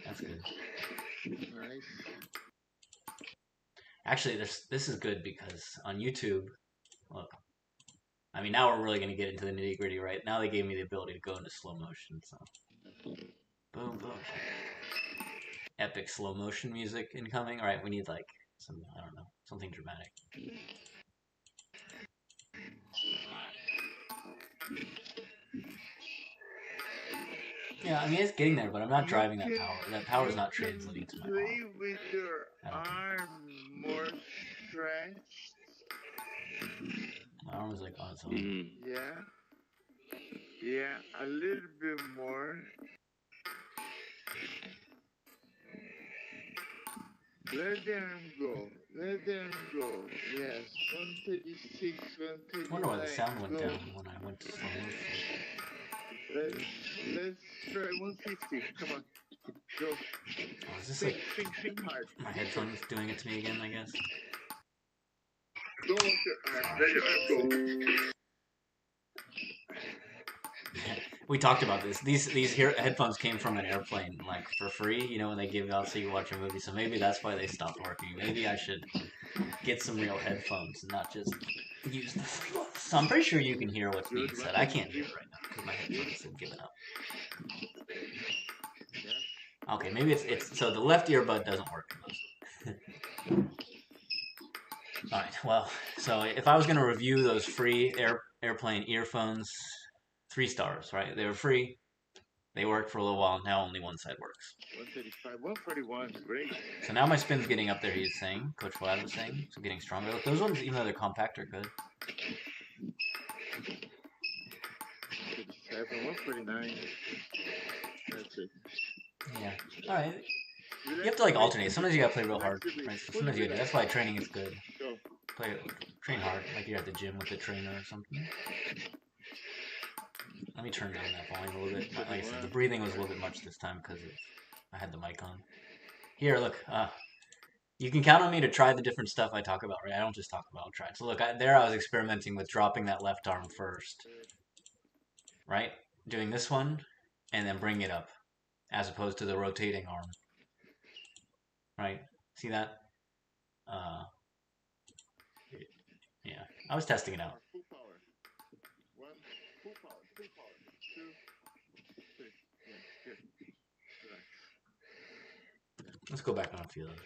that's good. Nice. Actually, this is good because on YouTube, look, I mean, now we're really going to get into the nitty gritty, right? Now they gave me the ability to go into slow motion, so boom, boom. Epic slow motion music incoming. All right, we need like some, I don't know, something dramatic. Yeah, I mean, it's getting there, but I'm not driving that power. That power is not translating to my arm. Play with your arm more stretched. My arm is like on its own. Yeah, a little bit more. Let them go. Yes, 136, 139. I wonder why the sound went down when I went to slow motion. Let's try 150. Come on. Go. Oh, is this think, like think hard. my headphones doing it to me again, I guess? Go with your arm. Let your arm go. We talked about this. These headphones came from an airplane, like for free, when they give out so you watch a movie. So maybe that's why they stopped working. Maybe I should get some real headphones and not just use the free ones. So I'm pretty sure you can hear what's being said. I can't hear it right now because my headphones have given up. Okay, maybe it's so the left earbud doesn't work. All right. Well, so if I was going to review those free airplane earphones. 3 stars, right? They were free. They worked for a little while. Now only one side works. 135, 141, great. So now my spin's getting up there, he's saying. Coach Vlad was saying. So getting stronger. Look, those ones, even though they're compact, are good. 137, 149. That's it. Yeah. All right. You have to like alternate. Sometimes you gotta play real hard. Right? Sometimes you gotta. That's why training is good. Train hard, like you're at the gym with a trainer or something. Let me turn down that volume a little bit. Like I said, the breathing was a little bit much this time because I had the mic on. Here, look. You can count on me to try the different stuff I talk about, right? I don't just talk about, I'll try it. So look, I was experimenting with dropping that left arm first. Right? Doing this one, and then bring it up. As opposed to the rotating arm. Right? See that? Yeah. I was testing it out. Full power. One, full power, full power. Two, three. Yeah, good. Relax. Let's go back on a few of those.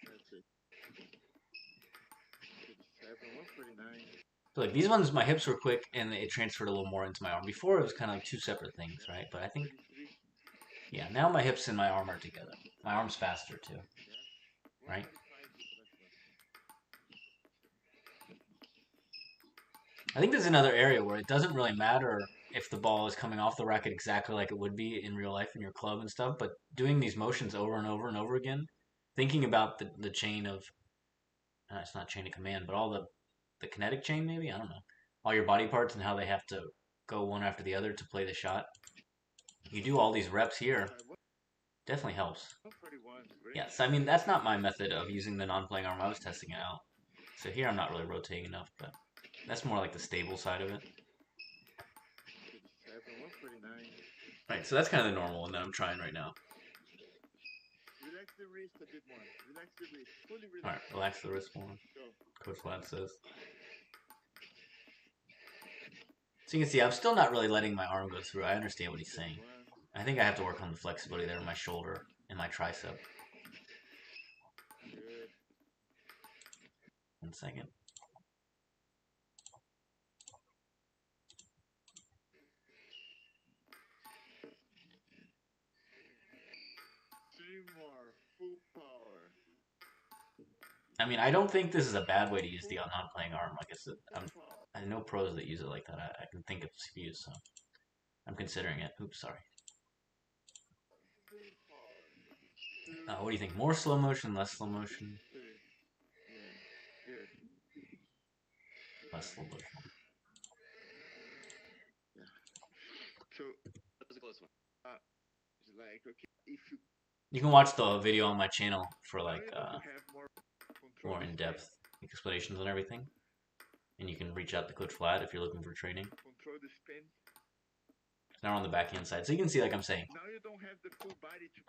That's it. 37, 149. So like these ones, my hips were quick and it transferred a little more into my arm. Before it was kind of like two separate things, right? But I think, yeah, now my hips and my arm are together. My arm's faster too, right? I think there's another area where it doesn't really matter if the ball is coming off the racket exactly like it would be in real life in your club and stuff, but doing these motions over and over and over again, thinking about the chain of, it's not chain of command, but all the kinetic chain maybe, I don't know, all your body parts and how they have to go one after the other to play the shot. You do all these reps here, definitely helps. Yes, I mean, that's not my method of using the non-playing arm. I was testing it out. So here I'm not really rotating enough, but that's more like the stable side of it. Right, so that's kind of the normal one that I'm trying right now. Relax the wrist a bit more. Relax the wrist. Fully relax. Alright, relax the wrist more. Coach Vlad says. So you can see, I'm still not really letting my arm go through. I understand what he's saying. I think I have to work on the flexibility there in my shoulder and my tricep. 1 second. Full power. I mean, I don't think this is a bad way to use the non-playing arm. Like I said, I know pros that use it like that. I can think of views, so I'm considering it. Oops, sorry. What do you think? More slow motion, less slow motion? Less slow motion. Yeah. So that was a close one. Like, okay, if you can watch the video on my channel for like more in-depth explanations on everything, and you can reach out to Coach Vlad if you're looking for training. Control the spin. Now we're on the backhand side, so you can see, like I'm saying, now you don't have the full body to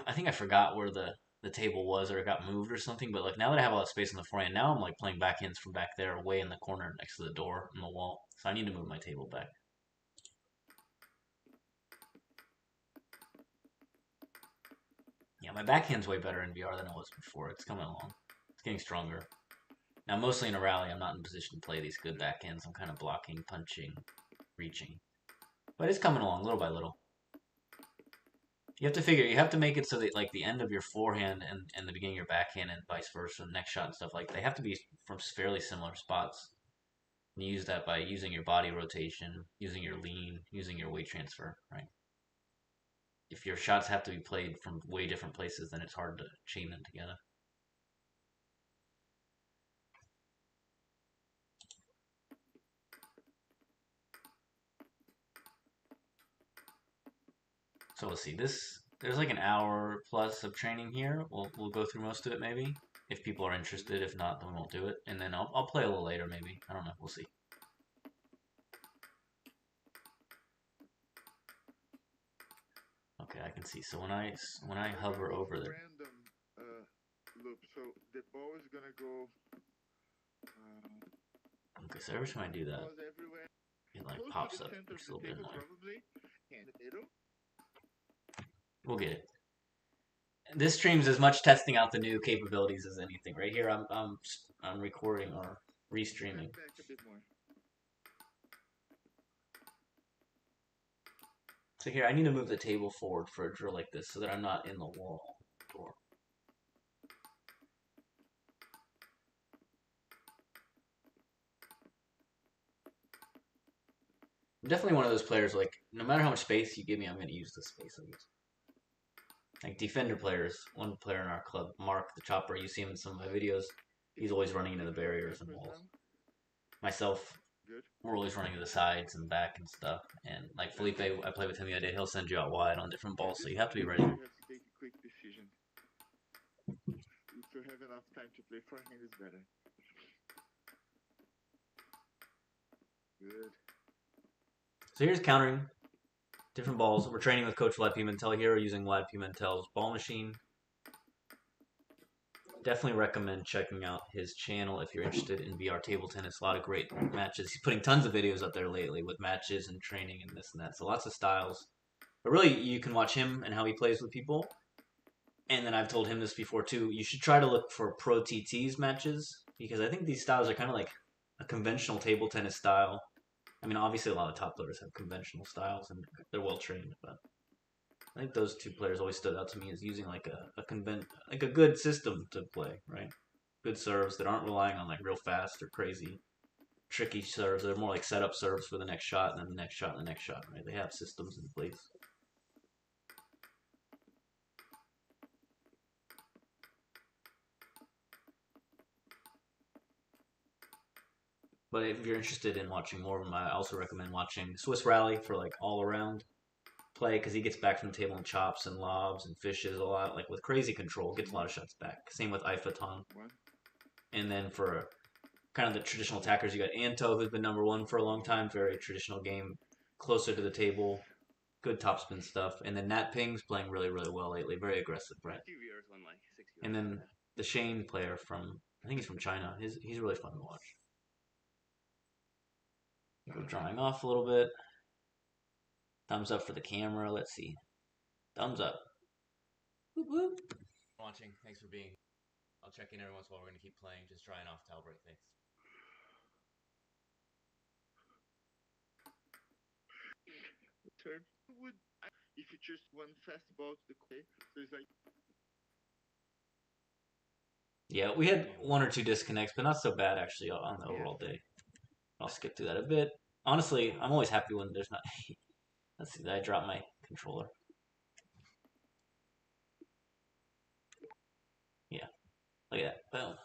I think I forgot where the table was, or it got moved or something, but like now that I have all that space on the forehand, now I'm like playing backhands from back there, way in the corner next to the door and the wall, so I need to move my table back. Yeah, my backhand's way better in VR than it was before. It's coming along. It's getting stronger. Now, mostly in a rally, I'm not in position to play these good backhands. I'm kind of blocking, punching, reaching. But it's coming along little by little. You have to figure, you have to make it so that like the end of your forehand and the beginning of your backhand and vice versa, next shot and stuff, like they have to be from fairly similar spots. And you use that by using your body rotation, using your lean, using your weight transfer, right? If your shots have to be played from way different places, then it's hard to chain them together. So let's see, there's like an hour plus of training here. We'll go through most of it maybe, if people are interested. If not, then we won't do it. And then I'll play a little later maybe. I don't know, we'll see. Okay, I can see. So when I hover over there. Random loop. So the ball is gonna go. Okay, so every time I do that, it like pops up, which is a little bit annoying. We'll get it. This stream's as much testing out the new capabilities as anything. Right here, I'm recording or restreaming. So here, I need to move the table forward for a drill like this so that I'm not in the wall door. I'm definitely one of those players, like, no matter how much space you give me, I'm going to use the space I use. Like, defender players, one player in our club, Mark the Chopper, you see him in some of my videos, he's always running into the barriers and walls. Myself, we're always running to the sides and back and stuff. And like Felipe, I play with him the other day, he'll send you out wide on different balls, so you have to be ready. You have to take a quick decision. If you have enough time to play forehand, is better. Good. So here's countering different balls. We're training with Coach Vlad Pimentel here. We're using Vlad Pimentel's ball machine. definitely recommend checking out his channel if you're interested in VR table tennis. A lot of great matches. He's putting tons of videos up there lately with matches and training and this and that. So lots of styles. But really, you can watch him and how he plays with people. And then I've told him this before too. You should try to look for pro TTs matches because I think these styles are kind of like a conventional table tennis style. I mean, obviously a lot of top players have conventional styles and they're well trained, but I think those two players always stood out to me as using like a good system to play, right? Good serves that aren't relying on like real fast or crazy tricky serves. They're more like setup serves for the next shot and then the next shot and the next shot, right? They have systems in place. But if you're interested in watching more of them, I also recommend watching Swiss Rally for like all around play because he gets back from the table and chops and lobs and fishes a lot, like with crazy control, gets a lot of shots back. Same with Ifatan. And then for kind of the traditional attackers, you got Anto, who's been #1 for a long time, very traditional game, closer to the table, good topspin stuff. And then Nat Ping's playing really, really well lately, very aggressive, right? And then the Shane player from, I think he's from China, he's really fun to watch. We're drawing off a little bit. Thumbs up for the camera. Let's see. Thumbs up. Whoop, whoop. Watching. Thanks for being. I'll check in every once in a while. We're going to keep playing. Just drying off towel break. Thanks. Third would if you just one fast ball to the clay, so it's like. Yeah, we had 1 or 2 disconnects, but not so bad actually on the overall day. I'll skip through that a bit. Honestly, I'm always happy when there's not. Let's see, I dropped my controller. Yeah, look at that. Boom.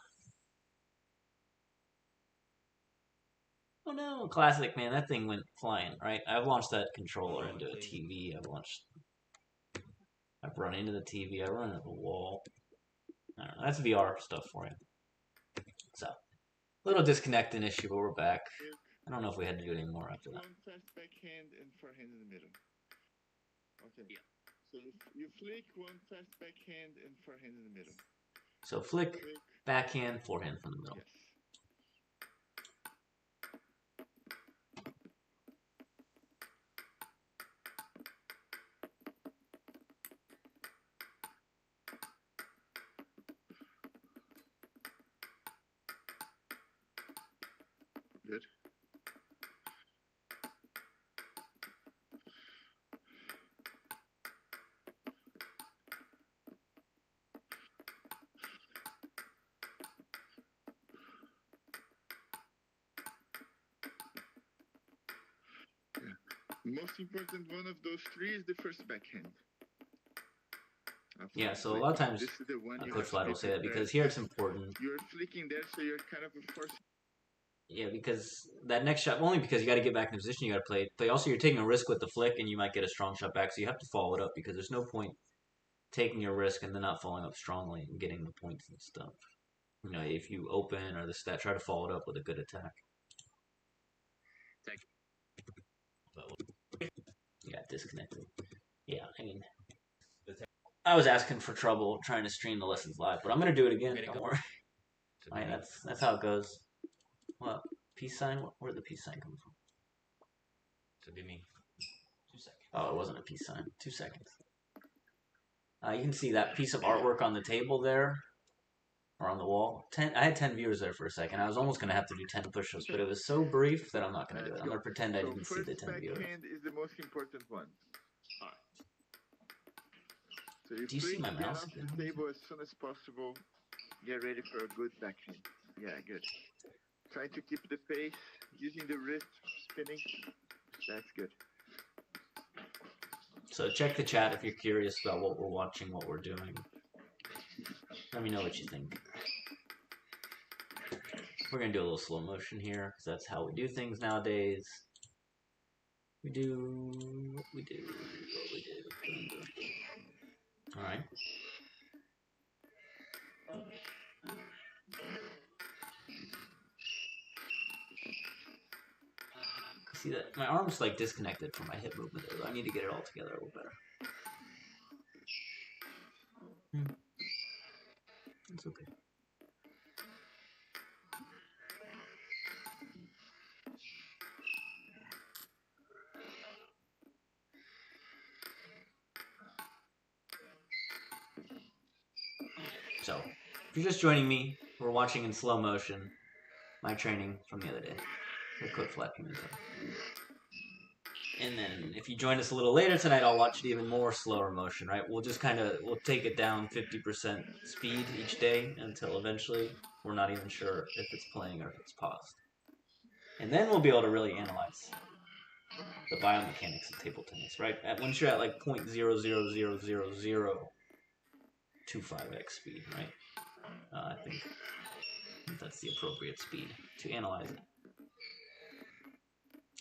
Oh no, classic, man. That thing went flying, right? I've launched that controller into a TV. I've run into the TV. I run into the wall. I don't know. That's VR stuff for you. So, little disconnecting issue, but we're back. I don't know if we had to do any more after that. One fast backhand and forehand in the middle. Okay. Yeah. So you flick one fast backhand and forehand in the middle. So flick, backhand, forehand from the middle. Yes. Good. Most important one of those three is the first backhand. Yeah, so a lot of times Coach Vlad will say that because here it's important. You're flicking there, so you're kind of forcing. Yeah, because that next shot, only because you got to get back in the position, you got to play. Also, you're taking a risk with the flick, and you might get a strong shot back, so you have to follow it up because there's no point taking your risk and then not following up strongly and getting the points and stuff. You know, if you open or this that, try to follow it up with a good attack. Yeah, disconnected. Yeah, I mean, I was asking for trouble trying to stream the lessons live, but I'm gonna do it again. Don't worry. Right, that's how it goes. What peace sign? Where'd the peace sign come from? So give me 2 seconds. Oh, it wasn't a peace sign. 2 seconds. You can see that piece of artwork on the table there, or on the wall. I had 10 viewers there for a second. I was almost gonna have to do 10 push-ups, but it was so brief that I'm not gonna do it. I'm gonna pretend I didn't see the 10 viewers. First backhand is the most important one. So do you see my mouse? Get off the table as soon as possible. Get ready for a good backhand. Yeah, good. Trying to keep the pace, using the wrist, spinning. That's good. So check the chat if you're curious about what we're watching, what we're doing. Let me know what you think. We're going to do a little slow motion here, because that's how we do things nowadays. We do what we do, what we do. Alright. See that? My arm's like disconnected from my hip movement. I need to get it all together a little better. It's okay. So, if you're just joining me, we're watching in slow motion my training from the other day. The cook flat pimento. And then if you join us a little later tonight, I'll watch it even more slower motion, right? We'll just we'll take it down 50% speed each day until eventually we're not even sure if it's playing or if it's paused. And then we'll be able to really analyze the biomechanics of table tennis, right? Once you're at like 0.0000025x speed, right? I think that's the appropriate speed to analyze it.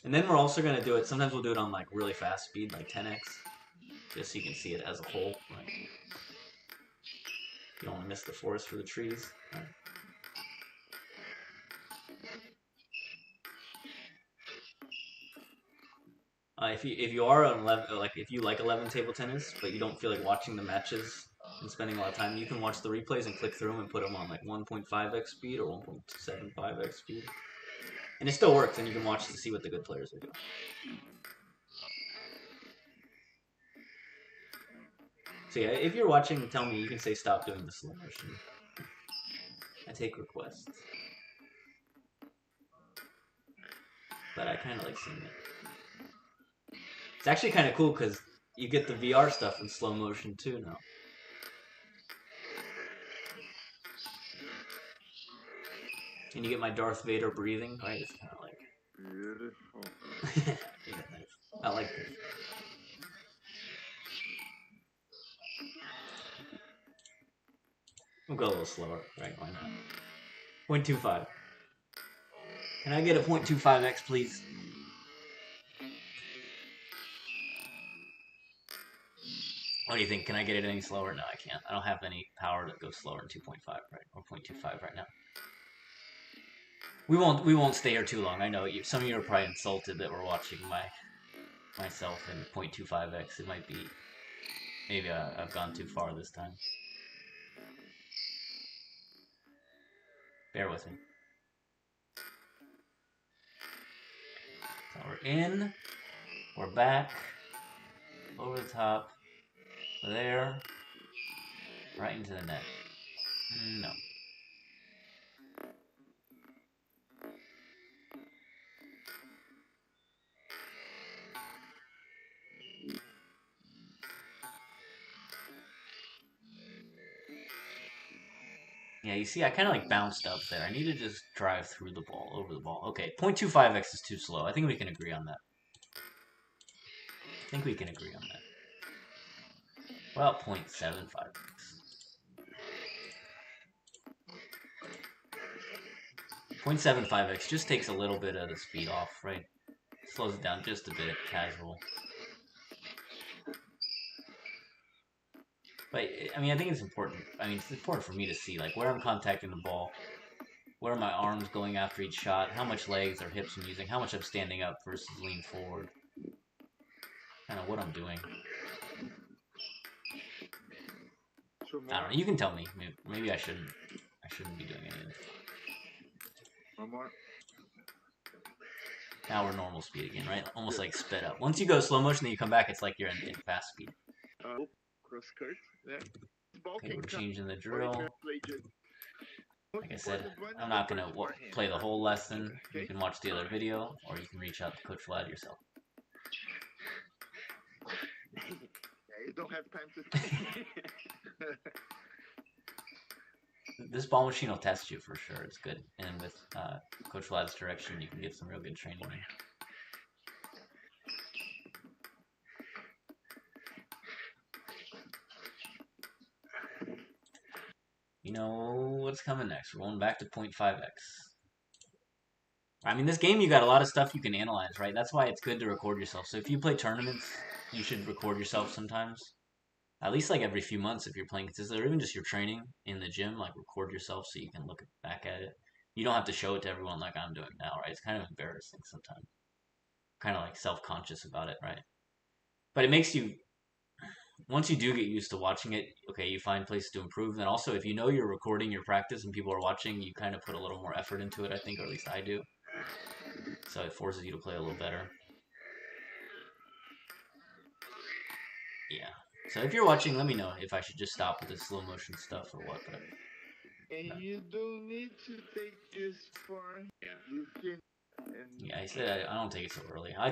And then we're also going to do it, sometimes we'll do it on like really fast speed, like 10x, just so you can see it as a whole. Right? You don't want to miss the forest for the trees. Right? If you are on 11, like if you like 11 table tennis, but you don't feel like watching the matches and spending a lot of time, you can watch the replays and click through them and put them on like 1.5x speed or 1.75x speed, and it still works. And you can watch to see what the good players are doing. So yeah, if you're watching, tell me. You can say stop doing the slow motion. I take requests, but I kind of like seeing it. It's actually kind of cool because you get the VR stuff in slow motion too now. And you get my Darth Vader breathing, right? It's kind of like... Beautiful. Yeah, nice. I like this. We'll go a little slower, right? Why not? 0.25. Can I get a 0.25x, please? What do you think? Can I get it any slower? No, I can't. I don't have any power to go slower than 2.5, right? Or 0.25 right now. We won't stay here too long. I know some of you are probably insulted that we're watching myself in 0.25x. It might be maybe I've gone too far this time. Bear with me. So we're in, we're back, over the top, there, right into the net. No. Yeah, you see, I kind of like bounced up there. I need to just drive through the ball, over the ball. Okay, 0.25x is too slow. I think we can agree on that. I think we can agree on that. Well, 0.75x. 0.75x just takes a little bit of the speed off, right? Slows it down just a bit, casual. But, I mean, I think it's important. I mean, it's important for me to see, like, where I'm contacting the ball, where are my arms going after each shot, how much legs or hips I'm using, how much I'm standing up versus lean forward. Kind of what I'm doing. I don't know. You can tell me. Maybe I shouldn't be doing anything. One more. Now we're normal speed again, right? Almost like sped up. Once you go slow motion, then you come back, it's like you're in fast speed. Cross skirt there. Okay, we're changing the drill. Like I said, I'm not going to play the whole lesson. You can watch the other video, or you can reach out to Coach Vlad yourself. Yeah, you don't have time to think. This ball machine will test you for sure. It's good. And with Coach Vlad's direction, you can get some real good training. You know what's coming next. We're going back to 0.5x. I mean, this game, you got a lot of stuff you can analyze, right? That's why it's good to record yourself. So if you play tournaments, you should record yourself sometimes. At least like every few months if you're playing consistently, or even just your training in the gym, like record yourself so you can look back at it. You don't have to show it to everyone like I'm doing now, right? It's kind of embarrassing sometimes. Kind of like self-conscious about it, right? But it makes you, once you do get used to watching it, okay, you find places to improve. Then also, if you know you're recording your practice and people are watching, you kind of put a little more effort into it, I think, or at least I do. So it forces you to play a little better. Yeah. So if you're watching, let me know if I should just stop with this slow motion stuff or what. But And you don't need to take this far. Yeah. You can. And yeah, I said I don't take it so early. I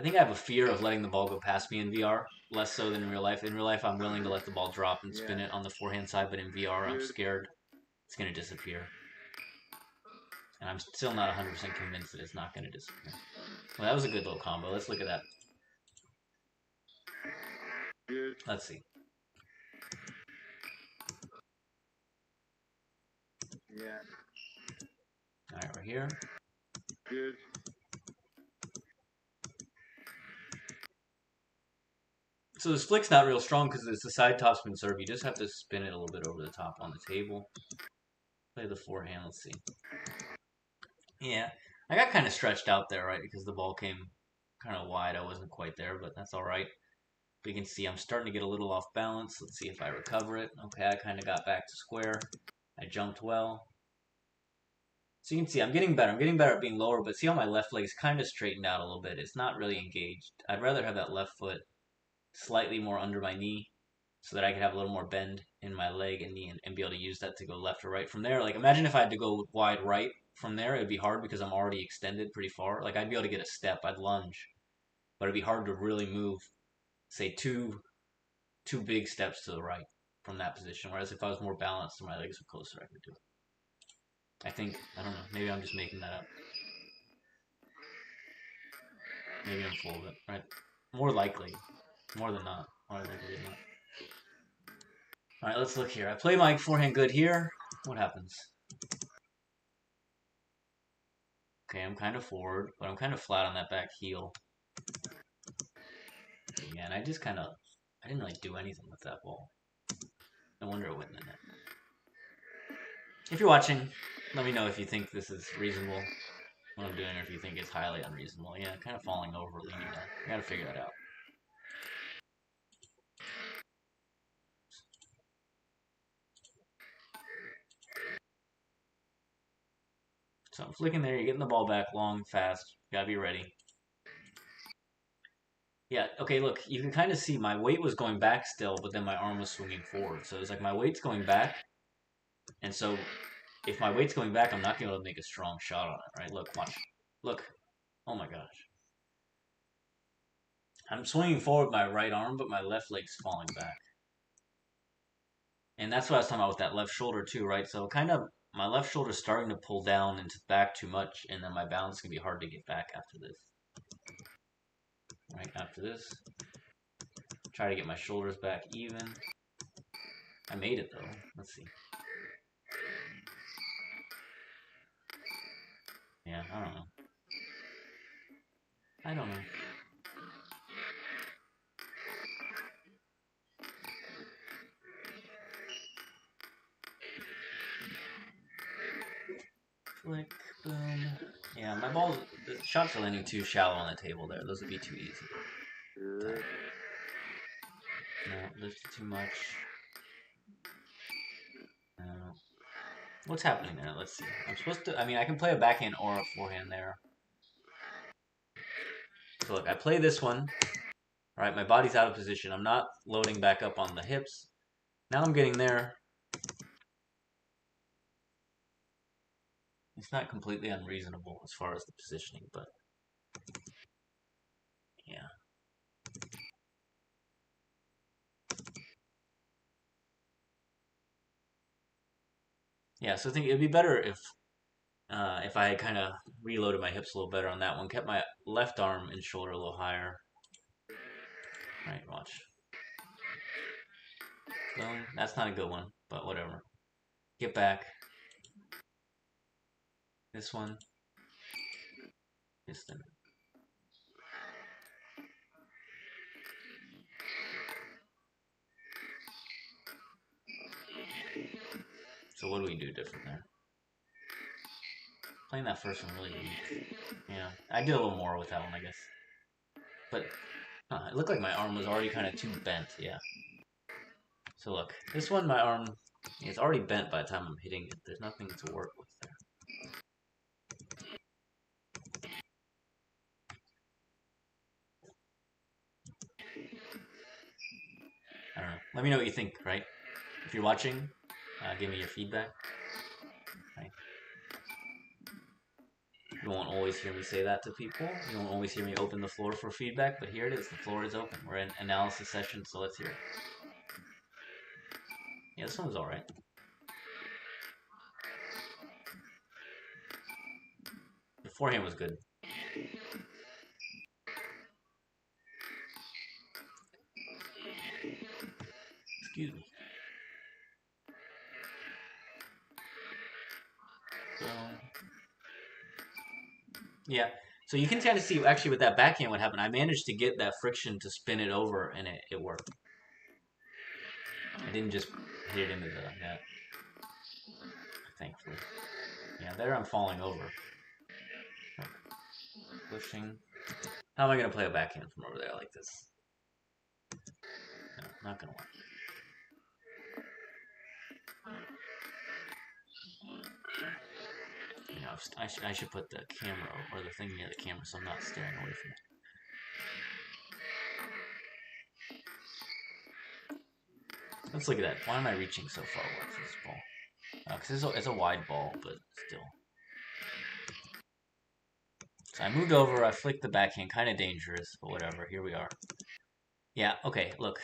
think I have a fear of letting the ball go past me in VR, less so than in real life. In real life, I'm willing to let the ball drop and spin yeah, it on the forehand side, but in VR, I'm good. scared it's going to disappear. And I'm still not 100% convinced that it's not going to disappear. Well, that was a good little combo. Let's look at that. Good. Let's see. Yeah, All right, we're here. good. So this flick's not real strong because it's a side topspin serve. You just have to spin it a little bit over the top on the table. Play the forehand. Let's see. Yeah, I got kind of stretched out there, right, because the ball came kind of wide. I wasn't quite there, but that's all right. But you can see I'm starting to get a little off balance. Let's see if I recover it. Okay, I kind of got back to square. I jumped well. So you can see I'm getting better. I'm getting better at being lower, but see how my left leg is kind of straightened out a little bit. It's not really engaged. I'd rather have that left foot slightly more under my knee so that I could have a little more bend in my leg and knee and be able to use that to go left or right from there. Like imagine if I had to go wide right from there, it'd be hard because I'm already extended pretty far. Like I'd be able to get a step, I'd lunge, but it'd be hard to really move, say two big steps to the right from that position. Whereas if I was more balanced and my legs were closer, I could do it. I think, I don't know, maybe I'm just making that up. Maybe I'm full of it, right? More likely, more than not. More likely than not. All right, let's look here. I play my forehand good here. What happens? Okay, I'm kind of forward, but I'm kind of flat on that back heel. Yeah, and I didn't really do anything with that ball. No wonder it went in the net. If you're watching, let me know if you think this is reasonable, what I'm doing, or if you think it's highly unreasonable. Yeah, kind of falling over, leaning down. I gotta figure that out. So I'm flicking there, you're getting the ball back long, fast. You gotta be ready. Yeah, okay, look, you can kind of see my weight was going back still, but then my arm was swinging forward. So it's like my weight's going back, and so if my weight's going back, I'm not going to be able to make a strong shot on it, right? Look, watch. Look. Oh my gosh. I'm swinging forward my right arm, but my left leg's falling back. And that's what I was talking about with that left shoulder too, right? So kind of my left shoulder's starting to pull down into back too much, and then my balance can be hard to get back after this. Right after this. Try to get my shoulders back even. I made it though. Let's see. Yeah, I don't know. I don't know. Flick, boom. Yeah, my balls, the shots are landing too shallow on the table there. Those would be too easy. Good. No, lifted too much. No. What's happening there? Let's see. I'm supposed to, I mean, I can play a backhand or a forehand there. So look, I play this one. All right, my body's out of position. I'm not loading back up on the hips. Now I'm getting there. It's not completely unreasonable as far as the positioning, but yeah. Yeah, so I think it'd be better if I had kind of reloaded my hips a little better on that one, kept my left arm and shoulder a little higher. All right, watch. Boom. That's not a good one, but whatever. Get back. This one. This thing. So what do we do different there? Playing that first one really weak. Yeah, I did a little more with that one, I guess. But it looked like my arm was already kind of too bent, yeah. So look, this one, my arm is already bent by the time I'm hitting it. There's nothing to work with there. Let me know what you think, right? If you're watching, give me your feedback. Right? You won't always hear me say that to people. You won't always hear me open the floor for feedback, but here it is. The floor is open. We're in analysis session, so let's hear it. Yeah, this one was alright. The forehand was good. Excuse me. So, yeah. So you can kind of see actually with that backhand what happened. I managed to get that friction to spin it over, and it worked. I didn't just hit it into the net. Thankfully. Yeah, there I'm falling over. Pushing. How am I going to play a backhand from over there like this? No, not going to work. You know, I should put the camera or the thing near the camera so I'm not staring away from it. Let's look at that. Why am I reaching so far away from this ball? Because it's a wide ball, but still. So I moved over, I flicked the backhand, kind of dangerous, but whatever, here we are. Yeah, okay, look.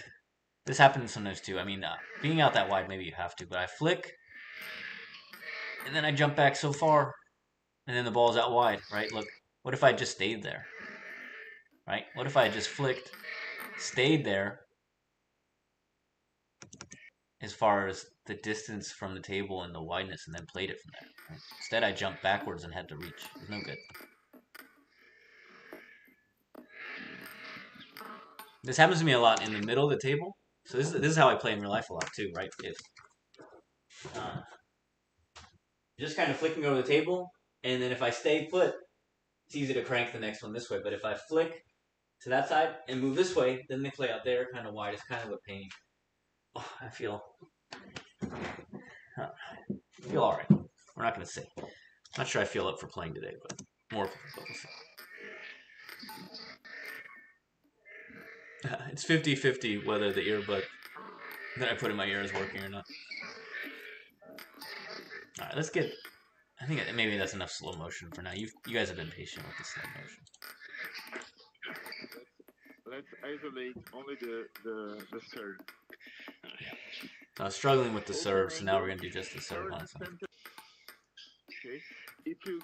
This happens sometimes too. I mean, being out that wide, maybe you have to, but I flick, and then I jump back so far, and then the ball's out wide, right? Look, what if I just stayed there? Right? What if I just flicked, stayed there, as far as the distance from the table and the wideness, and then played it from there? Right? Instead, I jumped backwards and had to reach. It was no good. This happens to me a lot in the middle of the table. So this is how I play in real life a lot too, right? If just kind of flicking over the table, and then if I stay put, it's easy to crank the next one this way. But if I flick to that side and move this way, then they play out there kind of wide. It's kind of a pain. Oh, I feel all right. We're not gonna say. Not sure I feel up for playing today, but more for the say. It's 50-50 whether the earbud that I put in my ear is working or not. All right, let's get. I think maybe that's enough slow motion for now. You guys have been patient with the slow motion. Let's isolate only the serve. I was struggling with the serve, so now we're gonna do just the serve on something. Okay. If you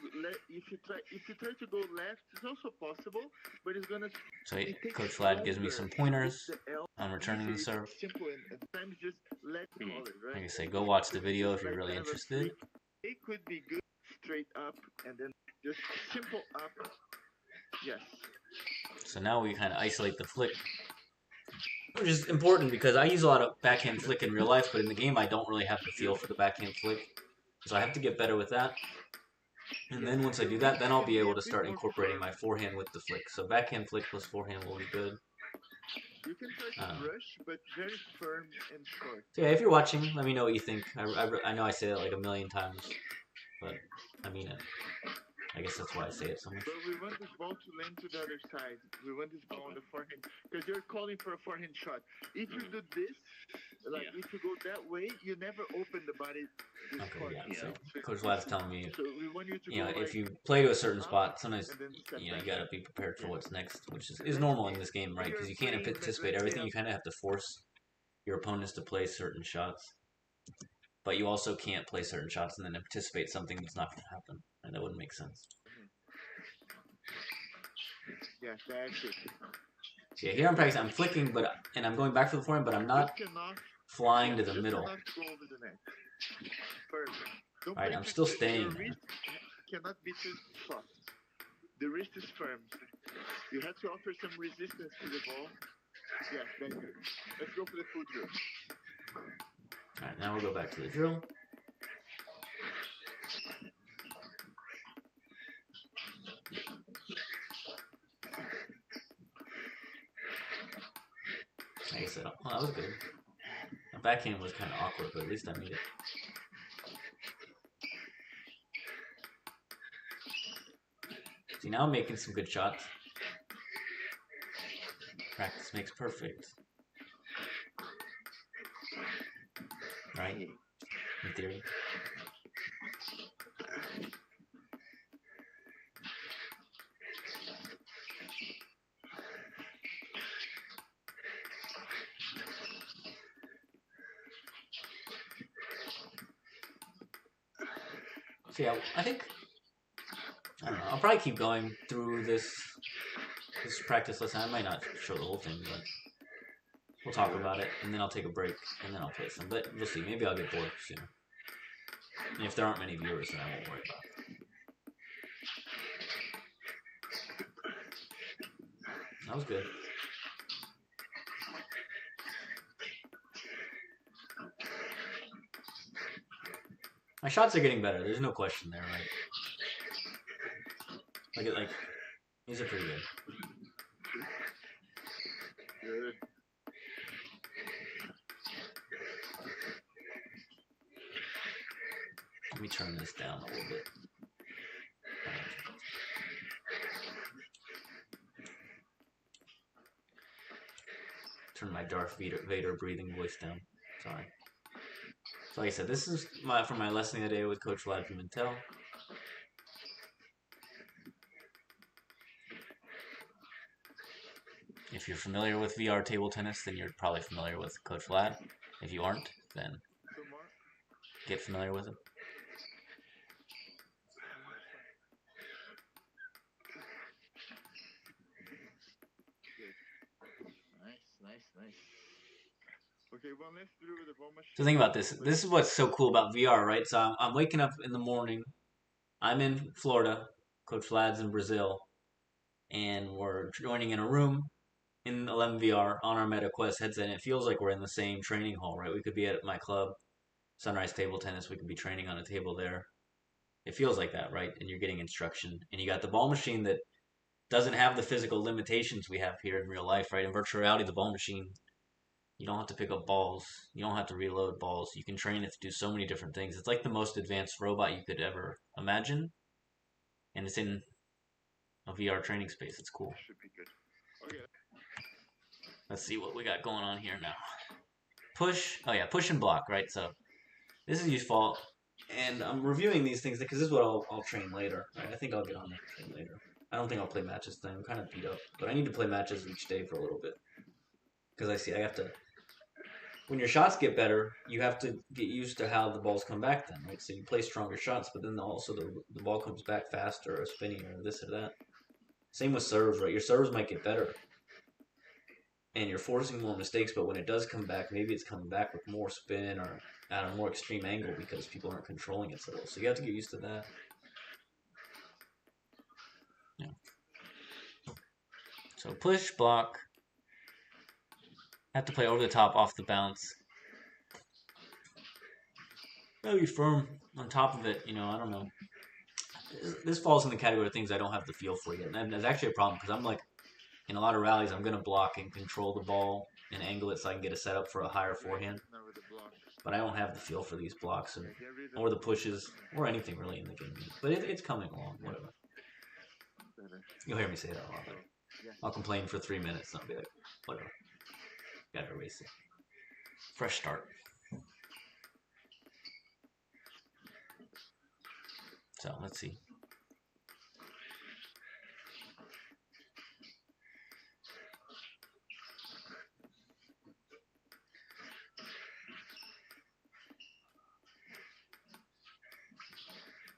try to go left, it's also possible, but it's gonna. So Coach Vlad gives me some pointers on returning the serve. Simple and sometimes just let call it, right? Like I say, go watch the video if you're really interested. It could be good straight up and then just simple up. Yes. So now we kind of isolate the flick, which is important because I use a lot of backhand flick in real life, but in the game I don't really have the feel for the backhand flick. So I have to get better with that. And then once I do that, then I'll be able to start incorporating my forehand with the flick. So backhand flick plus forehand will be good. You can try to brush, but very firm and short. So yeah, if you're watching, let me know what you think. I know I say that like a million times, but I mean it. I guess that's why I say it so much. But we want this ball to land to the other side. We want this ball on the forehand. Because you're calling for a forehand shot. If you do this, like if you go that way, you never open the body. Okay, yeah. So Coach Vlad's telling me, so we want you to you know, if you play to a certain spot, sometimes you gotta be prepared for what's next, which is normal in this game, right? Because you can't anticipate everything. You kind of have to force your opponents to play certain shots, but you also can't play certain shots and then anticipate something that's not going to happen, and that wouldn't make sense. Yeah, that's it. So yeah, here I'm practicing. I'm flicking, and I'm going back for the forehand, but I'm not flying to the middle. All right, I'm still staying there. Cannot be too soft. The wrist is firm. You have to offer some resistance to the ball. Yeah, very good. Let's go for the full drill. All right, now we'll go back to the drill. Like I said, oh, that was good. My backhand was kind of awkward, but at least I made it. See, now I'm making some good shots. Practice makes perfect. right? In theory. So yeah, I think I don't know. I'll probably keep going through this practice lesson. I might not show the whole thing, but we'll talk about it, and then I'll take a break, and then I'll play some. But we'll see. Maybe I'll get bored sooner. And if there aren't many viewers, then I won't worry about it. That was good. My shots are getting better. There's no question there, right? Like these are pretty good. Good. Let me turn this down a little bit. Turn my Darth Vader breathing voice down. Sorry. So like I said, this is from my lesson today with Coach Vlad Pimentel. If you're familiar with VR table tennis, then you're probably familiar with Coach Vlad. If you aren't, then get familiar with him. Nice. Okay, well, let's do the ball machine. So think about this. This is what's so cool about VR, right? So I'm waking up in the morning. I'm in Florida. Coach Vlad's in Brazil. And we're joining in a room in 11VR on our MetaQuest headset. And it feels like we're in the same training hall, right? We could be at my club, Sunrise Table Tennis. We could be training on a table there. It feels like that, right? And you're getting instruction. And you got the ball machine that doesn't have the physical limitations we have here in real life, right? In virtual reality, the ball machine, you don't have to pick up balls. You don't have to reload balls. You can train it to do so many different things. It's like the most advanced robot you could ever imagine. And it's in a VR training space. It's cool. Should be good. Okay. Let's see what we got going on here now. Push. Oh yeah, push and block, right? So this is useful. And I'm reviewing these things because this is what I'll train later. Right? I think I'll get on that train later. I don't think I'll play matches today. I'm kind of beat up. But I need to play matches each day for a little bit. Because I have to... When your shots get better, you have to get used to how the balls come back then, right? So you play stronger shots, but then also the ball comes back faster or spinning or this or that. Same with serves, right? Your serves might get better. And you're forcing more mistakes, but when it does come back, maybe it's coming back with more spin or at a more extreme angle because people aren't controlling it so well. So you have to get used to that. Yeah. So push, block. Have to play over the top, off the bounce. Gotta be firm on top of it, I don't know. This falls in the category of things I don't have the feel for yet. And that's actually a problem because I'm like, in a lot of rallies, I'm going to block and control the ball and angle it so I can get a setup for a higher forehand. But I don't have the feel for these blocks or the pushes or anything really in the game. But it's coming along, whatever. You'll hear me say that a lot. I'll complain for 3 minutes and I'll be like, whatever. Gotta erase it. Fresh start. So let's see.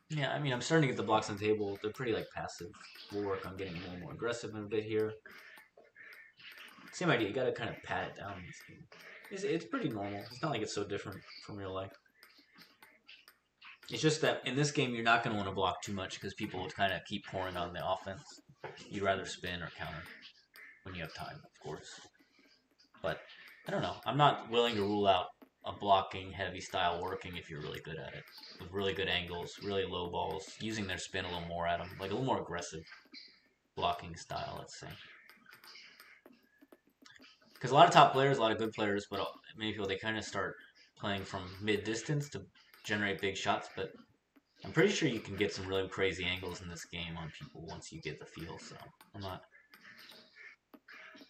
Yeah, I mean, I'm starting to get the blocks on the table. They're pretty like passive. We'll work on getting a little more aggressive in a bit here. Same idea. You got to kind of pat it down in this game. It's pretty normal. It's not like it's so different from real life. It's just that in this game, you're not going to want to block too much because people would kind of keep pouring on the offense. You'd rather spin or counter when you have time, of course. But I don't know. I'm not willing to rule out a blocking heavy style working if you're really good at it. With really good angles, really low balls, using their spin a little more at them. Like a little more aggressive blocking style, let's say. Because a lot of top players, a lot of good players, but many people, they kind of start playing from mid-distance to generate big shots. But I'm pretty sure you can get some really crazy angles in this game on people once you get the feel. So I'm not...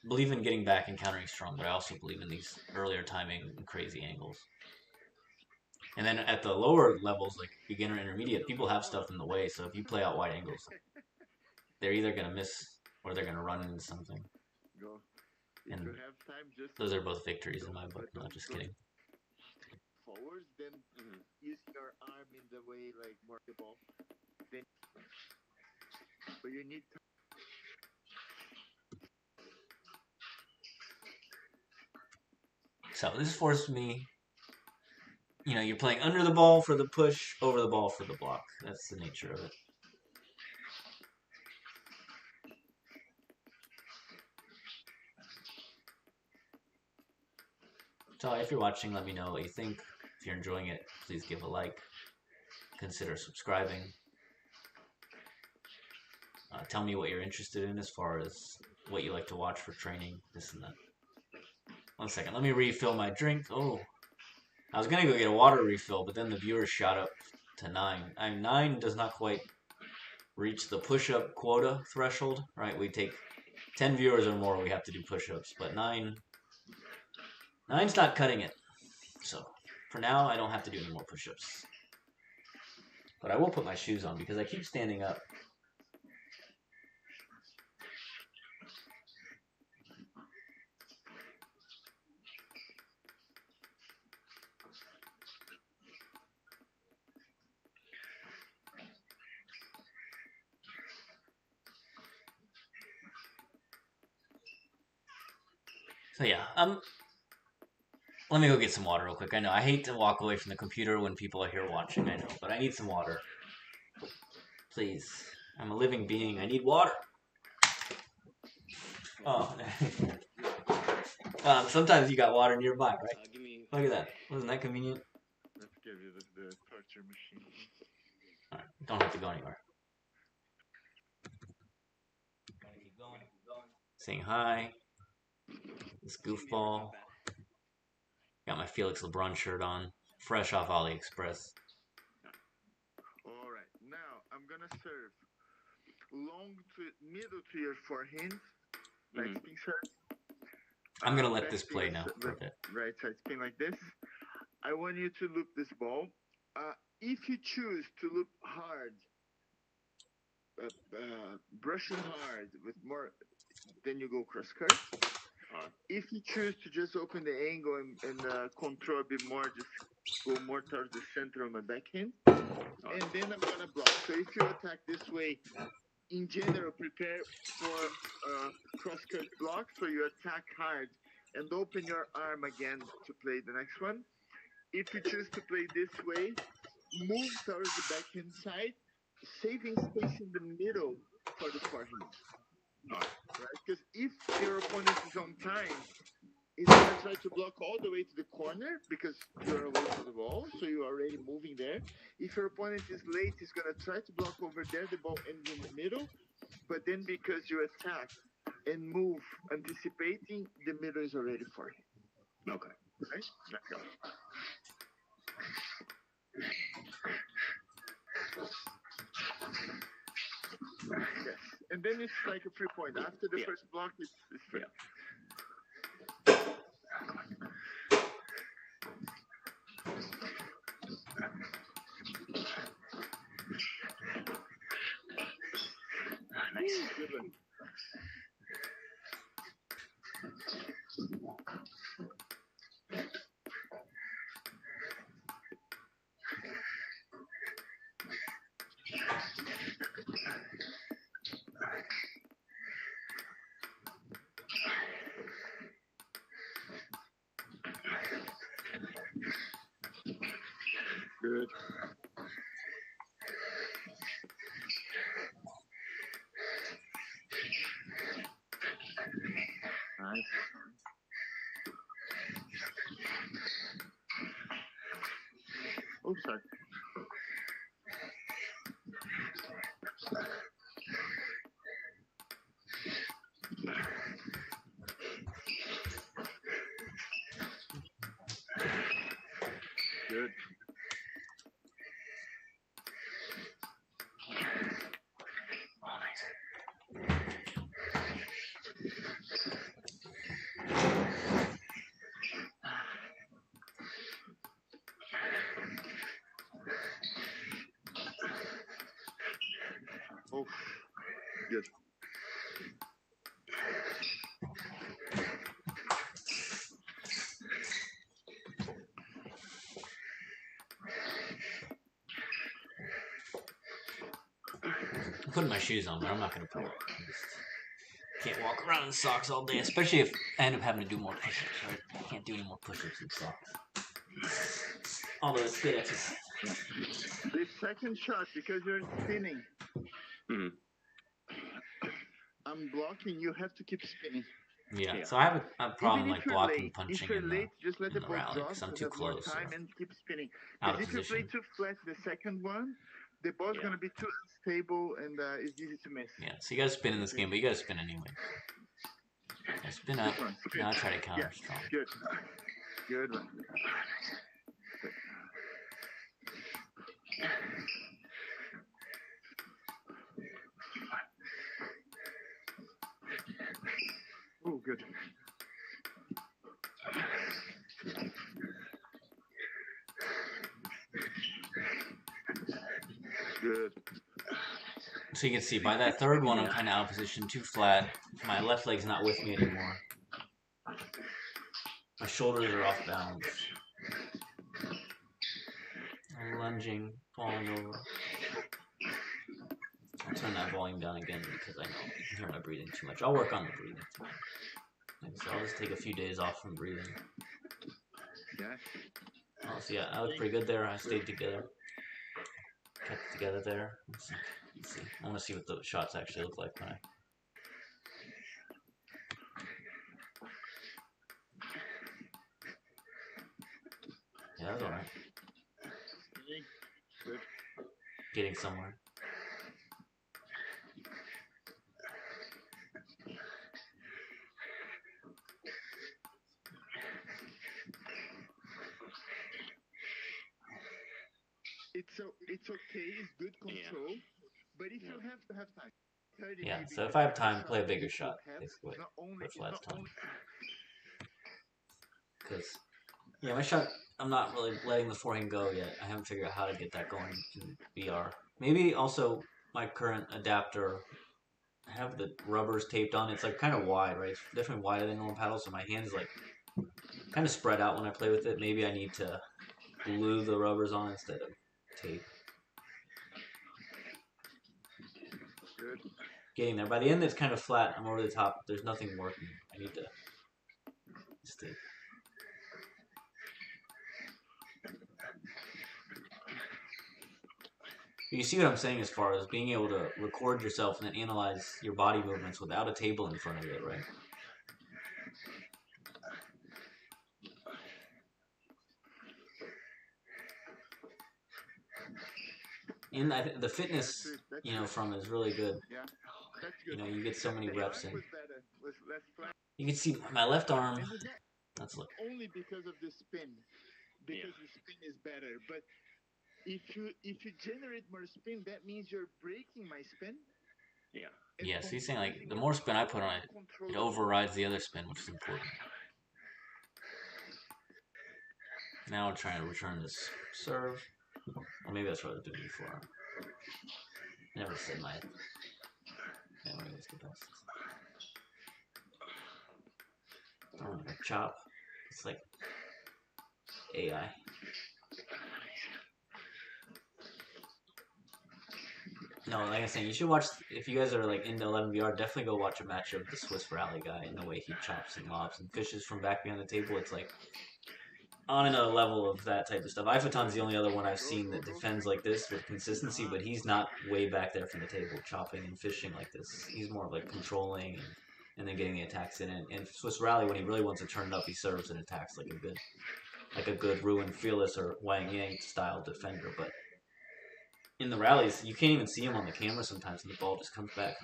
believe in getting back and countering strong, but I also believe in these earlier timing and crazy angles. And then at the lower levels, like beginner, intermediate, people have stuff in the way. So if you play out wide angles, they're either gonna miss or they're gonna run into something. Go. If And you have time, just those are both victories in my book. but No, don't just go kidding. forwards. Then use your arm in the way like more the ball. Then, but you need to. So this forced me. You know, you're playing under the ball for the push, over the ball for the block. That's the nature of it. So if you're watching, let me know what you think. If you're enjoying it, please give a like. Consider subscribing. Tell me what you're interested in as far as what you like to watch for training, this and that. 1 second, let me refill my drink. Oh, I was gonna go get a water refill, but then the viewers shot up to 9. 9 does not quite reach the push-up quota threshold, right? We take 10 viewers or more, we have to do push-ups, but 9's not cutting it. So for now, I don't have to do any more push-ups. But I will put my shoes on because I keep standing up. So yeah, let me go get some water real quick. I know I hate to walk away from the computer when people are here watching, I know, but I need some water. Please. I'm a living being. I need water. Oh. Sometimes you got water nearby, right? Look at that. Wasn't that convenient? Let's give you the torture machine. Alright, don't have to go anywhere. Keep going. Saying hi. This goofball. Got my Felix LeBron shirt on. Fresh off AliExpress. Alright, now I'm gonna serve long to middle to your forehand, like spin serve. I'm gonna let this play now for a bit. Right side spin like this. I want you to loop this ball. If you choose to loop hard, brushing hard with more, then you go cross court. If you choose to just open the angle and control a bit more, just go more towards the center of my backhand. And then I'm gonna block. So if you attack this way, in general, prepare for cross court block. So you attack hard and open your arm again to play the next one. If you choose to play this way, move towards the backhand side, saving space in the middle for the forehand. Right? Because if your opponent is on time, he's gonna try to block all the way to the corner because you're away from the ball, so you're already moving there. If your opponent is late, he's gonna try to block over there, the ball ends in the middle, but then because you attack and move anticipating, the middle is already for him. Okay. Right? Let's go. Yes. And then it's like a 3 point. After the first block, it's free. Yeah. Nice. Good one. Good. Nice. Oh, sorry. Good. Oh, good. I'm putting my shoes on, but I'm not gonna put. Can't walk around in socks all day, especially if I end up having to do more push-ups. Right? I can't do any more push-ups in socks. Although it's good exercise. The second shot, because you're spinning. Mhm. I'm blocking. You have to keep spinning. Yeah. So I have a problem Even if like you're blocking, late, punching if you're in late, just let the the ball rally drop because I'm to too have more close time or and keep spinning. out of Because if you play position. too flat the second one, the ball's gonna be too unstable and it's easy to miss. Yeah. So you gotta spin in this game, but you gotta spin anyway. I spin up. Now I try to counter strong. Good. Good one. Oh, good. Good. So you can see by that third one, I'm kind of out of position, too flat. My left leg's not with me anymore. My shoulders are off balance. I'm lunging, falling over. I'll turn that volume down again because I know you can hear my breathing too much. I'll work on the breathing tonight. So I'll just take a few days off from breathing. Yeah. Oh, so yeah, I was pretty good there. I stayed together. Kept it together there. Let's see. I want to see what the shots actually look like when I... Yeah, that was alright. Getting somewhere. It's okay, it's good control, but if you have to have time. Yeah, so if I have time, play a bigger shot, basically. Push last time. Because, yeah, my shot, I'm not really letting the forehand go yet. I haven't figured out how to get that going in VR. Maybe also my current adapter, I have the rubbers taped on. It's like kind of wide, right? It's definitely wider than normal paddle, so my hand's like kind of spread out when I play with it. Maybe I need to glue the rubbers on instead of tape. Good. Getting there. By the end, it's kind of flat. I'm over the top. There's nothing working. I need to stay. You see what I'm saying as far as being able to record yourself and then analyze your body movements without a table in front of it, right? And the fitness, from is really good. Yeah, that's good. You get so many reps in. Was better. Was less flat. You can see my left arm. Let's look. Only because of the spin, because the spin is better. But if you generate more spin, that means you're breaking my spin. Yeah, so he's saying like the more spin I put on it, it overrides the other spin, which is important. Now we're trying to return this serve. Or maybe that's what I was doing before. Never said my memory was the best. Throwing a chop. It's like AI. No, like I'm saying, you should watch, if you guys are like into 11VR, definitely go watch a match of the Swiss Rally guy and the way he chops and lobs and fishes from back behind the table. It's like on another level of that type of stuff. Ifoton's the only other one I've seen that defends like this with consistency, but he's not way back there from the table chopping and fishing like this. He's more like controlling and then getting the attacks in. And Swiss Rally, when he really wants to turn it up, he serves and attacks like a good Ruin Fearless or Wang Yang style defender. But in the rallies, you can't even see him on the camera sometimes, and the ball just comes back.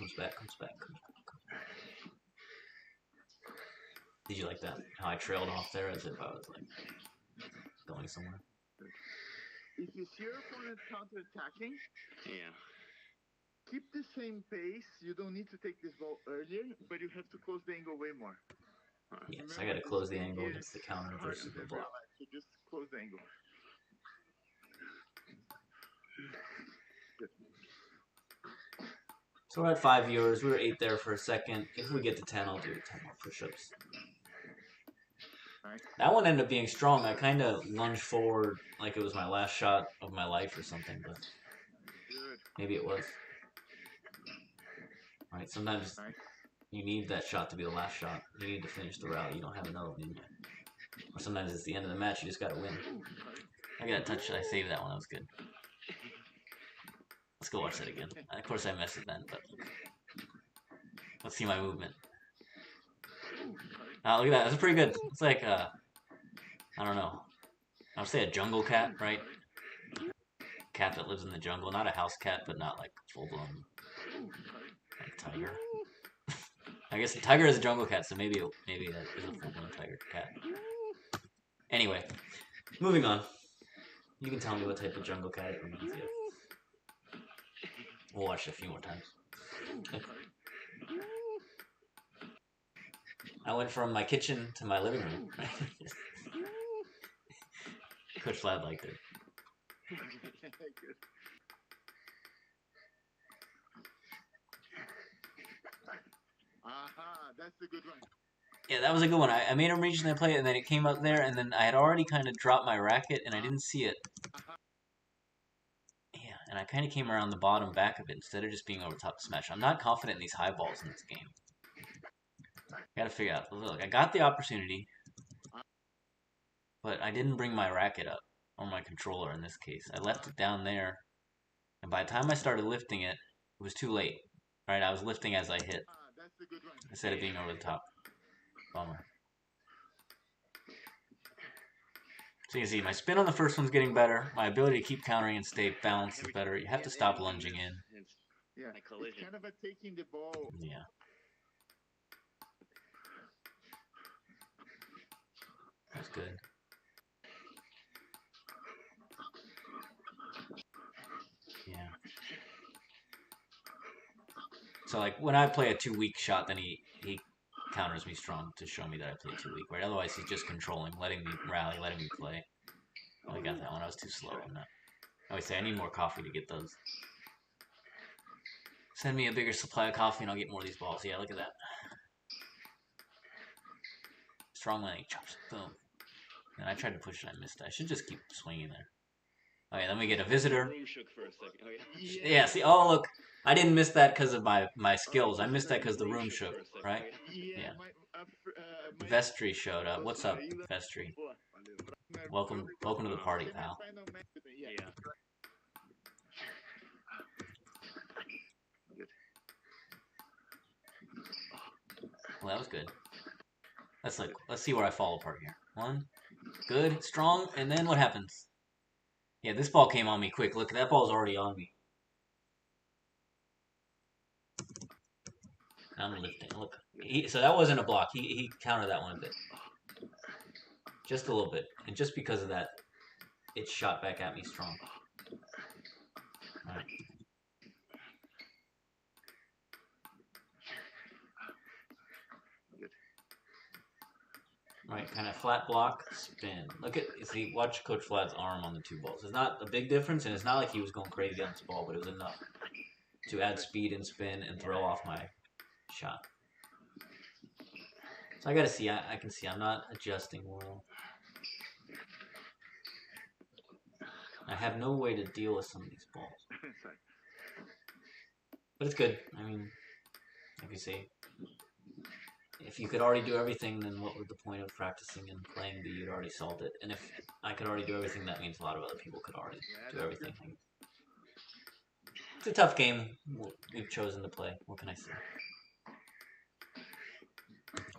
Did you like that? How I trailed off there as if I was like going somewhere. If you see your opponent counter-attacking, keep the same pace. You don't need to take this ball earlier, but you have to close the angle way more. Yes, I got to close the angle against the counter versus the block. So just close the angle. Good. So we're at 5 viewers. We were 8 there for a second. If we get to 10, I'll do 10 more push-ups. That one ended up being strong. I kind of lunged forward like it was my last shot of my life or something, but maybe it was. Right, sometimes you need that shot to be the last shot. You need to finish the rally. You don't have another one in you. Or sometimes it's the end of the match. You just got to win. I got a touch. I saved that one. That was good. Let's go watch that again. Of course, I messed it then, but let's see my movement. Look at that. That's pretty good. It's like, I don't know. I would say a jungle cat, right? Cat that lives in the jungle. Not a house cat, but not like full-blown like tiger. I guess the tiger is a jungle cat, so maybe that is a full-blown tiger cat. Anyway, moving on. You can tell me what type of jungle cat it reminds you of. We'll watch it a few more times. Okay. I went from my kitchen to my living room. Coach Vlad liked it. That's a good one. Yeah, that was a good one. I made him reach and I play it, and then it came up there, and then I had already kind of dropped my racket, and I didn't see it. Yeah, and I kind of came around the bottom back of it instead of just being over top the smash. I'm not confident in these high balls in this game. Gotta figure out. Look, I got the opportunity, but I didn't bring my racket up, or my controller in this case. I left it down there, and by the time I started lifting it, it was too late. Right, I was lifting as I hit, instead of being over the top. Bummer. So you can see, my spin on the first one's getting better. My ability to keep countering and stay balanced is better. You have to stop lunging in. Yeah, it's kind of a taking the ball. Yeah. That's good. Yeah. So like when I play a too weak shot, then he counters me strong to show me that I play too weak, right? Otherwise he's just controlling, letting me rally, letting me play. Oh, I got that one. I was too slow on that. I always say I need more coffee to get those. Send me a bigger supply of coffee and I'll get more of these balls. Yeah, look at that. Strong landing, chops, boom. And I tried to push it, I missed it. I should just keep swinging there. Okay, then we get a visitor. Room shook for a second. Okay. Yeah, see, oh look, I didn't miss that because of my skills. I missed that because the room shook, right? Yeah. Vestry showed up. What's up, Vestry? Welcome to the party, pal. Yeah. Well, that was good. Let's see where I fall apart here. One, good, strong, and then what happens? Yeah, this ball came on me quick. Look, that ball's already on me. I'm lifting. Look, so that wasn't a block. He countered that one a bit, just a little bit, and just because of that, it shot back at me strong. All right. Right, kind of flat block, spin. See, watch Coach Vlad's arm on the two balls. It's not a big difference, and it's not like he was going crazy on this ball, but it was enough to add speed and spin and throw off my shot. So I gotta see, I can see I'm not adjusting well. I have no way to deal with some of these balls. But it's good. I mean, like you say, if you could already do everything, then what was the point of practicing and playing that you'd already solved it? And if I could already do everything, that means a lot of other people could already do everything. It's a tough game we've chosen to play. What can I say?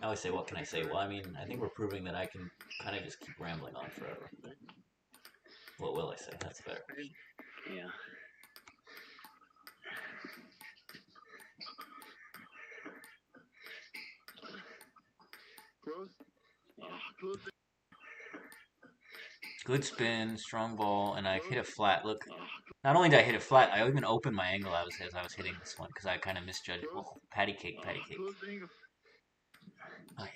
I always say, what can I say? Well, I mean, I think we're proving that I can kind of just keep rambling on forever. What will I say? That's better. Yeah. Good spin, strong ball, and I hit it flat. Look, not only did I hit it flat, I even opened my angle as I was hitting this one because I kind of misjudged it. Oh, patty cake. Oh, yeah.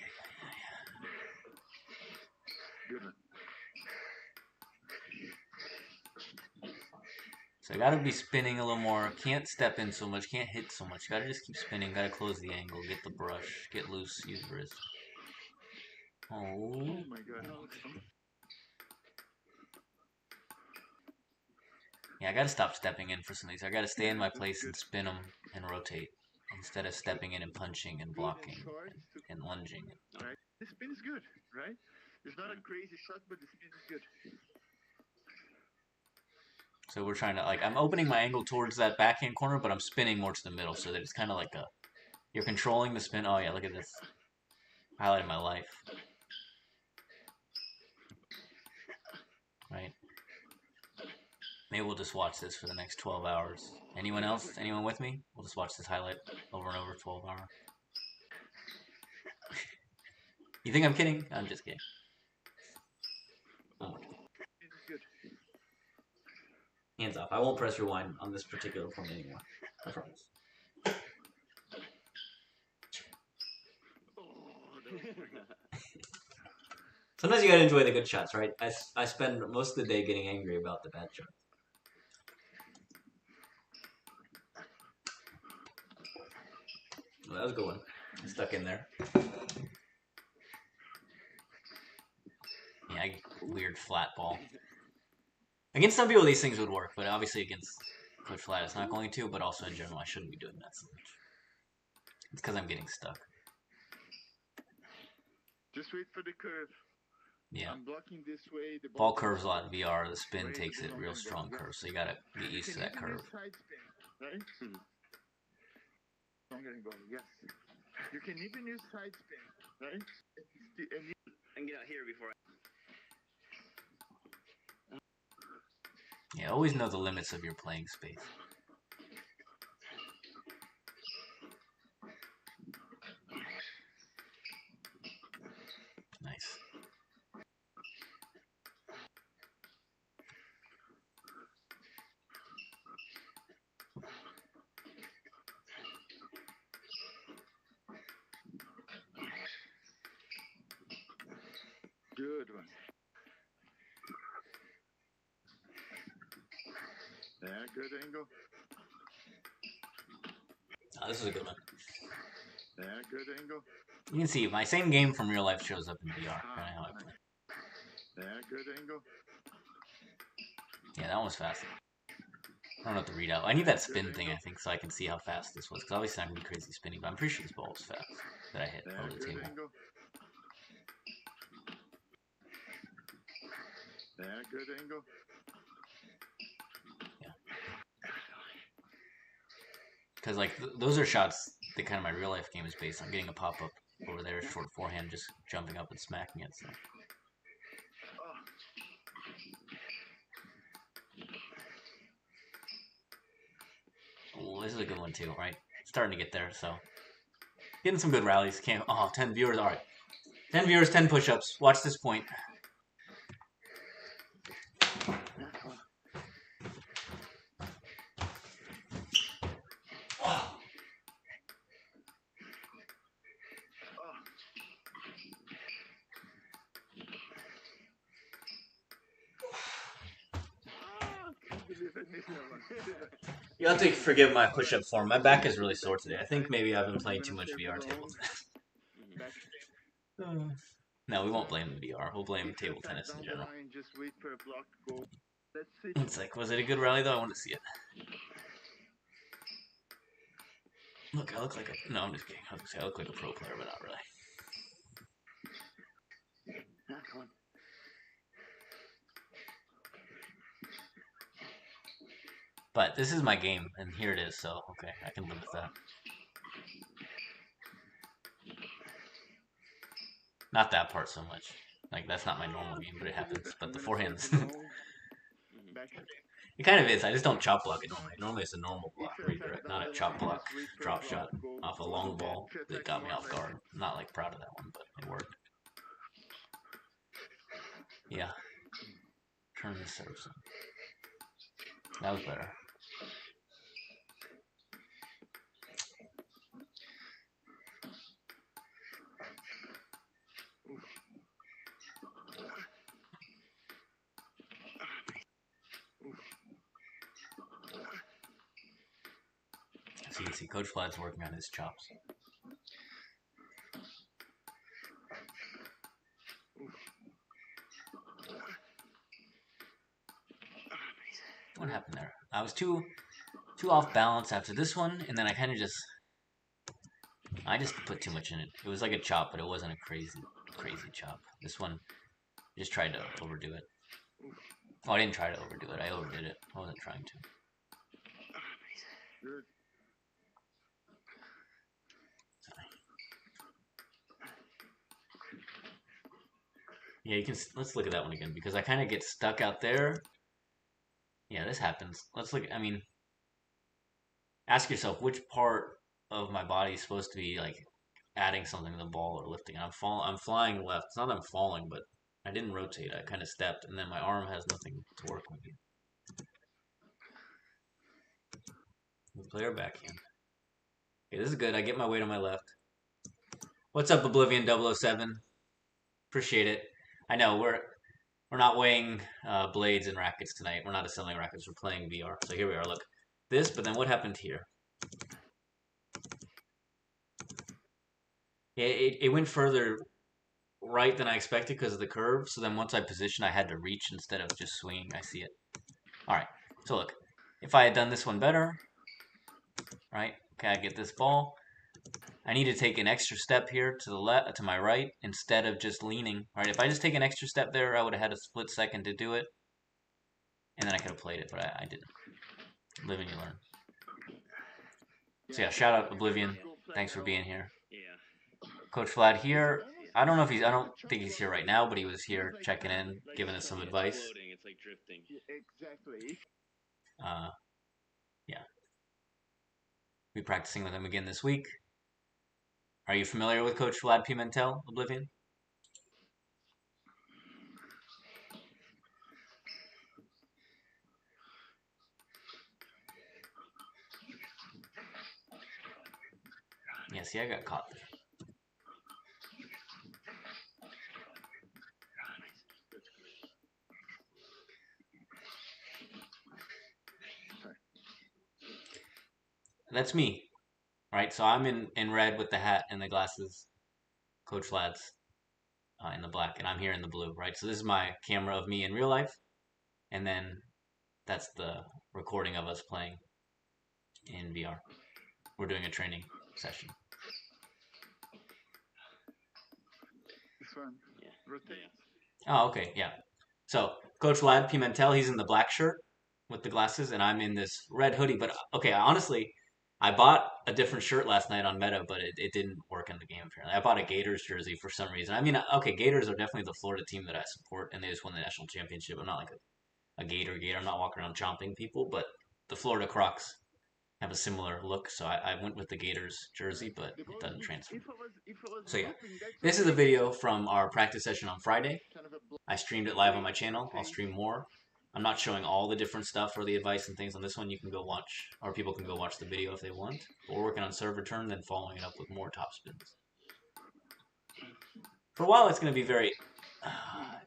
So I gotta be spinning a little more. Can't step in so much. Can't hit so much. Gotta just keep spinning. Gotta close the angle. Get the brush. Get loose. Use wrist. Oh. Oh my god. Yeah, I gotta stop stepping in for some of these. I gotta stay in my place and spin them and rotate instead of stepping in and punching and blocking and lunging. Right. The spin is good, right? It's not a crazy shot, but the spin is good. So we're trying to, like, I'm opening my angle towards that backhand corner, but I'm spinning more to the middle so that it's kind of like you're controlling the spin. Oh yeah, look at this. Highlight of my life. Right? Maybe we'll just watch this for the next 12 hours. Anyone else? Anyone with me? We'll just watch this highlight over and over 12 hours. You think I'm kidding? I'm just kidding. Oh. Hands off. I won't press rewind on this particular point anymore. I promise. Sometimes you gotta enjoy the good shots, right? I spend most of the day getting angry about the bad shots. Well, that was a good one. Stuck in there. Yeah, weird flat ball. Against some people, these things would work, but obviously against Coach Flat, it's not going to, but also in general, I shouldn't be doing that so much. It's because I'm getting stuck. Just wait for the curve. Yeah. I'm blocking this way. The ball curves a lot in VR. The spin takes it real strong curve, so you gotta get used to that curve. Side spin, right? Stronger angle, yes. You can even use side spin, right? And get out here before Yeah, always know the limits of your playing space. Nice. Good one. Yeah, good angle. Oh, this is a good one. Yeah, good angle. You can see my same game from real life shows up in VR. Kind of how I play. Yeah, good angle. Yeah, that one was fast. I don't know what to read out. I need that spin thing, I think, so I can see how fast this was. Because obviously I'm going to be crazy spinning, but I'm pretty sure this ball was fast that I hit over the table. Angle. Yeah, good angle. Yeah. Because, like, those are shots that kind of my real life game is based on. Getting a pop-up over there, short forehand, just jumping up and smacking it. So. Oh, this is a good one too, right? Starting to get there, so. Getting some good rallies. Can't. Oh, 10 viewers, alright. 10 viewers, 10 push-ups. Watch this point. You have to forgive my push-up form. My back is really sore today. I think maybe I've been playing too much VR table tennis. No, we won't blame the VR. We'll blame table tennis in general. It's like, was it a good rally though? I want to see it. Look, I look like a... No, I'm just kidding. I was gonna say I look like a pro player, but not really. But this is my game, and here it is, so okay, I can live with that. Not that part so much. Like, that's not my normal game, but it happens. But the forehands... It kind of is. I just don't chop block it normally. Normally it's a normal block redirect, not a chop block drop shot off a long ball that got me off guard. I'm not, like, proud of that one, but it worked. Yeah. Turn the serves. That was better. So you can see Coach Vlad's working on his chops. What happened there? I was too off balance after this one, and then I kind of just put too much in it. It was like a chop, but it wasn't a crazy chop. This one, I just tried to overdo it. Oh, I didn't try to overdo it. I overdid it. I wasn't trying to. Yeah, you can. Let's look at that one again because I kind of get stuck out there. Yeah, this happens. Let's look. I mean, ask yourself which part of my body is supposed to be like adding something to the ball or lifting. I'm flying left. It's not that I'm falling, but I didn't rotate. I kind of stepped, and then my arm has nothing to work with. The player backhand. Okay, this is good. I get my weight on my left. What's up, Oblivion 007? Appreciate it. I know we're not weighing blades and rackets tonight. We're not assembling rackets. We're playing VR. So here we are. Look, this. But then what happened here? Yeah, it went further right than I expected because of the curve. So then once I positioned, I had to reach instead of just swinging. I see it. All right. So look, if I had done this one better, right? Okay, I get this ball. I need to take an extra step here to the left, to my right, instead of just leaning. All right, if I just take an extra step there, I would have had a split second to do it, and then I could have played it, but I didn't. Live and you learn. So yeah, shout out Oblivion. Thanks for being here. Coach Vlad here. I don't think he's here right now, but he was here checking in, giving us some advice. Exactly. Yeah. Be practicing with him again this week. Are you familiar with Coach Vlad Pimentel, Oblivion? Yeah, see, I got caught there. That's me. Right, so I'm in red with the hat and the glasses. Coach Vlad's in the black, and I'm here in the blue, right? So this is my camera of me in real life, and then that's the recording of us playing in VR. We're doing a training session. This one. Yeah. Rotate. Oh, okay, yeah. So Coach Vlad Pimentel, he's in the black shirt with the glasses, and I'm in this red hoodie. But okay, honestly, I bought a different shirt last night on Meta, but it didn't work in the game apparently. I bought a Gators jersey for some reason. I mean, okay, Gators are definitely the Florida team that I support, and they just won the national championship. I'm not like a Gator. I'm not walking around chomping people, but the Florida Crocs have a similar look, so I went with the Gators jersey, but it doesn't transfer. So yeah, this is a video from our practice session on Friday. I streamed it live on my channel. I'll stream more. I'm not showing all the different stuff or the advice and things on this one. You can go watch, or people can go watch the video if they want. But we're working on serve return, then following it up with more top spins. For a while, it's going to be very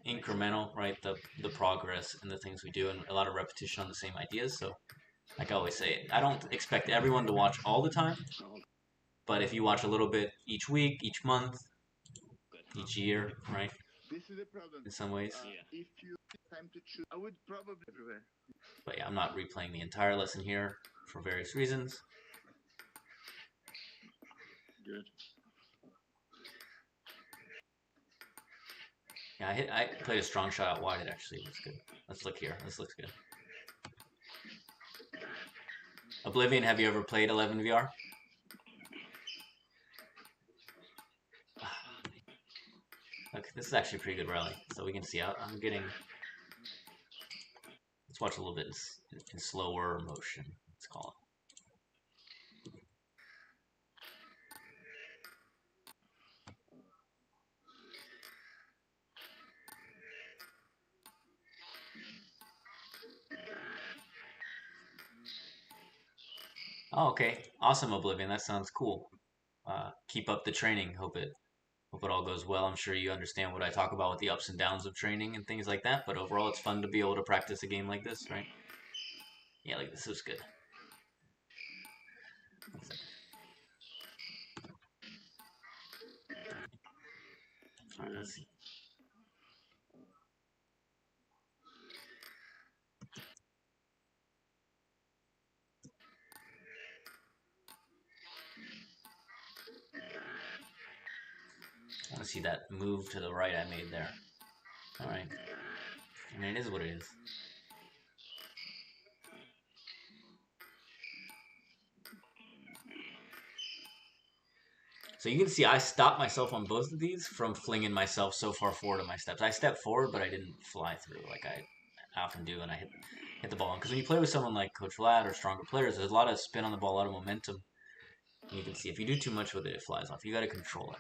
incremental, right? The progress and the things we do, and a lot of repetition on the same ideas. So, like I always say, I don't expect everyone to watch all the time. But if you watch a little bit each week, each month, each year, right? This is the problem. In some ways. If you have time to choose, I would probably everywhere. But yeah, I'm not replaying the entire lesson here for various reasons. Good. Yeah, I played a strong shot out wide. It actually looks good. Let's look here. This looks good. Oblivion, have you ever played 11 VR? Look, this is actually a pretty good rally. So we can see I'm getting... Let's watch a little bit in slower motion. Let's call it. Oh, okay. Awesome, Oblivion. That sounds cool. Keep up the training. Hope it all goes well. I'm sure you understand what I talk about with the ups and downs of training and things like that. But overall, it's fun to be able to practice a game like this, right? Yeah, like this is good. Alright, let's see. I want to see that move to the right I made there. Alright. I mean, it is what it is. So you can see I stopped myself on both of these from flinging myself so far forward on my steps. I stepped forward, but I didn't fly through like I often do, and I hit the ball. Because when you play with someone like Coach Vlad or stronger players, there's a lot of spin on the ball, a lot of momentum. And you can see if you do too much with it, it flies off. You got to control it.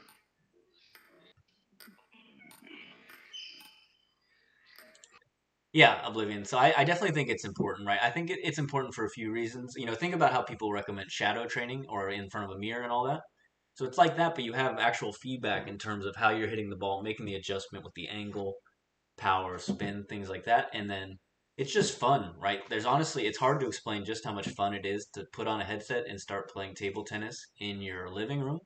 Yeah, Oblivion. So I definitely think it's important, right? I think it's important for a few reasons. You know, think about how people recommend shadow training or in front of a mirror and all that. So it's like that, but you have actual feedback in terms of how you're hitting the ball, making the adjustment with the angle, power, spin, things like that. And then it's just fun, right? There's honestly, it's hard to explain just how much fun it is to put on a headset and start playing table tennis in your living room.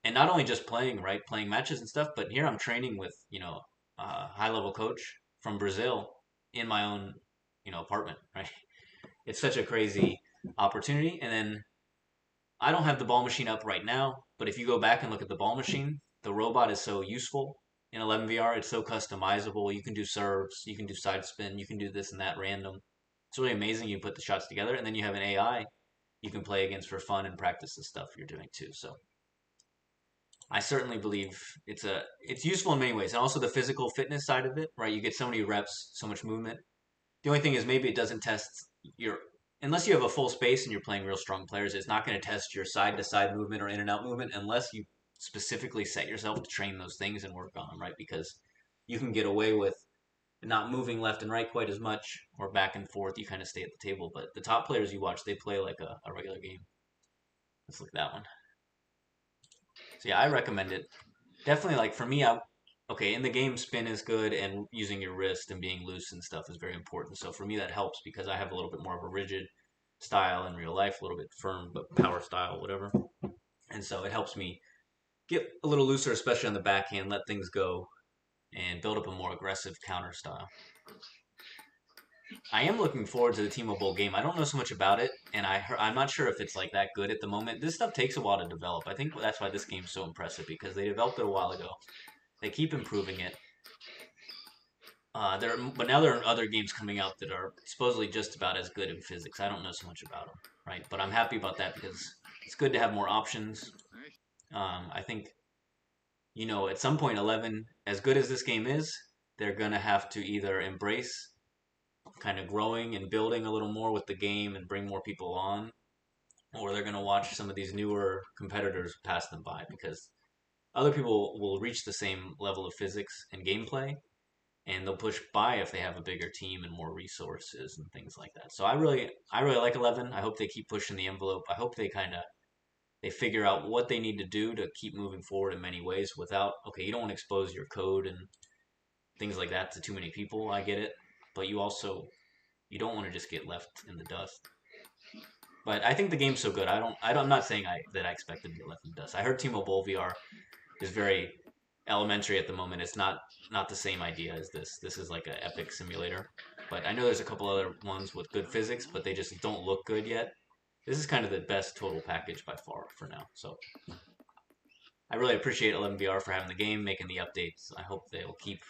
And not only just playing, right? Playing matches and stuff, but here I'm training with, a high level coach from Brazil in my own, apartment, right? It's such a crazy opportunity. And then I don't have the ball machine up right now, but if you go back and look at the ball machine, the robot is so useful in 11 VR. It's so customizable. You can do serves, you can do side spin, you can do this and that random. It's really amazing. You put the shots together, and then you have an AI you can play against for fun and practice the stuff you're doing too. So I certainly believe it's useful in many ways, and also the physical fitness side of it, right? You get so many reps, so much movement. The only thing is maybe it doesn't test your unless you have a full space and you're playing real strong players, it's not going to test your side to side movement or in and out movement unless you specifically set yourself to train those things and work on them, right? Because you can get away with not moving left and right quite as much or back and forth. You kind of stay at the table. But the top players you watch, they play like a regular game. Let's look at that one. So yeah, I recommend it. Definitely, like for me, okay, in the game, spin is good, and using your wrist and being loose and stuff is very important. So for me, that helps because I have a little bit more of a rigid style in real life, a little bit firm, but power style, whatever. And so it helps me get a little looser, especially on the backhand, let things go, and build up a more aggressive counter style. I am looking forward to the T-Mobile game. I don't know so much about it, and I'm not sure if it's like that good at the moment. This stuff takes a while to develop. I think that's why this game's so impressive because they developed it a while ago. They keep improving it. But now there are other games coming out that are supposedly just about as good in physics. I don't know so much about them, right? But I'm happy about that because it's good to have more options. I think, at some point, 11, as good as this game is, they're going to have to either embrace kind of growing and building a little more with the game and bring more people on, or they're going to watch some of these newer competitors pass them by because other people will reach the same level of physics and gameplay and they'll push by if they have a bigger team and more resources and things like that. So I really like 11. I hope they keep pushing the envelope. I hope they figure out what they need to do to keep moving forward in many ways without, okay, you don't want to expose your code and things like that to too many people. I get it, but you don't want to just get left in the dust. But I think the game's so good. I'm not saying that I expected to get left in the dust. I heard T-Mobile VR is very elementary at the moment. It's not the same idea as this. This is like an epic simulator. But I know there's a couple other ones with good physics, but they just don't look good yet. This is kind of the best total package by far for now. So I really appreciate 11VR for having the game, making the updates. I hope they'll keep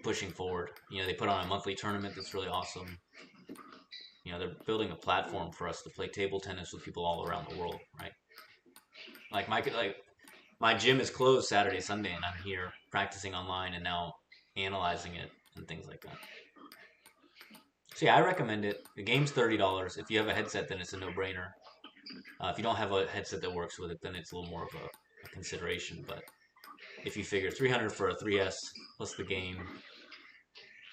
pushing forward. They put on a monthly tournament that's really awesome. They're building a platform for us to play table tennis with people all around the world, right? Like my gym is closed Saturday, Sunday, and I'm here practicing online and now analyzing it and things like that. So yeah, I recommend it. The game's $30. If you have a headset, then it's a no-brainer. If you don't have a headset that works with it, then it's a little more of a consideration. But if you figure $300 for a 3S plus the game,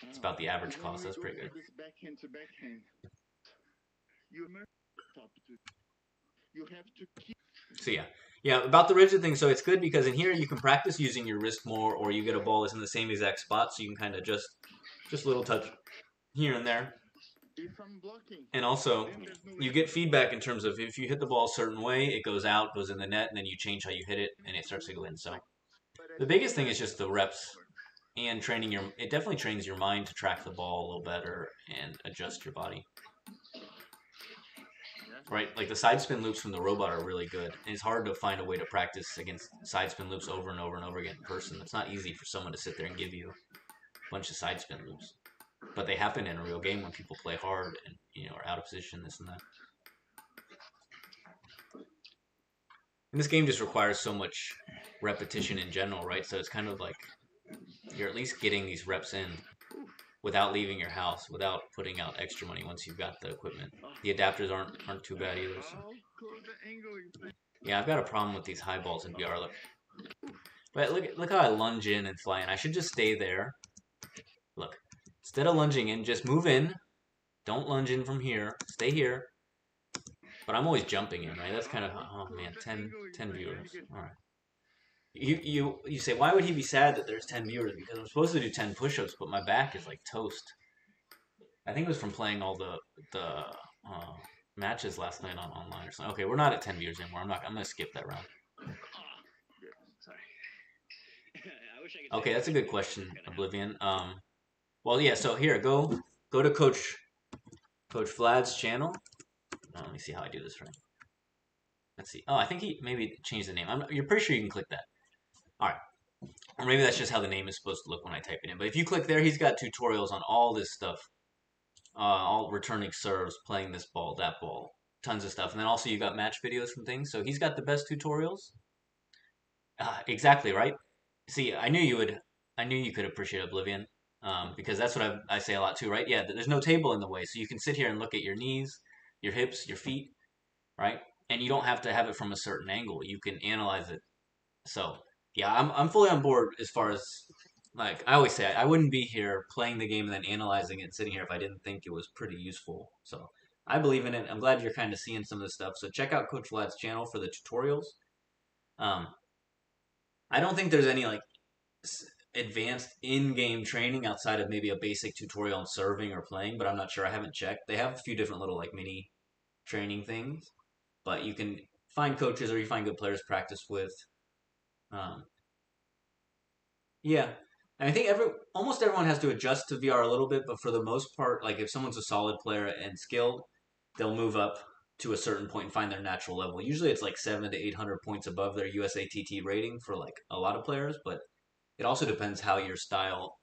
it's about the average cost. That's pretty good. Backhand to backhand. You have to keep. So yeah, about the rigid thing. So it's good because in here you can practice using your wrist more, or you get a ball that's in the same exact spot, so you can kind of just a little touch here and there. if I'm blocking, And also, then there's no way you I'm get gonna block. feedback in terms of if you hit the ball a certain way, it goes out, goes in the net, and then you change how you hit it, and it starts to go in. So But the as biggest soon thing as is just the reps and training your. It definitely trains your mind to track the ball a little better and adjust your body. Right, like the side spin loops from the robot are really good, and it's hard to find a way to practice against side spin loops over and over and over again in person. It's not easy for someone to sit there and give you a bunch of side spin loops, but they happen in a real game when people play hard and are out of position, this and that. And this game just requires so much repetition in general, right? So it's kind of like you're at least getting these reps in without leaving your house, without putting out extra money once you've got the equipment. The adapters aren't too bad either. So. how close the angle you play. Yeah, I've got a problem with these high balls in VR. But look how I lunge in and fly in. I should just stay there. Look, instead of lunging in, just move in. Don't lunge in from here. Stay here. But I'm always jumping in, right? That's kind of, oh man, 10 viewers. All right. You say, why would he be sad that there's 10 viewers? Because I'm supposed to do 10 push-ups, but my back is like toast. I think it was from playing all the matches last night on online or something. Okay, we're not at 10 viewers anymore. I'm gonna skip that round. Sorry. I wish I could. Okay, that's a good question, Oblivion. Well, yeah. So here, go to Coach Vlad's channel. Oh, let me see how I do this right. Let's see. Oh, I think he maybe changed the name. You're pretty sure you can click that. All right. Or maybe that's just how the name is supposed to look when I type it in. But if you click there, he's got tutorials on all this stuff. All returning serves, playing this ball, that ball, tons of stuff. And then also you got match videos from things. So he's got the best tutorials. Exactly, right? See, I knew you would. I knew you could appreciate Oblivion. Because that's what I say a lot too, right? Yeah, there's no table in the way, so you can sit here and look at your knees, your hips, your feet, right? And you don't have to have it from a certain angle. You can analyze it. So yeah, I'm fully on board as far as like I always say, I wouldn't be here playing the game and then analyzing it and sitting here if I didn't think it was pretty useful. So I believe in it. I'm glad you're kind of seeing some of the stuff. So check out Coach Vlad's channel for the tutorials. Um, I don't think there's any like advanced in-game training outside of maybe a basic tutorial on serving or playing, but I'm not sure. I haven't checked. They have a few different little like mini training things, but you can find coaches or you find good players to practice with. Um, yeah, and I think almost everyone has to adjust to VR a little bit, but for the most part, like if someone's a solid player and skilled, they'll move up to a certain point and find their natural level. Usually, it's like 700 to 800 points above their USATT rating for like a lot of players, but it also depends how your style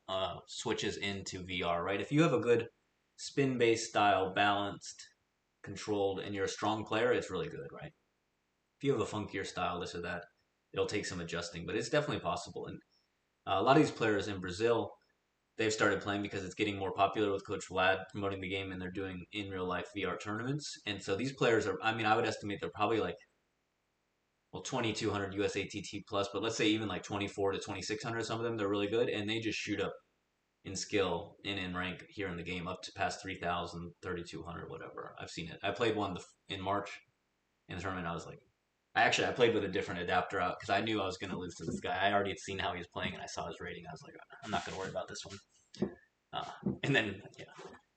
switches into VR, right? If you have a good spin-based style, balanced, controlled, and you're a strong player, it's really good, right? If you have a funkier style, this or that, it'll take some adjusting, but it's definitely possible. And a lot of these players in Brazil, they've started playing because it's getting more popular with Coach Vlad promoting the game, and they're doing in real life VR tournaments. And so these players are, I mean, I would estimate they're probably like, well, 2200 USATT plus, but let's say even like 24 to 2600. Some of them they're really good, and they just shoot up in skill and in rank here in the game up to past 3000, 3200, whatever. I've seen it. I played one in March in the tournament. I was like, I played with a different adapter out because I knew I was going to lose to this guy. I already had seen how he was playing and I saw his rating. I was like, I'm not going to worry about this one. And then, yeah.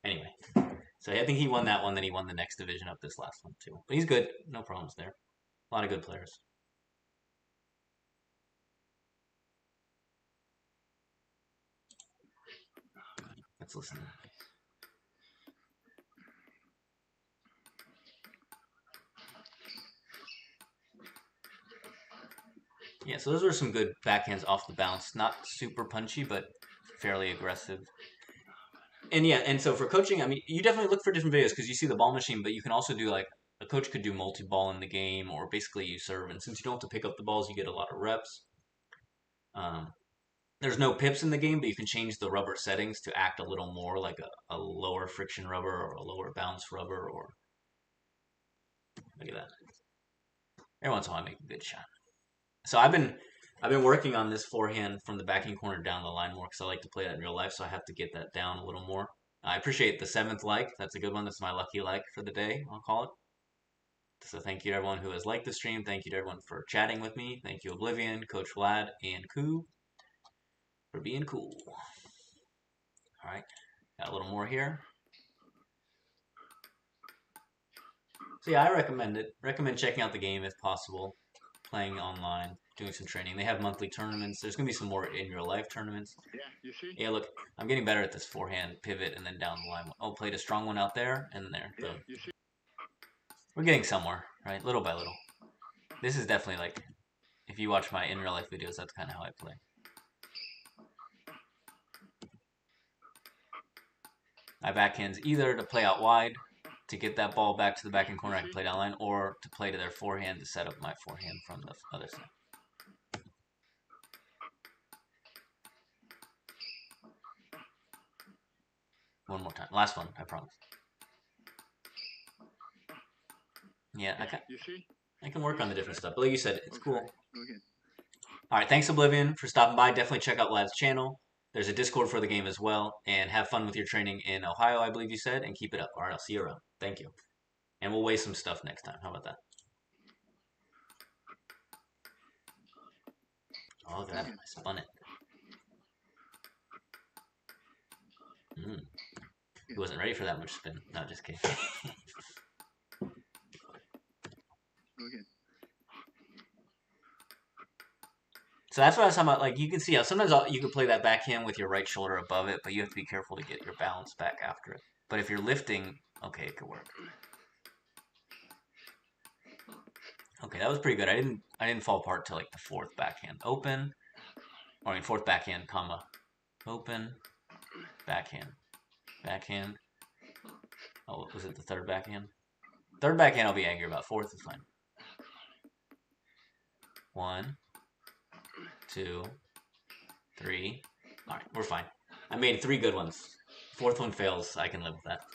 Anyway, so I think he won that one. Then he won the next division up this last one too. But he's good. No problems there. A lot of good players. Let's listen. Yeah, so those were some good backhands off the bounce. Not super punchy, but fairly aggressive. And yeah, and so for coaching, I mean, you definitely look for different videos because you see the ball machine, but you can also do like a coach could do multi-ball in the game, or basically you serve. And since you don't have to pick up the balls, you get a lot of reps. Um, there's no pips in the game, but you can change the rubber settings to act a little more like a lower friction rubber or a lower bounce rubber. Or look at that. Every once in a while, I make a good shot. So I've been working on this forehand from the backing corner down the line more because I like to play that in real life, so I have to get that down a little more. I appreciate the 7th like. That's a good one. That's my lucky like for the day, I'll call it. So thank you to everyone who has liked the stream. Thank you to everyone for chatting with me. Thank you, Oblivion, Coach Vlad, and Koo for being cool. All right, got a little more here. So yeah, I recommend it. Recommend checking out the game if possible, playing online, doing some training. They have monthly tournaments. There's gonna be some more in real life tournaments. Yeah, you see? Yeah, look, I'm getting better at this forehand pivot and then down the line. Oh, played a strong one out there and there. Yeah, Boom. you see? We're getting somewhere, right? Little by little. This is definitely like, if you watch my in real life videos, that's kind of how I play. My backhand's either to play out wide to get that ball back to the backhand corner, I can play down line, or to play to their forehand to set up my forehand from the other side. One more time. Last one, I promise. Yeah, You see? I can work on the different stuff. But like you said, it's cool. Okay. All right, thanks Oblivion for stopping by. Definitely check out Vlad's channel. There's a Discord for the game as well. And have fun with your training in Ohio, I believe you said, and keep it up. All right, I'll see you around. Thank you. And we'll weigh some stuff next time. How about that? Oh, look at that. I spun it. He wasn't ready for that much spin. No, just kidding. Okay. So that's what I was talking about. Like, you can see how sometimes you can play that backhand with your right shoulder above it, but you have to be careful to get your balance back after it. But if you're lifting, okay, it could work. Okay, that was pretty good. I didn't fall apart till like the fourth backhand open, or I mean fourth backhand comma open, backhand, backhand. Oh, was it the third backhand? Third backhand I'll be angry about. Fourth is fine. 1, 2, 3. All right, we're fine. I made 3 good ones. Fourth one fails. I can live with that.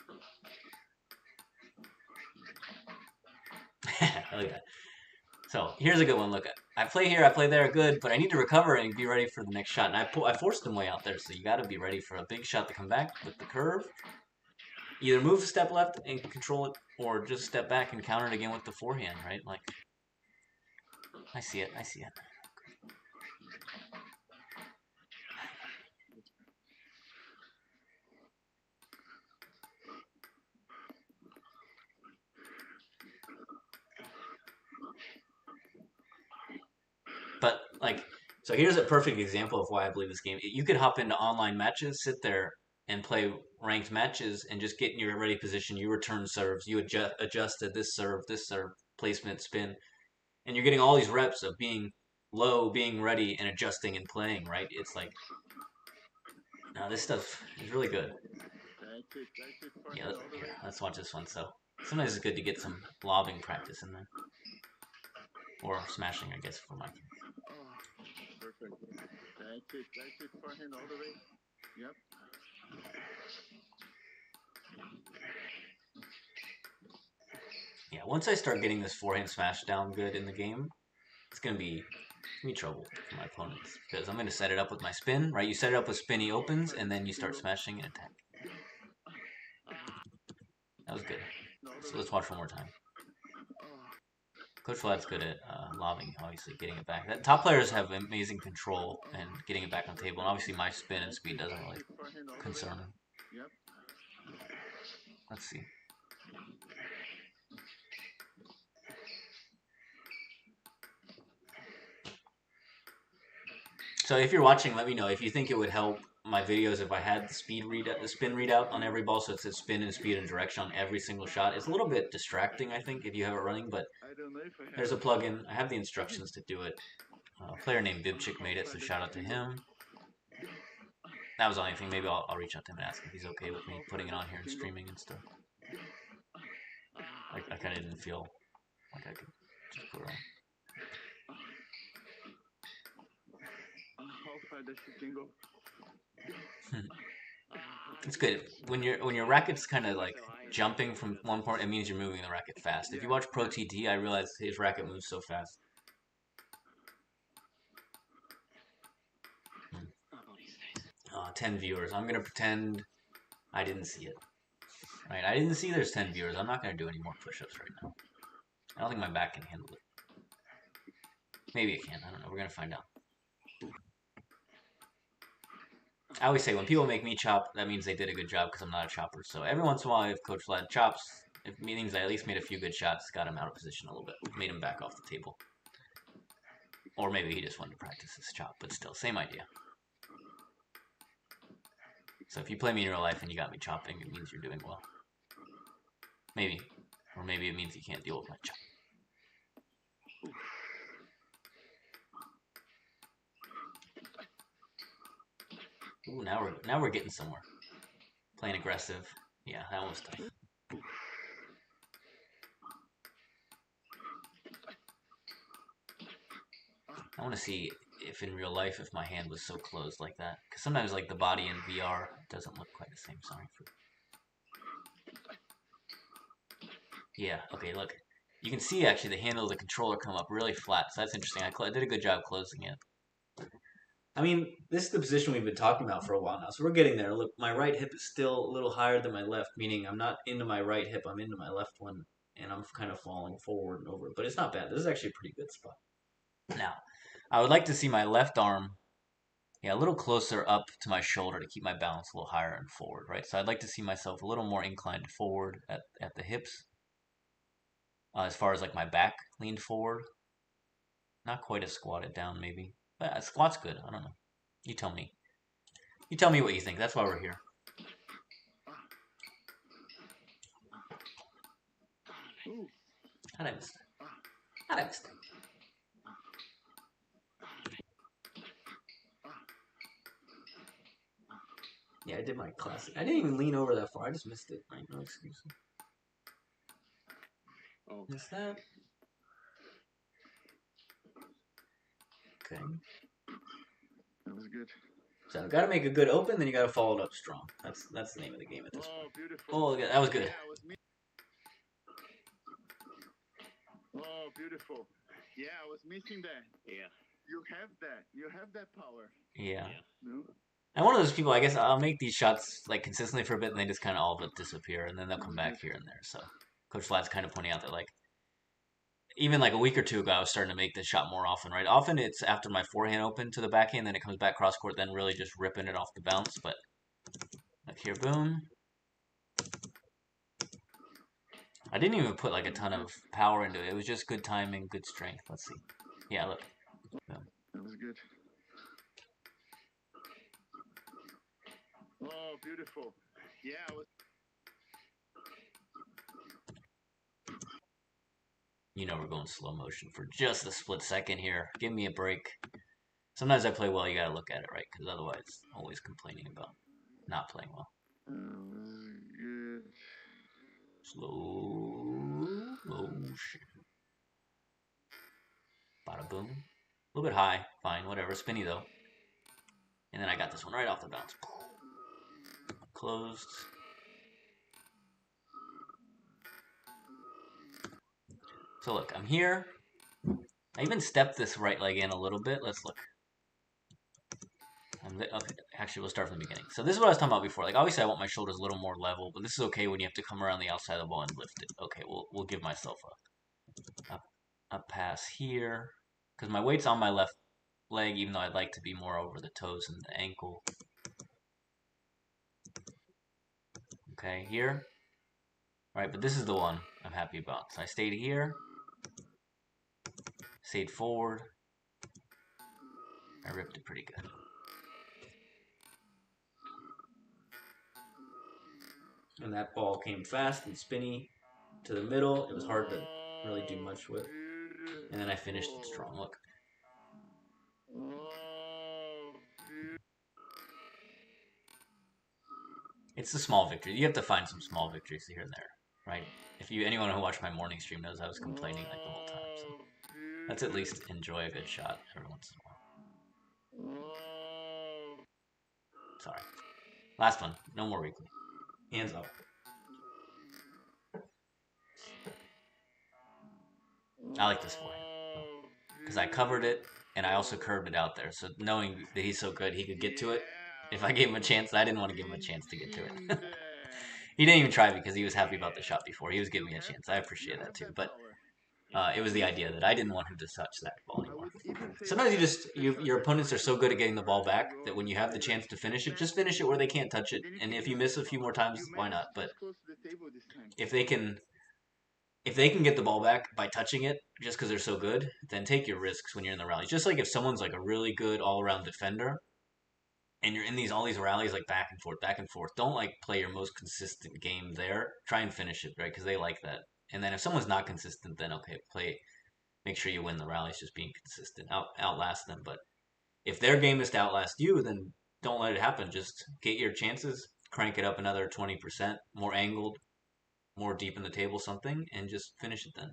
I like that. So here's a good one. Look at. I play here, I play there, good, but I need to recover and be ready for the next shot. And I forced him way out there, so you got to be ready for a big shot to come back with the curve. Either move a step left and control it, or just step back and counter it again with the forehand, right? Like, I see it, I see it. But, like, so here's a perfect example of why I believe this game. You could hop into online matches, sit there, and play ranked matches, and just get in your ready position. You return serves, you adjusted this serve, placement, spin, and you're getting all these reps of being low, being ready, and adjusting and playing, right? It's like, now this stuff is really good. Yeah, here, let's watch this one. So sometimes it's good to get some lobbing practice in there. Or smashing, I guess, for my case. Perfect. That's it. Forehand all the way. Yep. Yeah, once I start getting this forehand smash down good in the game, it's gonna be trouble for my opponents because I'm gonna set it up with my spin, right? You set it up with spinny opens, and then you start smashing and attack. That was good. So let's watch one more time. Coach Vlad's good at lobbing, obviously, getting it back. Top players have amazing control and getting it back on the table, and obviously my spin and speed doesn't really concern him. Let's see. So if you're watching, let me know if you think it would help my videos if I had the spin readout on every ball, so it says spin and speed and direction on every single shot. It's a little bit distracting, I think, if you have it running, but there's a plugin. I have the instructions to do it. A player named Bibchick made it, so shout out to him. That was the only thing. Maybe I'll reach out to him and ask if he's okay with me putting it on here and streaming and stuff. I kind of didn't feel like I could just put it on. It's good when your racket's kind of like jumping from one part. It means you're moving the racket fast. If you watch Pro TT, I realize his racket moves so fast. 10 viewers. I'm gonna pretend I didn't see it. Right? I didn't see there's 10 viewers. I'm not gonna do any more push-ups right now. I don't think my back can handle it. Maybe it can. I don't know. We're gonna find out. I always say when people make me chop, that means they did a good job because I'm not a chopper. So every once in a while, if Coach Vlad chops, It means I at least made a few good shots, got him out of position a little bit, made him back off the table. Or maybe he just wanted to practice his chop, but still, same idea. So if you play me in real life and you got me chopping, it means you're doing well. Maybe. Or maybe it means you can't deal with my chop. Ooh, now we're getting somewhere. Playing aggressive. Yeah, that one was tough. I want to see if in real life if my hand was so closed like that. Because sometimes like the body in VR doesn't look quite the same. Sorry for... Yeah, okay, look. You can see actually the handle of the controller come up really flat. So that's interesting. I did a good job closing it. I mean, this is the position we've been talking about for a while now. So we're getting there. Look, my right hip is still a little higher than my left, meaning I'm not into my right hip. I'm into my left one. And I'm kind of falling forward and over. But it's not bad. This is actually a pretty good spot. Now, I would like to see my left arm, yeah, a little closer up to my shoulder to keep my balance a little higher and forward, right? So I'd like to see myself a little more inclined forward at the hips. As far as like my back leaned forward. Not quite as squatted down, maybe. But squat's good. I don't know. You tell me. You tell me what you think. That's why we're here. How'd I miss that? How'd I miss that? Yeah, I did my classic. I didn't even lean over that far. I just missed it. Right? No excuse. Oh. Missed that. Okay. That was good. So I've got to make a good open, then you got to follow it up strong. That's the name of the game at this point. Beautiful. Oh, that was good. Oh, beautiful. Yeah, I was missing that. Yeah. You have that. You have that power. Yeah. No? I'm one of those people, I guess I'll make these shots like consistently for a bit and they just kind of all but disappear and then they'll come back here and there. So Coach Flat's kind of pointing out that like even like a week or two ago I was starting to make this shot more often, right? Often it's after my forehand open to the backhand, then it comes back cross court, then really just ripping it off the bounce. But like here, boom. I didn't even put like a ton of power into it. It was just good timing, good strength. Let's see. Yeah, look. Boom. That was good. Oh, beautiful. Yeah, I was... You know we're going slow motion for just a split second here. Give me a break. Sometimes I play well, you gotta look at it, right? Because otherwise, always complaining about not playing well. Good. Slow motion. Bada boom. A little bit high. Fine, whatever. Spinny though. And then I got this one right off the bounce. Closed. So look, I'm here. I even stepped this right leg in a little bit. Let's look. Okay, actually, we'll start from the beginning. So this is what I was talking about before. Like, obviously, I want my shoulders a little more level, but this is okay when you have to come around the outside of the ball and lift it. Okay, we'll give myself a pass here. Because my weight's on my left leg, even though I'd like to be more over the toes and the ankle. Okay, here. All right, but this is the one I'm happy about. So I stayed here. Stayed forward. I ripped it pretty good. And that ball came fast and spinny to the middle. It was hard to really do much with. And then I finished it strong. Look. It's the small victory. You have to find some small victories here and there, right? If anyone who watched my morning stream knows I was complaining like the whole time. So let's at least enjoy a good shot every once in a while. Sorry. Last one. No more weekly. Hands up. I like this forehand because I covered it and I also curved it out there. So knowing that he's so good, he could get to it. If I gave him a chance, I didn't want to give him a chance to get to it. He didn't even try because he was happy about the shot before. He was giving me a chance. I appreciate that too. But it was the idea that I didn't want him to touch that ball anymore. Sometimes your opponents are so good at getting the ball back that when you have the chance to finish it, just finish it where they can't touch it. And if you miss a few more times, why not? But if they can if they can get the ball back by touching it just because they're so good, then take your risks when you're in the rallies. Just like if someone's like a really good all-around defender and you're in all these rallies like back and forth, back and forth. Don't like play your most consistent game there. Try and finish it, right? Because they like that. And then if someone's not consistent, then okay, make sure you win the rallies just being consistent. Outlast them. But if their game is to outlast you, then don't let it happen. Just get your chances, crank it up another 20%, more angled, more deep in the table, something, and just finish it then.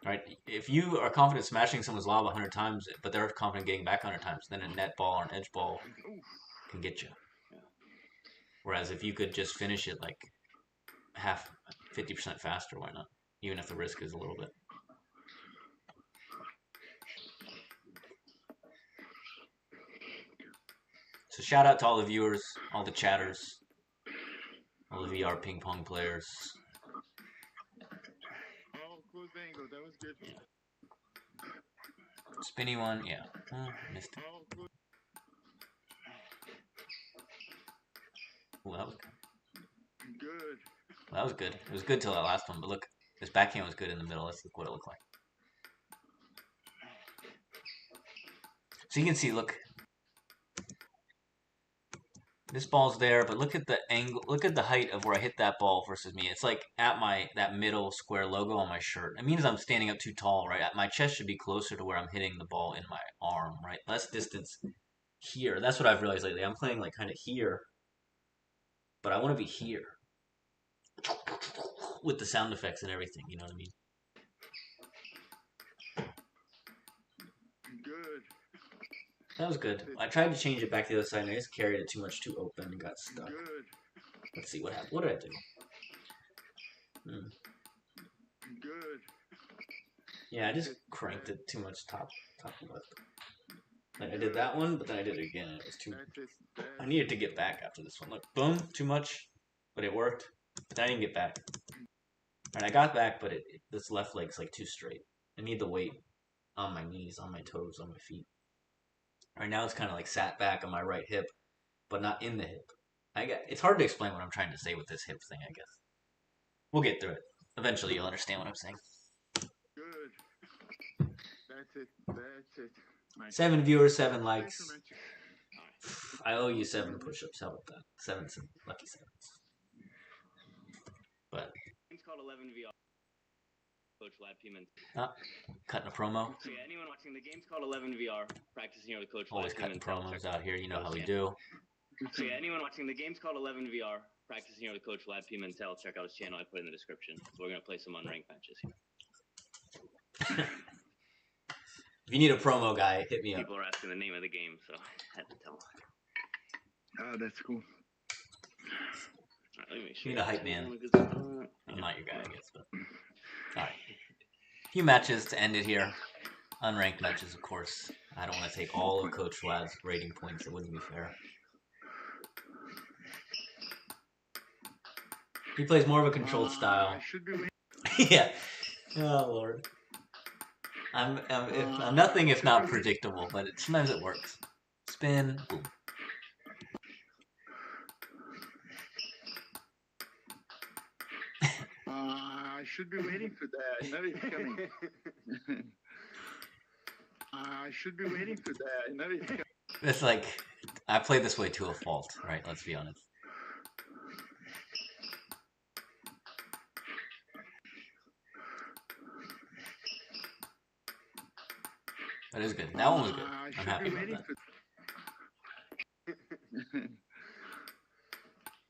Right? If you are confident smashing someone's lob 100 times, but they're confident getting back 100 times, then a net ball or an edge ball can get you. Whereas if you could just finish it like 50% faster, why not? Even if the risk is a little bit. So shout out to all the viewers, all the chatters, all the VR ping pong players. Oh, close angle. That was good. Yeah. Spinny one, yeah. Oh, missed it. Ooh, that was good. Well, that was good. It was good till that last one, but look, this backhand was good in the middle. Let's look what it looked like. So you can see, look, this ball's there, but look at the angle, look at the height of where I hit that ball versus me. It's like at that middle square logo on my shirt. It means I'm standing up too tall, right? My chest should be closer to where I'm hitting the ball in my arm, right? Less distance here. That's what I've realized lately. I'm playing like kind of here, but I want to be here with the sound effects and everything. You know what I mean? Good. That was good. I tried to change it back to the other side, and I just carried it too open and got stuck. Good. Let's see what happened. What did I do? Good. Yeah, I just cranked it too much top left. Like I did that one, but then I did it again, and it was too. I needed to get back after this one. Look, boom, too much, but it worked. But I didn't get back. And I got back, but this left leg's like too straight. I need the weight on my knees, on my toes, on my feet. Right now it's kind of like sat back on my right hip, but not in the hip. It's hard to explain what I'm trying to say with this hip thing, I guess. We'll get through it. Eventually you'll understand what I'm saying. Good. That's it. That's it. 7 viewers, 7 likes. I owe you 7 push-ups. How about that? 7 lucky 7s. But It's called 11 VR. Coach Vlad Pimentel. Cutting a promo. So yeah, anyone watching, the game's called 11 VR. Practicing here with Coach Always Vlad cutting Pimentel. promos out here. You know how we do. So yeah, anyone watching, the game's called 11 VR. Practicing here with Coach Vlad Pimentel. Check out his channel. I put it in the description. So we're gonna play some unranked matches here. If you need a promo guy, hit me up. People are asking the name of the game, so I had to tell them. Oh, that's cool. All right, let me make sure. You need a hype man. I'm not your guy, I guess, but alright. Few matches to end it here. Unranked matches, of course. I don't want to take all of Coach Vlad's rating points. It wouldn't be fair. He plays more of a controlled style. Yeah. Oh Lord. I'm nothing if not predictable, but sometimes it works. Spin. Boom. I should be waiting for that. Now it's coming. I should be waiting for that. Now it's coming. It's like I play this way to a fault, right? Let's be honest. That is good. That one was good. I'm happy about that.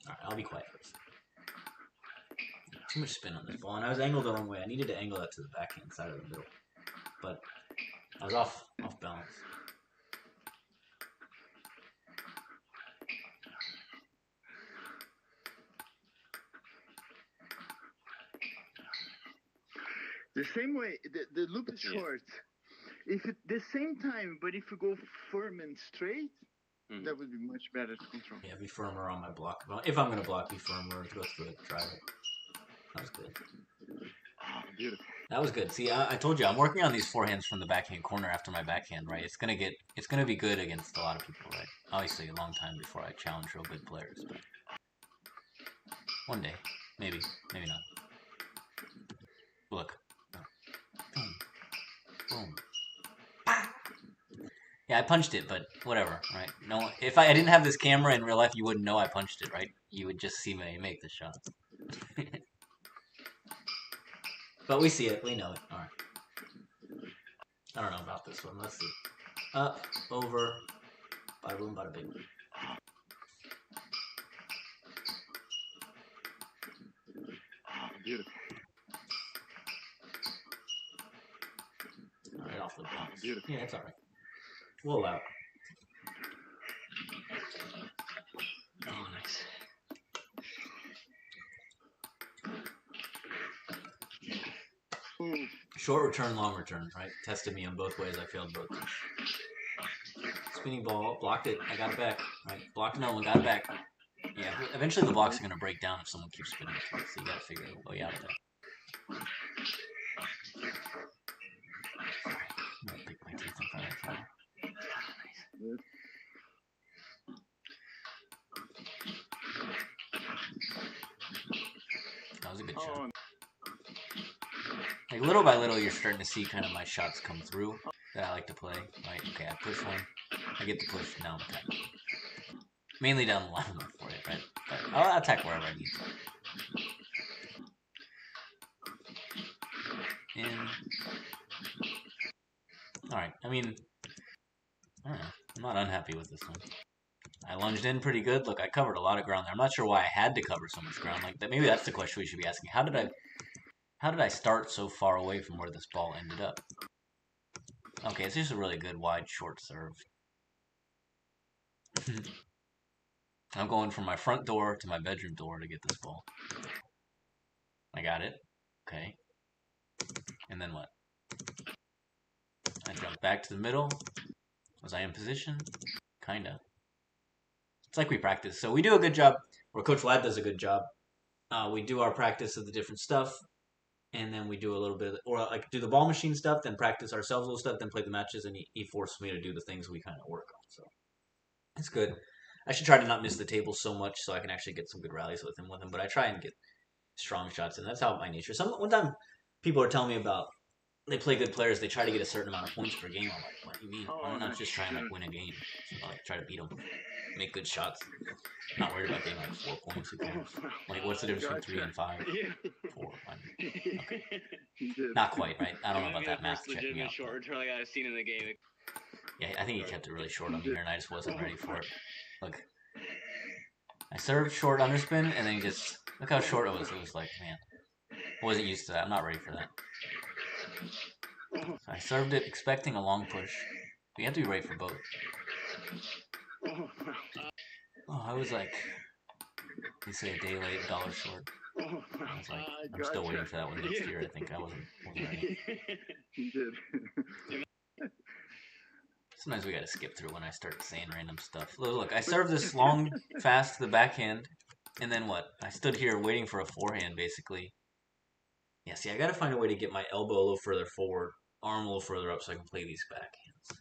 Alright, I'll be quiet first. Too much spin on this ball, and I was angled the wrong way. I needed to angle that to the backhand side of the middle, but I was off balance. The same way, the loop is short. If it the same time, but if you go firm and straight, that would be much better to control. Yeah, be firmer on my block. If I'm gonna block, be firmer. Go through it, drive it. That was good. Oh, beautiful. That was good. See, I told you I'm working on these forehands from the backhand corner after my backhand. Right, it's gonna be good against a lot of people. Right, obviously a long time before I challenge real good players, but one day. Maybe. Maybe not. Look. Boom. Boom. Yeah, I punched it, but whatever, right? No, if I didn't have this camera in real life, you wouldn't know I punched it, right? You would just see me make the shot. But we see it. We know it. All right. I don't know about this one. Let's see. Up, over, bada boom, bada bing. Beautiful. Right off the box. Beautiful. Yeah, it's all right. We'll allow it. Oh, nice. Ooh. Short return, long return, right? Tested me on both ways. I failed both. Spinning ball, blocked it. I got it back. Right, blocked no one, got it back. Yeah, eventually the blocks are gonna break down if someone keeps spinning it. So you gotta figure a way out of that. Sorry, I'm gonna pick my teeth in front of the camera. Good. That was a good shot. Oh, Like little by little, you're starting to see kind of my shots come through that I like to play. Right? Okay, I push one, I get the push, now I'm attacking. Mainly down the line for it, right? But I'll attack wherever I need to. And all right, I mean, I don't know. I'm not unhappy with this one. I lunged in pretty good. Look, I covered a lot of ground there. I'm not sure why I had to cover so much ground like that. Maybe that's the question we should be asking. How did I start so far away from where this ball ended up? Okay, it's just a really good wide short serve. I'm going from my front door to my bedroom door to get this ball. I got it. Okay. And then what? I jump back to the middle. Was I in position? Kinda. It's like we practice. So we do a good job, or Coach Ladd does a good job. We do our practice of the different stuff, and then we do a little bit, or like do the ball machine stuff, then practice ourselves a little stuff, then play the matches, and he forces me to do the things we kind of work on. So it's good. I should try to not miss the table so much so I can actually get some good rallies with him, but I try and get strong shots, and that's how my nature. One time, people are telling me about they play good players. They try to get a certain amount of points per game. I'm like, what do you mean? Why not just try and like win a game? So, like try to beat them, make good shots. Not worried about getting like 4 points. Who cares? Like, what's the difference between 3 and 5? 4. Okay. Not quite, right? I don't know about that math checking out. Short return like I've seen in the game. Yeah, I think he kept it really short on me here, and I just wasn't ready for it. Look, I served short underspin, and then he just look how short it was. It was like, man, I wasn't used to that. I'm not ready for that. So I served it expecting a long push. But you have to be ready for both. Oh, I was like, they say a day late, $1 short. I was like, I'm still waiting for that one next year. I think I wasn't ready. he did. Sometimes we gotta skip through when I start saying random stuff. Look, I served this long, fast to the backhand, and then what? I stood here waiting for a forehand, basically. Yeah, see, I gotta find a way to get my elbow a little further forward, arm a little further up, so I can play these backhands.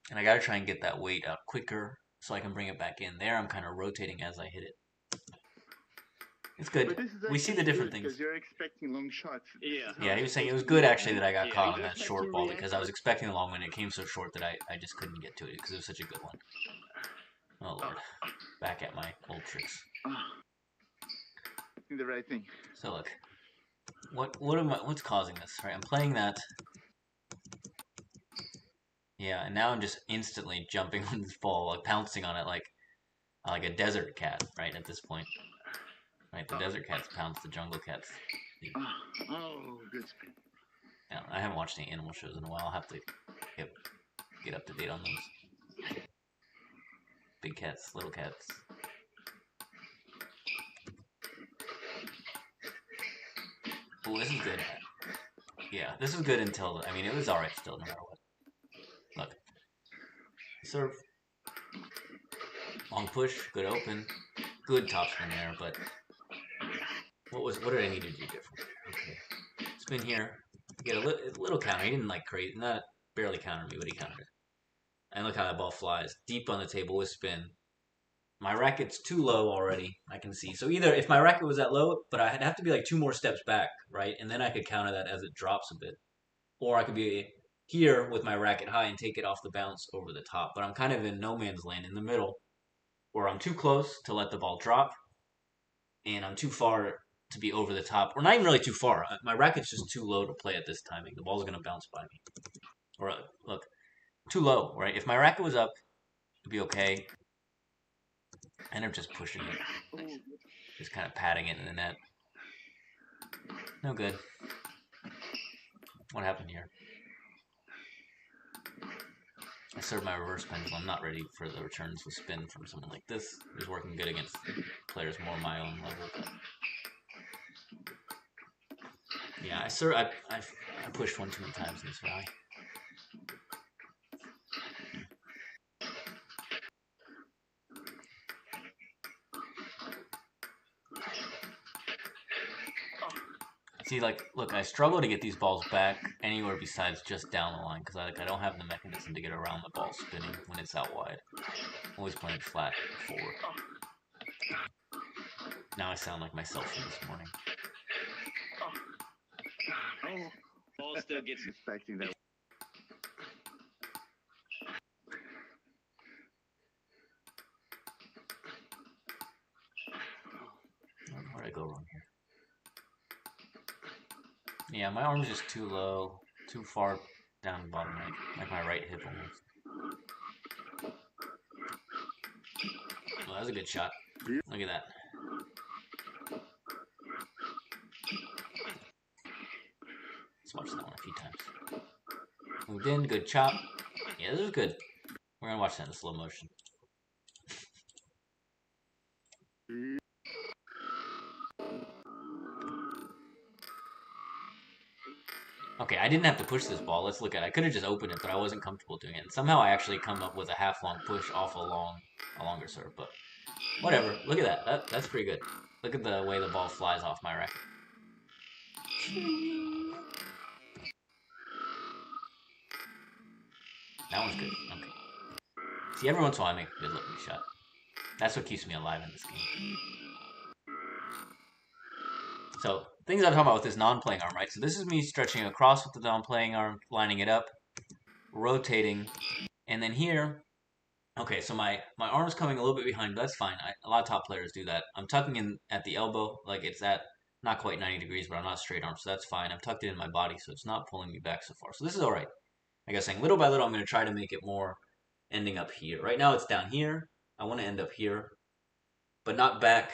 And I gotta try and get that weight out quicker, so I can bring it back in. There, I'm kind of rotating as I hit it. It's good. We see the different things. Because you're expecting long shots. Yeah, he was saying it was good actually that I got caught on that short ball because I was expecting the long one and it came so short that I just couldn't get to it because it was such a good one. Oh lord, back at my old tricks. The right thing. So look, what's causing this? Right, I'm playing that. Yeah, and now I'm just instantly jumping on this ball, like pouncing on it like a desert cat. Right at this point. Right, the desert cats pounce the jungle cats. Oh, good spin. Yeah, I haven't watched any animal shows in a while. I'll have to get up to date on those. Big cats, little cats. Oh, this is good. Yeah, this is good until, I mean, it was alright still, no matter what. Look. Serve. Long push, good open. Good topspin there, but what did I need to do different? Okay. Spin here. Get a little counter. He didn't like crazy, not barely counter me, but he countered it. And look how that ball flies. Deep on the table with spin. my racket's too low already, I can see. So either if my racket was that low, but I'd have to be like 2 more steps back, right? And then I could counter that as it drops a bit. Or I could be here with my racket high and take it off the bounce over the top. But I'm kind of in no man's land in the middle where I'm too close to let the ball drop and I'm too far to be over the top. Or not even really too far. My racket's just too low to play at this timing. The ball's going to bounce by me. Or look, too low, right? If my racket was up, it'd be okay. I end up just pushing it. Just kind of patting it in the net. No good. What happened here? I served my reverse pendulum. I'm not ready for the returns with spin from someone like this. It was working good against players more my own level. But yeah, I pushed one too many times in this rally. See, like, look, I struggle to get these balls back anywhere besides just down the line because I don't have the mechanism to get around the ball spinning when it's out wide. I'm always playing flat forward. Now I sound like myself from this morning. Ball still gets Expecting that. Where'd I go wrong here? Yeah, my arm's just too low, too far down the bottom, like my right hip almost. Well, that was a good shot. Look at that. Let's watch that one a few times. Moved in, good chop. Yeah, this was good. We're gonna watch that in slow motion. Okay, I didn't have to push this ball. Let's look at it. I could have just opened it, but I wasn't comfortable doing it. And somehow I actually come up with a half-long push off a longer serve, but whatever. Look at that. That's pretty good. Look at the way the ball flies off my racket. That one's good. Okay. See, every once in a while I make a good-looking shot. That's what keeps me alive in this game. So, things I'm talking about with this non-playing arm, right? So this is me stretching across with the non-playing arm, lining it up, rotating, and then here, okay, so my arm's coming a little bit behind, but that's fine. A lot of top players do that. I'm tucking in at the elbow, like it's at not quite 90 degrees, but I'm not straight arm, so that's fine. I'm tucked it in my body, so it's not pulling me back so far. So this is all right. Like I was saying, little by little, I'm going to try to make it more ending up here. Right now, it's down here. I want to end up here, but not back,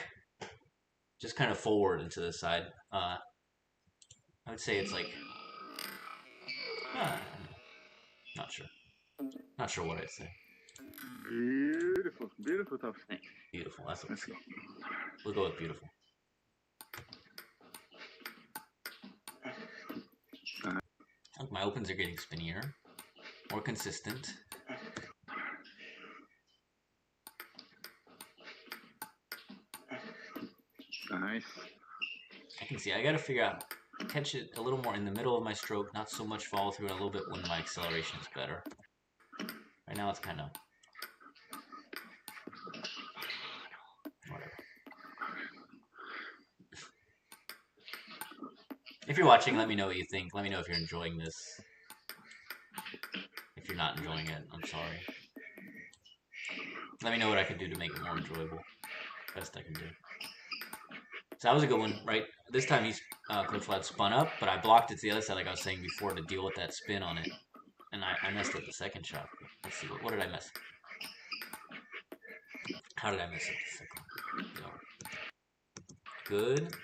just kind of forward and to the side. I would say it's like, not sure. Not sure what I'd say. Beautiful, beautiful top spin. Beautiful, that's what let's go. We'll go with beautiful. Look, my opens are getting spinnier, more consistent. Nice. I can see, I gotta figure out, catch it a little more in the middle of my stroke, not so much follow through, and a little bit when my acceleration is better. Right now it's kind of, whatever. If you're watching, let me know what you think. Let me know if you're enjoying this. If you're not enjoying it, I'm sorry. Let me know what I can do to make it more enjoyable. Best I can do. So that was a good one, right? This time he's Coach Vlad spun up, but I blocked it to the other side, like I was saying before, to deal with that spin on it. And I messed up the second shot. Let's see, what did I mess up? How did I mess up the second one? Good.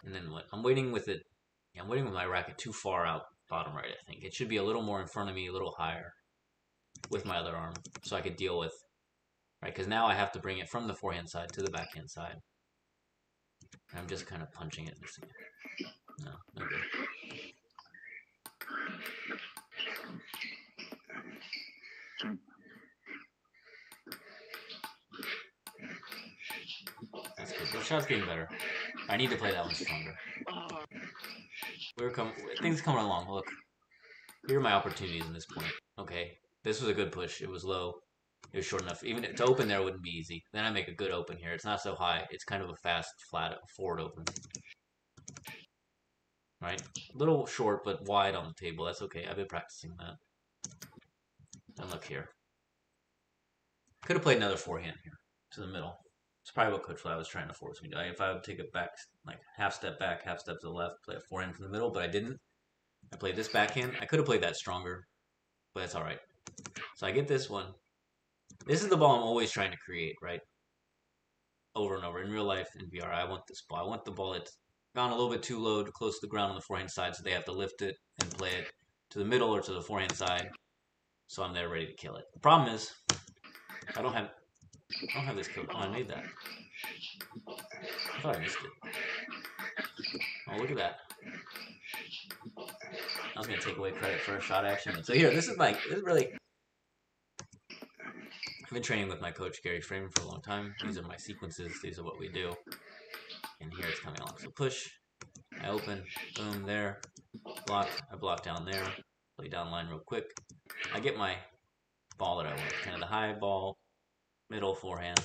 And then what? I'm waiting with it. Yeah, I'm waiting with my racket too far out bottom right, I think. It should be a little more in front of me, a little higher with my other arm, so I could deal with, right? Because now I have to bring it from the forehand side to the backhand side. And I'm just kind of punching it. No, no good. That's good. The shot's getting better. I need to play that one stronger. Things coming along. Look, here are my opportunities in this point. Okay, this was a good push. It was low. It was short enough. Even to open there wouldn't be easy. Then I make a good open here. It's not so high. It's kind of a fast, flat, forward open. Right? A little short, but wide on the table. That's okay. I've been practicing that. And look here. Could have played another forehand here to the middle. It's probably what Coach Flat was trying to force me to. If I would take it back, like half step back, half step to the left, play a forehand from the middle, but I didn't. I played this backhand. I could have played that stronger, but it's all right. So I get this one. This is the ball I'm always trying to create, right? Over and over. In real life, in VR, I want this ball. I want the ball that's gone a little bit too low, close to the ground on the forehand side, so they have to lift it and play it to the middle or to the forehand side. So I'm there ready to kill it. The problem is, I don't have this code. Oh, I made that. I thought I missed it. Oh, look at that. I was gonna take away credit for a shot action. So here, this is really. I've been training with my coach Gary Freeman for a long time. These are my sequences. These are what we do. And here it's coming along. So push. I open. Boom. There. Block. I block down there. Play down line real quick. I get my ball that I want. Kind of the high ball, middle forehand,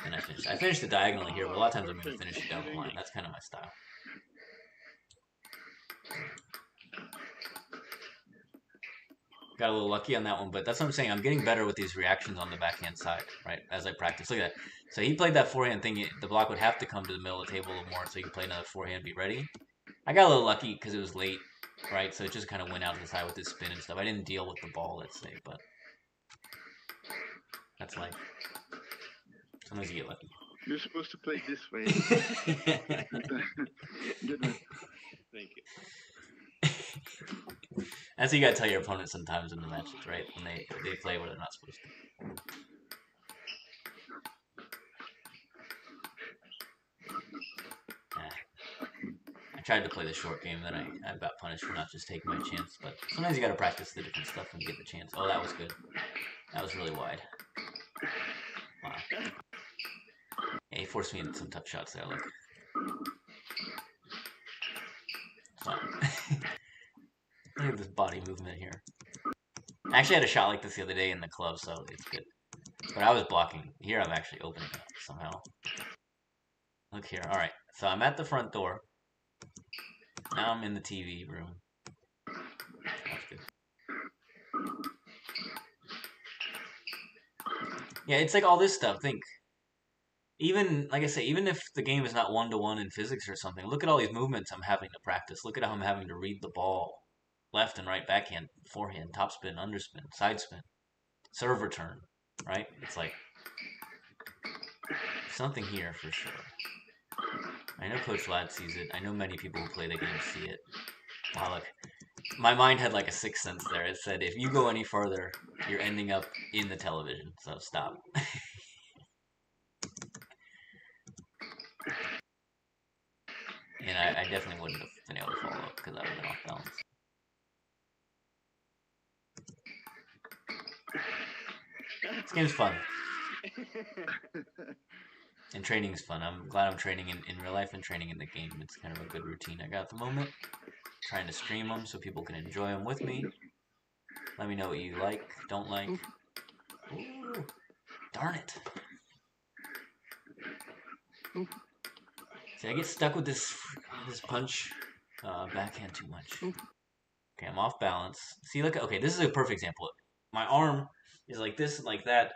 and I finish. I finish the diagonally here, but a lot of times I'm going to finish it down the line. That's kind of my style. Got a little lucky on that one, but that's what I'm saying. I'm getting better with these reactions on the backhand side, right, as I practice. Look at that. So he played that forehand thing. The block would have to come to the middle of the table a little more so you can play another forehand, be ready. I got a little lucky because it was late, right? So it just kind of went out to the side with this spin and stuff. I didn't deal with the ball, let's say, but that's life. Sometimes you get lucky. You're supposed to play this way. Thank you. That's what you gotta tell your opponent sometimes in the matches, right? When they play where they're not supposed to. I tried to play the short game, then I got punished for not just taking my chance. But sometimes you gotta practice the different stuff when you get the chance. Oh, that was good. That was really wide. Wow. Yeah, he forced me into some tough shots there, look. So, look at this body movement here. I actually had a shot like this the other day in the club, so it's good. But I was blocking. Here I'm actually opening up somehow. Look here. Alright, so I'm at the front door. Now I'm in the TV room. That's good. Yeah, it's like all this stuff. Think. Even, like I say, even if the game is not one-to-one in physics or something, look at all these movements I'm having to practice. Look at how I'm having to read the ball. Left and right backhand, forehand, topspin, underspin, side spin, serve return, right? It's like something here for sure. I know Coach Ladd sees it. I know many people who play the game see it. Wow, look. My mind had like a sixth sense there. It said, if you go any further, you're ending up in the television. So stop. And I definitely wouldn't have been able to follow up because I would have been off balance. This game's fun. And training's fun. I'm glad I'm training in real life and training in the game. It's kind of a good routine I got at the moment. Trying to stream them so people can enjoy them with me. Let me know what you like, don't like. Ooh, darn it. See, I get stuck with this punch backhand too much. Okay, I'm off balance. See, look, okay, this is a perfect example. My arm is like this and like that.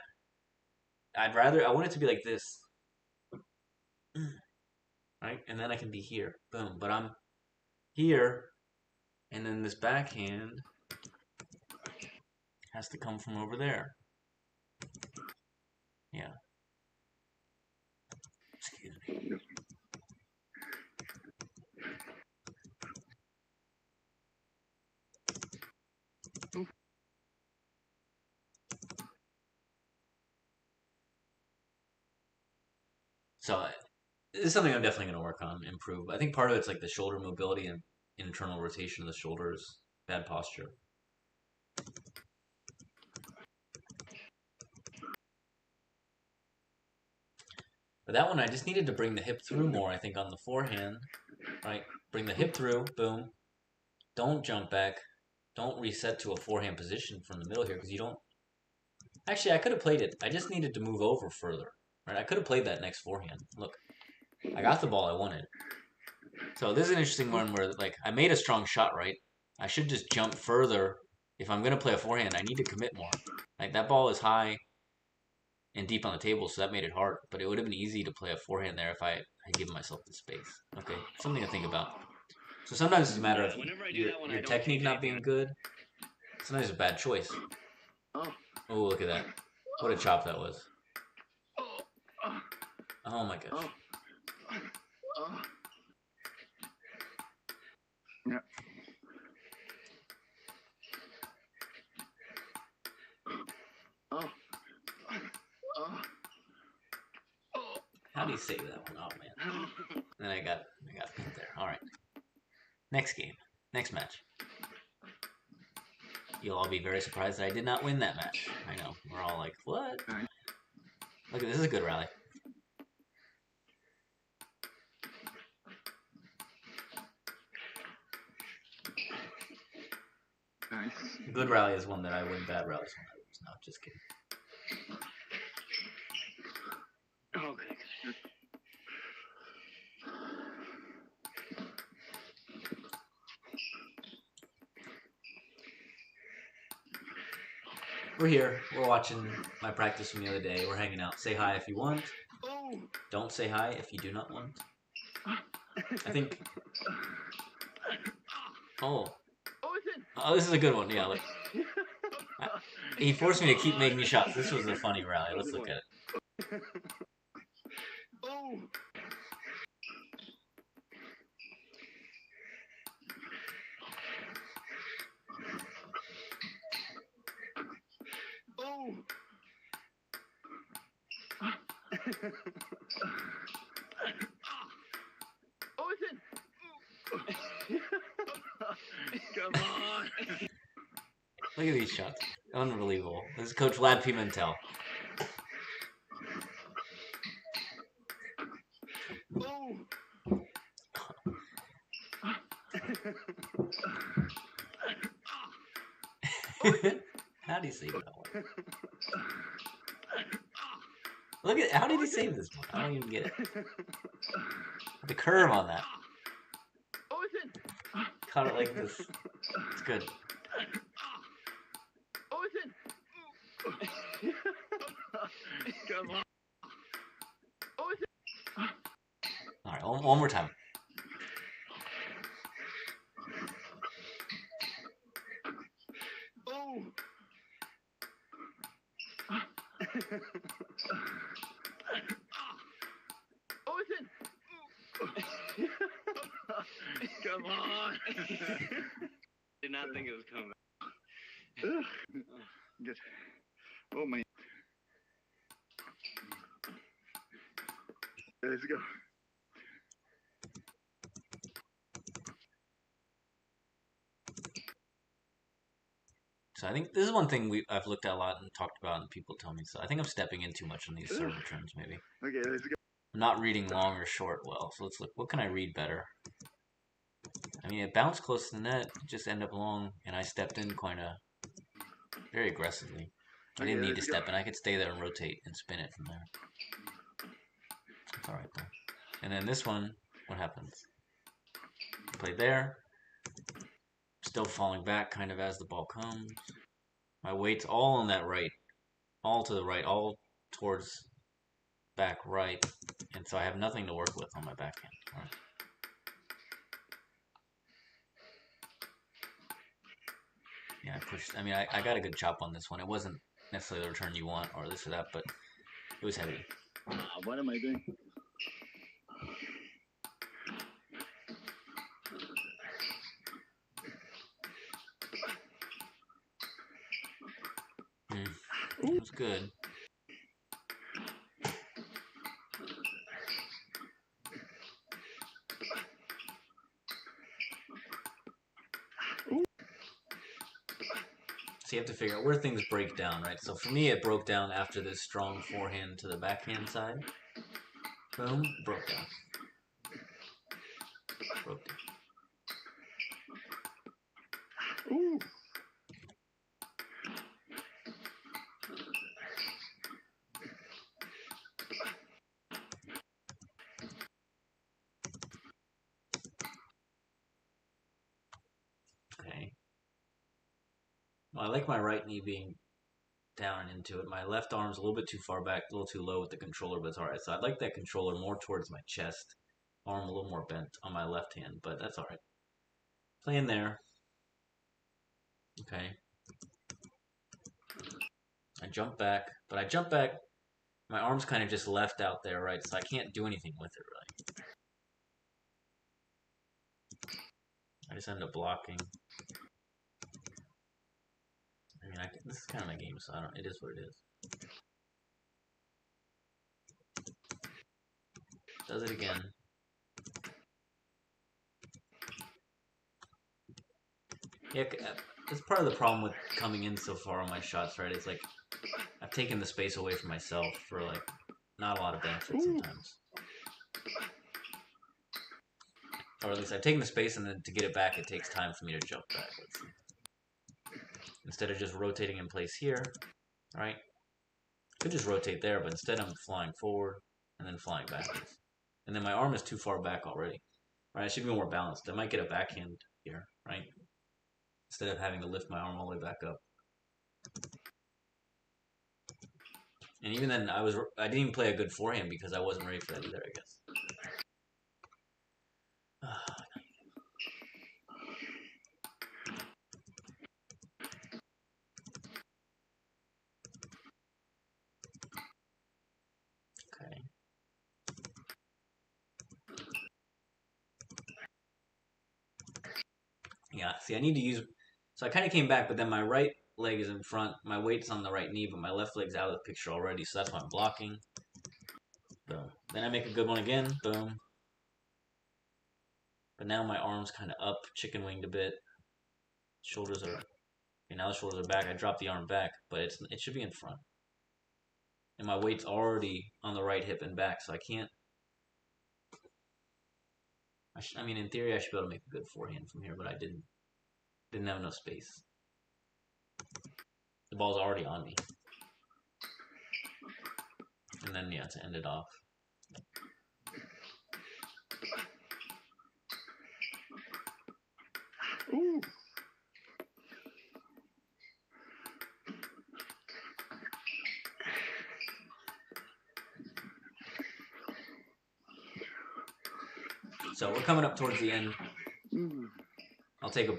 I want it to be like this. Right? And then I can be here. Boom. But I'm here, and then this backhand has to come from over there. Yeah. Excuse me. So this is something I'm definitely going to work on, improve. I think part of it's like the shoulder mobility and internal rotation of the shoulders, bad posture. But that one, I just needed to bring the hip through more, I think, on the forehand. Right? Bring the hip through, boom. Don't jump back. Don't reset to a forehand position from the middle here, because you don't Actually, I could have played it. I just needed to move over further. Right? I could have played that next forehand. Look, I got the ball I wanted. So this is an interesting one where, like, I made a strong shot, right? I should just jump further. If I'm going to play a forehand, I need to commit more. Like, that ball is high and deep on the table, so that made it hard. But it would have been easy to play a forehand there if I had given myself the space. Okay, something to think about. So sometimes it's a matter of Whenever I do your, that one, I your don't technique change not being anything. good. Sometimes it's a bad choice. Oh, Oh, look at that. What a chop that was. oh, oh, Oh my gosh. oh, oh. Yeah. Oh, oh, oh. How do you save that one? Oh man. And then I got pinned there. All right. Next game. Next match. You'll all be very surprised that I did not win that match. I know. We're all like, what? Look, this is a good rally. Nice. A good rally is one that I win. Bad rally is one I lose. No, just kidding. Okay. We're here. We're watching my practice from the other day. We're hanging out. Say hi if you want. Oh. Don't say hi if you do not want. I think. Oh. Oh, it's in. Oh, this is a good one. Yeah, look. He forced me to keep making shots. This was a funny rally. Let's look at it. Oh. Oh. Oh, it's in. Come on. Look at these shots. Unbelievable. This is Coach Vlad Pimentel. Oh. How do you save that one? Look at how did he save this one? I don't even get it. The curve on that. Oh, it's in. Caught it like this. It's good. Oh, it's in. Come on. Oh, it's in. All right, one more time. Oh. Oh, it's in. Come on. Did not think it was coming. Good. Oh my. Let's go. So I think this is one thing I've looked at a lot and talked about, and people tell me so. I think I'm stepping in too much on these serve returns, maybe. Okay, let's go. I'm not reading long or short well, so let's look. What can I read better? I mean, it bounced close to the net, just ended up long, and I stepped in very aggressively. I didn't need to step in. I could stay there and rotate and spin it from there. It's all right, though. And then this one, what happens? Played there. Still falling back kind of as the ball comes. My weight's all on that right. All to the right. All towards back right. And so I have nothing to work with on my backhand. All right. Yeah, I pushed. I mean, I got a good chop on this one. It wasn't necessarily the return you want or this or that, but it was heavy. What am I doing? It was good. So you have to figure out where things break down, right? So for me, it broke down after this strong forehand to the backhand side. Boom, broke down. Broke down. Ooh. I like my right knee being down and into it. My left arm's a little bit too far back, a little too low with the controller, but it's alright. So I'd like that controller more towards my chest. Arm a little more bent on my left hand, but that's alright. Playing there. Okay. I jump back, but I jump back, my arm's kind of just left out there, right? So I can't do anything with it, really. I just end up blocking. I mean, this is kind of my game, so it is what it is. Does it again. Yeah, that's part of the problem with coming in so far on my shots, right? It's like, I've taken the space away from myself for, like, not a lot of benefit sometimes. Or at least I've taken the space, and then to get it back, it takes time for me to jump back. Let's see. Instead of just rotating in place here, right? Could just rotate there, but instead I'm flying forward and then flying backwards. And then my arm is too far back already. Right, I should be more balanced. I might get a backhand here, right? Instead of having to lift my arm all the way back up. And even then, I didn't even play a good forehand because I wasn't ready for that either, I guess. Okay. Yeah, see, I need to use... So I kind of came back, but then my right leg is in front. My weight's on the right knee, but my left leg's out of the picture already, so that's why I'm blocking. Boom. Then I make a good one again. Boom. But now my arm's kind of up, chicken winged a bit. Shoulders are... Okay, now the shoulders are back. I dropped the arm back, but it should be in front. And my weight's already on the right hip and back, so I can't... I mean, in theory, I should be able to make a good forehand from here, but I didn't. Didn't have enough space. The ball's already on me. And then, yeah, to end it off. Ooh. So we're coming up towards the end. Ooh.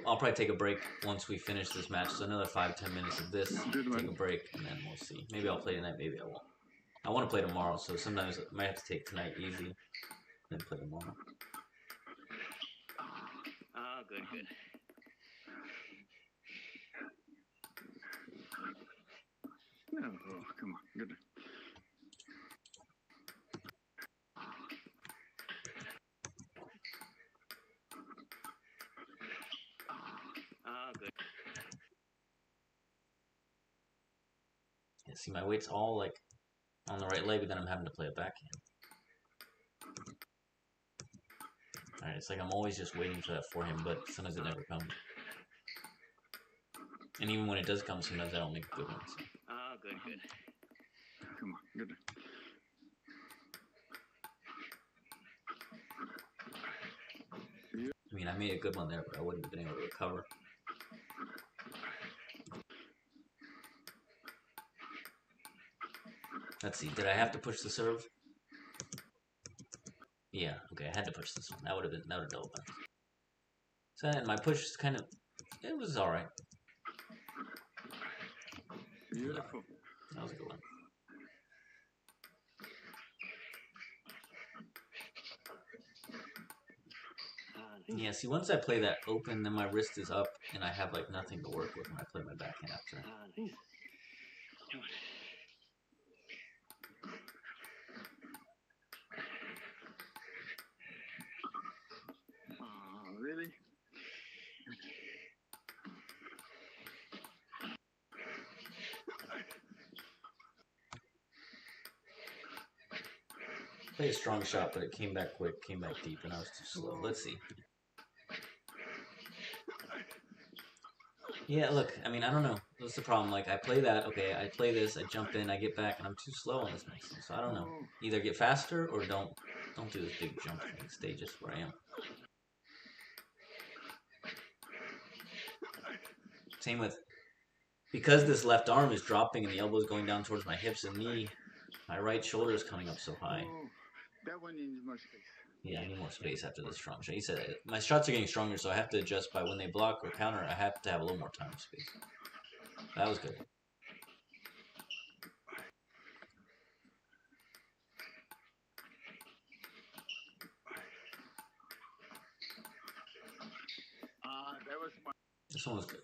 I'll probably take a break once we finish this match. So another 5-10 minutes of this. Take a break, and then we'll see. Maybe I'll play tonight. Maybe I won't. I want to play tomorrow, so sometimes I might have to take tonight easy, then play tomorrow. Oh, good, good. No, oh, come on, good. Oh, good. Yeah, see, my weight's all like on the right leg, but then I'm having to play a backhand. Alright, it's like I'm always just waiting for that forehand, but sometimes it never comes. And even when it does come, sometimes I don't make a good one. So. Oh, good, good. Come on, good. I mean, I made a good one there, but I wouldn't have been able to recover. Let's see, did I have to push the serve? Yeah, okay, I had to push this one. That would have doubled that. So and my push is kind of, it was alright. Beautiful. That was a good one. Yeah, see, once I play that open, then my wrist is up, and I have, like, nothing to work with when I play my backhand after. Nice. Oh, really? Played a strong shot, but it came back quick, came back deep, and I was too slow. Let's see. Yeah, look, I mean, I don't know. What's the problem? Like, I play that, okay, I play this, I jump in, I get back, and I'm too slow on this next one. So I don't know. Either get faster or don't do this big jump thing. Stay just where I am. Same with because this left arm is dropping and the elbow is going down towards my hips and knee, my right shoulder is coming up so high. Oh, that one needs more space. Yeah, I need more space after the strong shot. He said my shots are getting stronger, so I have to adjust by when they block or counter. I have to have a little more time and space. That was good. That was my. This one was good.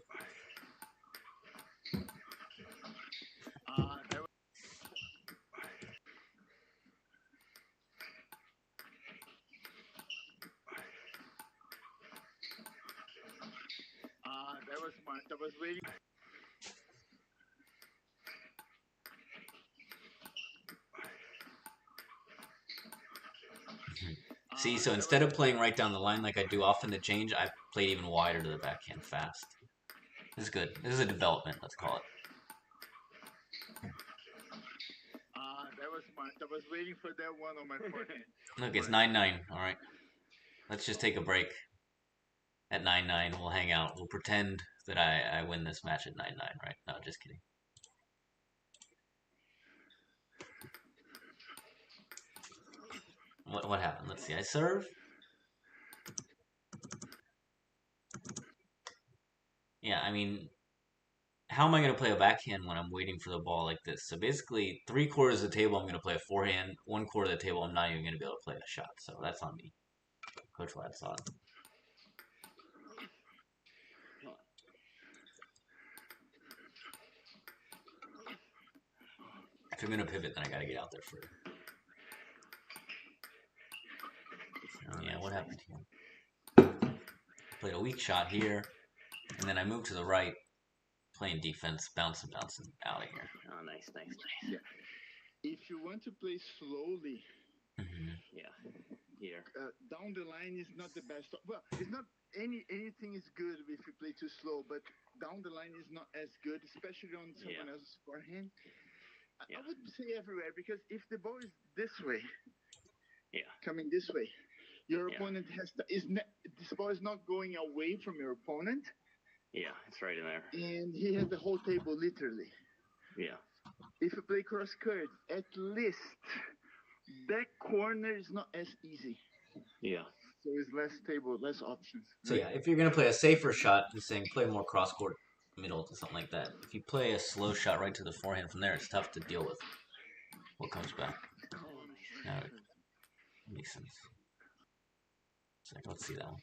That was. That was my. That was waiting. See, so instead of playing right down the line like I do often to change, I played even wider to the backhand fast. This is good. This is a development, let's call it. That was waiting for that one on my forehand. Look, it's 9-9. All right. Let's just take a break at 9-9. We'll hang out. We'll pretend that I win this match at 9-9, right? No, just kidding. What happened? Let's see. I serve. Yeah, I mean, how am I going to play a backhand when I'm waiting for the ball like this? So basically, 3/4 of the table, I'm going to play a forehand. 1/4 of the table, I'm not even going to be able to play a shot. So that's on me. Coach Ladd saw it. If I'm going to pivot, then I got to get out there first. Yeah, what happened here? Played a weak shot here, and then I moved to the right, playing defense, bouncing out of here. Oh, nice. Yeah. If you want to play slowly, Yeah, here. Down the line is not the best. Well, it's not anything is good if you play too slow, but down the line is not as good, especially on someone else's forehand. I would say everywhere, because if the ball is this way, coming this way, your opponent has to, this ball is not going away from your opponent. Yeah, it's right in there. And he has the whole table literally. Yeah. If you play cross court, at least that corner is not as easy. Yeah. So it's less table, less options. So yeah, if you're gonna play a safer shot, I'm saying play more cross court middle to something like that. If you play a slow shot right to the forehand from there, it's tough to deal with what comes back. Yeah, it makes sense. So let's see that one.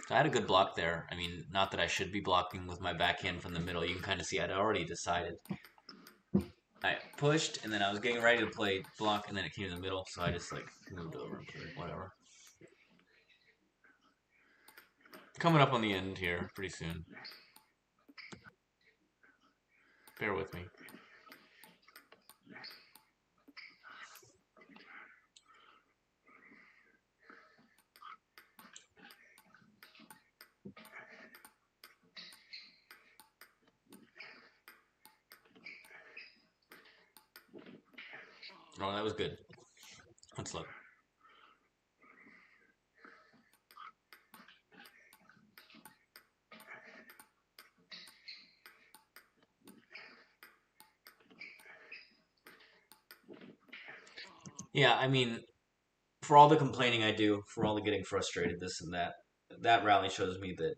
So I had a good block there. I mean, not that I should be blocking with my backhand from the middle. You can kind of see I'd already decided. I pushed, and then I was getting ready to play block, and then it came to the middle, so I just like moved over and played whatever. Coming up on the end here pretty soon. Bear with me. Oh, that was good. Let's look. Yeah, I mean, for all the complaining I do, for all the getting frustrated, this and that, that rally shows me that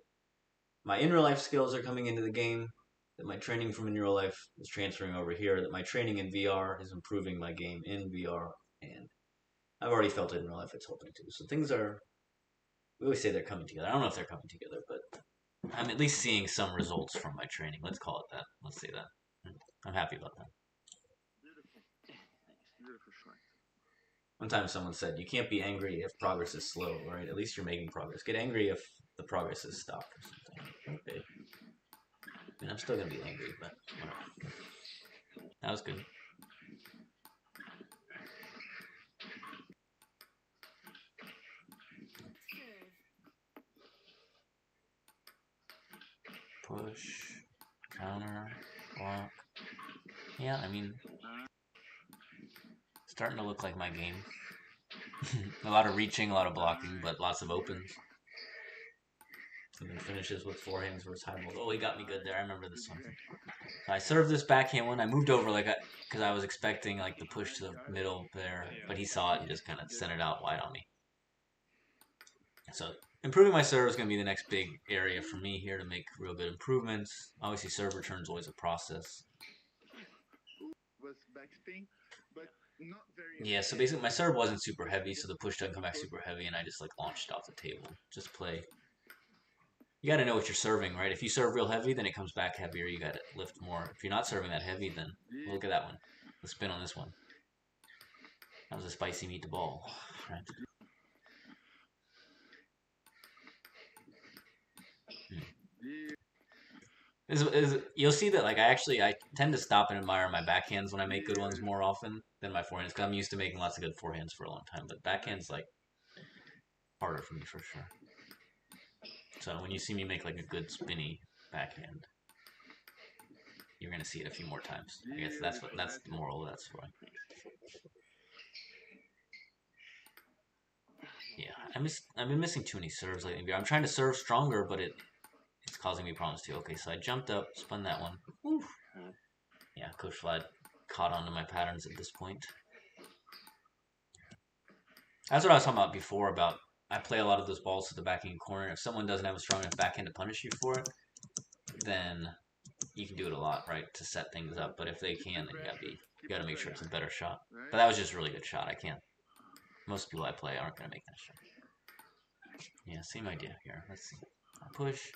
my in real life skills are coming into the game, that my training from in real life is transferring over here, that my training in VR is improving my game in VR, and I've already felt it in real life, it's hoping to. So things are, we always say they're coming together. I don't know if they're coming together, but I'm at least seeing some results from my training. Let's call it that. Let's say that. I'm happy about that. Beautiful. Beautiful shot. One time someone said, you can't be angry if progress is slow, right? At least you're making progress. Get angry if the progress is stopped or something. Okay. I mean, I'm still going to be angry, but whatever. That was good. Push, counter, block. Yeah, I mean, starting to look like my game. A lot of reaching, a lot of blocking, but lots of opens. And then finishes with forehands versus high balls. Oh, he got me good there. I remember this one. So I served this backhand one. I moved over because I was expecting like the push to the middle there, but he saw it and just kind of sent it out wide on me. So improving my serve is going to be the next big area for me here to make real good improvements. Obviously, serve return is always a process. Was backspin, but not very. Yeah, so basically my serve wasn't super heavy, so the push doesn't come back super heavy, and I just like launched it off the table. Just play. You got to know what you're serving, right? If you serve real heavy, then it comes back heavier. You got to lift more. If you're not serving that heavy, then look at that one. The spin on this one. That was a spicy meat to ball, right? You'll see that like I tend to stop and admire my backhands when I make good ones more often than my forehands because I'm used to making lots of good forehands for a long time, but backhands like harder for me for sure. So when you see me make like a good spinny backhand, you're gonna see it a few more times. I guess that's the moral of that story. Yeah, I've been missing too many serves lately. I'm trying to serve stronger, but it's causing me problems too. Okay, so I jumped up, spun that one. Woo. Yeah, Coach Vlad caught on to my patterns at this point. That's what I was talking about before about I play a lot of those balls to the backhand corner. If someone doesn't have a strong enough backhand to punish you for it, then you can do it a lot, right, to set things up. But if they can, then you gotta make sure it's a better shot. But that was just a really good shot. I can't. Most people I play aren't gonna make that shot. Yeah, same idea here. Let's see. I'll push.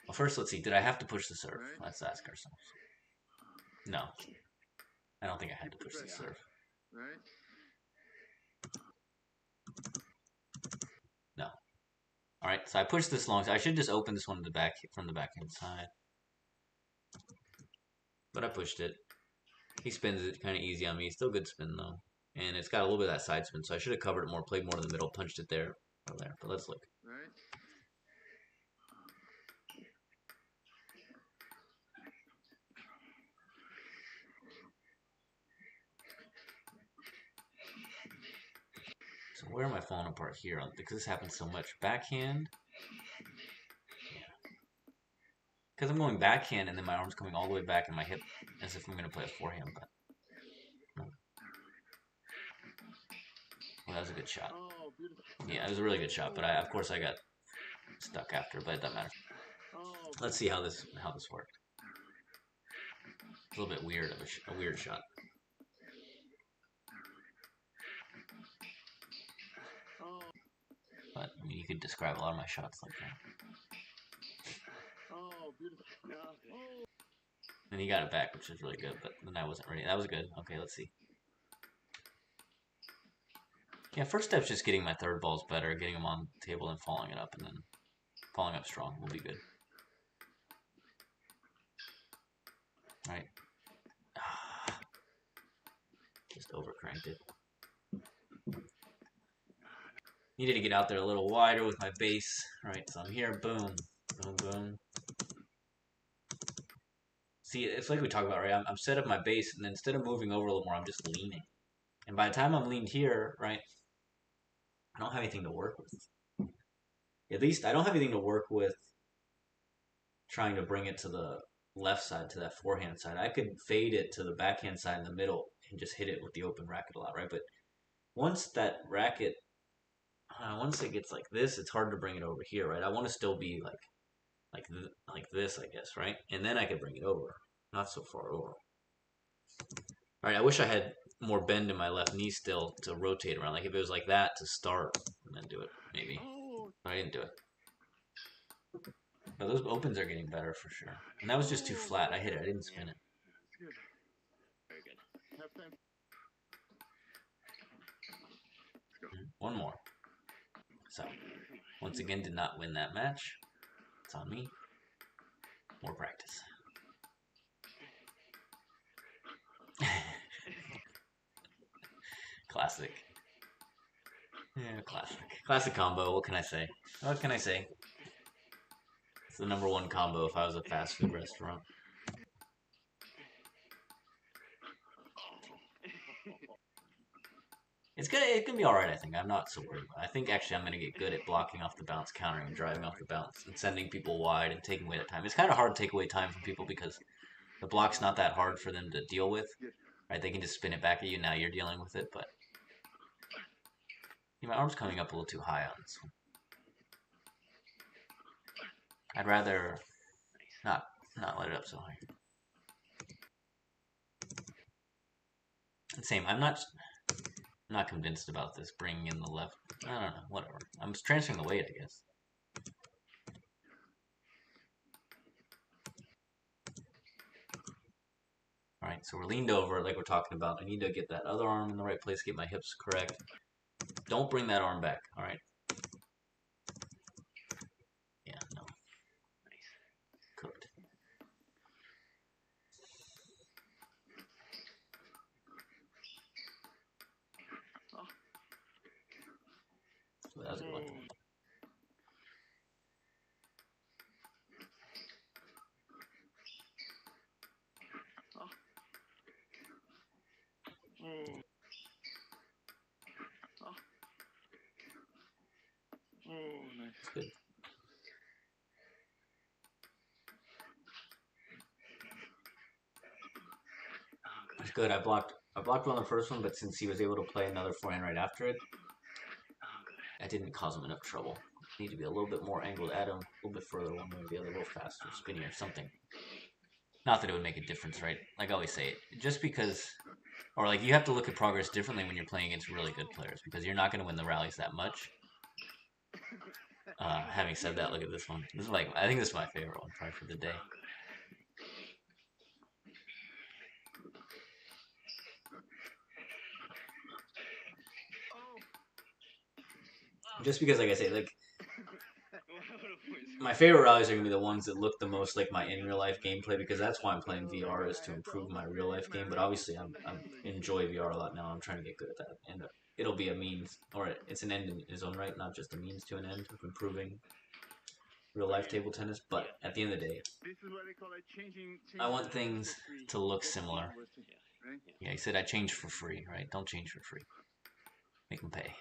Well, first, let's see. Did I have to push the serve? Let's ask ourselves. No. I don't think I had to push the serve. No. Alright, so I pushed this long. So I should just open this one to the back from the backhand side. But I pushed it. He spins it kind of easy on me. Still good spin, though. And it's got a little bit of that side spin, so I should have covered it more, played more in the middle, punched it there or there. But let's look. So where am I falling apart here? Because this happens so much. Backhand. Yeah. Because I'm going backhand and then my arm's coming all the way back in my hip as if I'm going to play a forehand. But no. Well, that was a good shot. Yeah, it was a really good shot, but of course I got stuck after, but it doesn't matter. Let's see how this worked. A little bit weird a weird shot. But I mean, you could describe a lot of my shots like that. And he got it back, which is really good, but then I wasn't ready. That was good. Okay, let's see. Yeah, first step's just getting my third balls better, getting them on the table and following it up, and then following up strong will be good. Alright. Just overcranked it. Needed to get out there a little wider with my base. Alright, so I'm here, boom, boom, boom. See, it's like we talked about, right? I'm set up my base, and then instead of moving over a little more, I'm just leaning. And by the time I'm leaned here, right, I don't have anything to work with. At least I don't have anything to work with trying to bring it to the left side, to that forehand side. I could fade it to the backhand side in the middle and just hit it with the open racket a lot, right? But once that racket, once it gets like this, it's hard to bring it over here, right? I want to still be like this, I guess, right? And then I could bring it over, not so far over. All right, I wish I had more bend in my left knee still to rotate around. Like if it was like that to start and then do it, maybe. But I didn't do it. But those opens are getting better for sure. And that was just too flat. I hit it. I didn't spin it. Very good. One more. So, once again, did not win that match. It's on me. More practice. Classic. Yeah, classic. Classic combo. What can I say? What can I say? It's the #1 combo if I was a fast food restaurant. It's gonna be all right. I think I'm not so worried. I think actually I'm gonna get good at blocking off the bounce, countering, and driving off the bounce, and sending people wide and taking away that time. It's kind of hard to take away time from people because the block's not that hard for them to deal with. Right? They can just spin it back at you. Now you're dealing with it, but my arm's coming up a little too high on this one. I'd rather not let it up so high. Same. I'm not convinced about this bringing in the left. I don't know. Whatever. I'm transferring the weight, I guess. All right. So we're leaned over, like we're talking about. I need to get that other arm in the right place, get my hips correct. Don't bring that arm back. All right. Yeah. No. Nice. Cooked. So that was a good one. Nice. Good. That's good. I blocked on the first one, but since he was able to play another forehand right after it, that didn't cause him enough trouble. Need to be a little bit more angled at him, a little bit further one way or the other, a little faster, spinny or something. Not that it would make a difference, right? Like I always say, just because, or like you have to look at progress differently when you're playing against really good players because you're not going to win the rallies that much. Having said that, look at this one. This is like, I think this is my favorite one probably for the day. Just because, like I say, like my favorite rallies are gonna be the ones that look the most like my in real life gameplay because that's why I'm playing VR is to improve my real life game. But obviously, I enjoy VR a lot now. I'm trying to get good at that, and it'll be a means, or it's an end in its own right, not just a means to an end of improving real life table tennis. But at the end of the day, I want things to look similar. Yeah, he said I change for free, right? Don't change for free. Make them pay.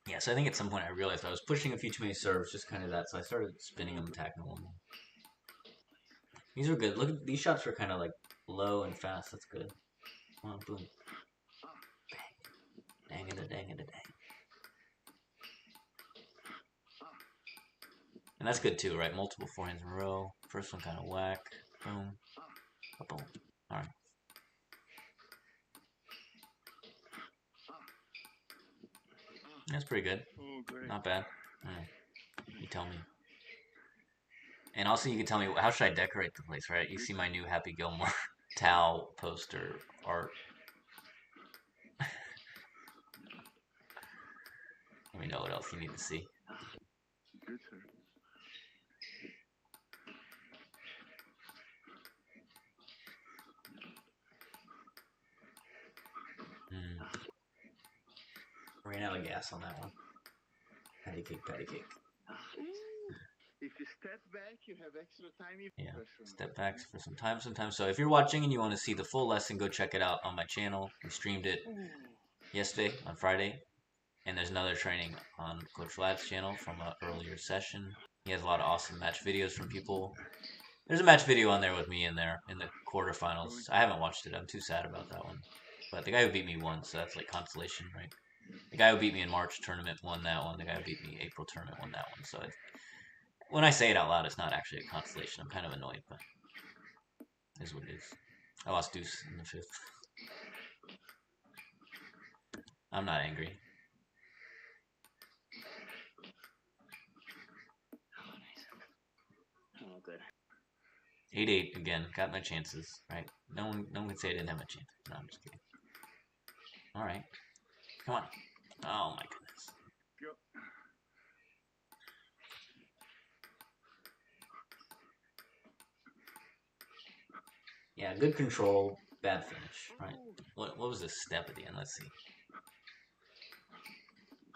Yeah, so I think at some point I realized I was pushing a few too many serves, just kind of that. So I started spinning them, attacking them. These are good. Look, these shots were kind of like low and fast. That's good. Come on, boom. Bang. Dang it, dang it, dang. And that's good too, right? Multiple forehands in a row. First one kind of whack. Boom. Boom. All right. That's pretty good. Not bad. You tell me. And also, you can tell me, how should I decorate the place, right? You see my new Happy Gilmore towel poster art. Let me know what else you need to see. Good, sir. Ran out of gas on that one. Patty cake, patty cake. If you step back, you have extra time. Yeah, step back for some time sometimes. So if you're watching and you want to see the full lesson, go check it out on my channel. We streamed it yesterday on Friday. And there's another training on Coach Vlad's channel from an earlier session. He has a lot of awesome match videos from people. There's a match video on there with me in there in the quarterfinals. I haven't watched it. I'm too sad about that one. But the guy who beat me won, so that's like consolation, right? The guy who beat me in March tournament won that one. The guy who beat me April tournament won that one. So when I say it out loud, it's not actually a consolation. I'm kind of annoyed, but it is what it is. I lost deuce in the fifth. I'm not angry. Oh, good. 8-8 again. Got my chances, right? No one can say I didn't have my chances. No, I'm just kidding. All right. Come on. Oh, my goodness. Go. Yeah, good control, bad finish, right? What was the step at the end? Let's see.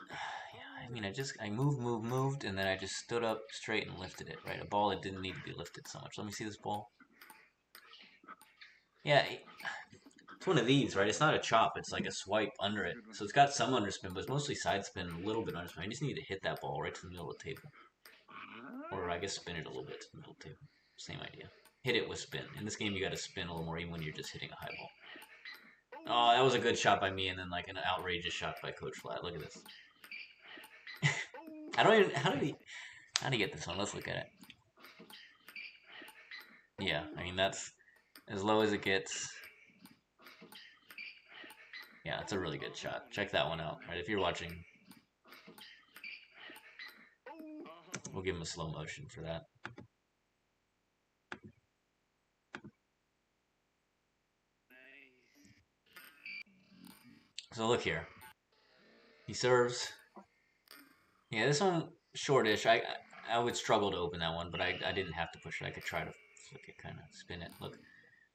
Yeah, mean, I moved, and then I just stood up straight and lifted it, right? A ball that didn't need to be lifted so much. Let me see this ball. Yeah, it's one of these, right? It's not a chop, it's like a swipe under it. So it's got some underspin, but it's mostly side spin, a little bit underspin. I just need to hit that ball right to the middle of the table. Or I guess spin it a little bit to the middle of the table. Same idea. Hit it with spin. In this game, you gotta spin a little more even when you're just hitting a high ball. Oh, that was a good shot by me, and then like an outrageous shot by Coach Flat. Look at this. I don't even. How did he get this one? Let's look at it. Yeah, I mean that's as low as it gets. Yeah, it's a really good shot. Check that one out. Right, if you're watching, we'll give him a slow motion for that. So look here. He serves. Yeah, this one shortish. I would struggle to open that one, but I didn't have to push it. I could try to flick it, kind of spin it. Look.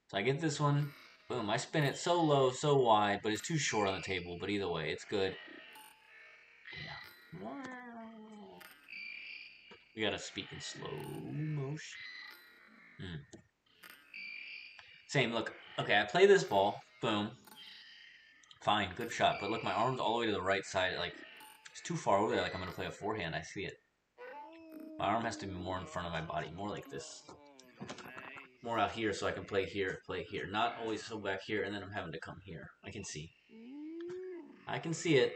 So I get this one. Boom. I spin it so low, so wide, but it's too short on the table. But either way, it's good. Yeah. We gotta speak in slow motion. Same, look. Okay, I play this ball. Boom. Fine, good shot. But look, my arm's all the way to the right side. Like, it's too far over there. Like, I'm gonna play a forehand. I see it. My arm has to be more in front of my body. More like this. More out here so I can play here, play here. Not always so back here, and then I'm having to come here. I can see. I can see it.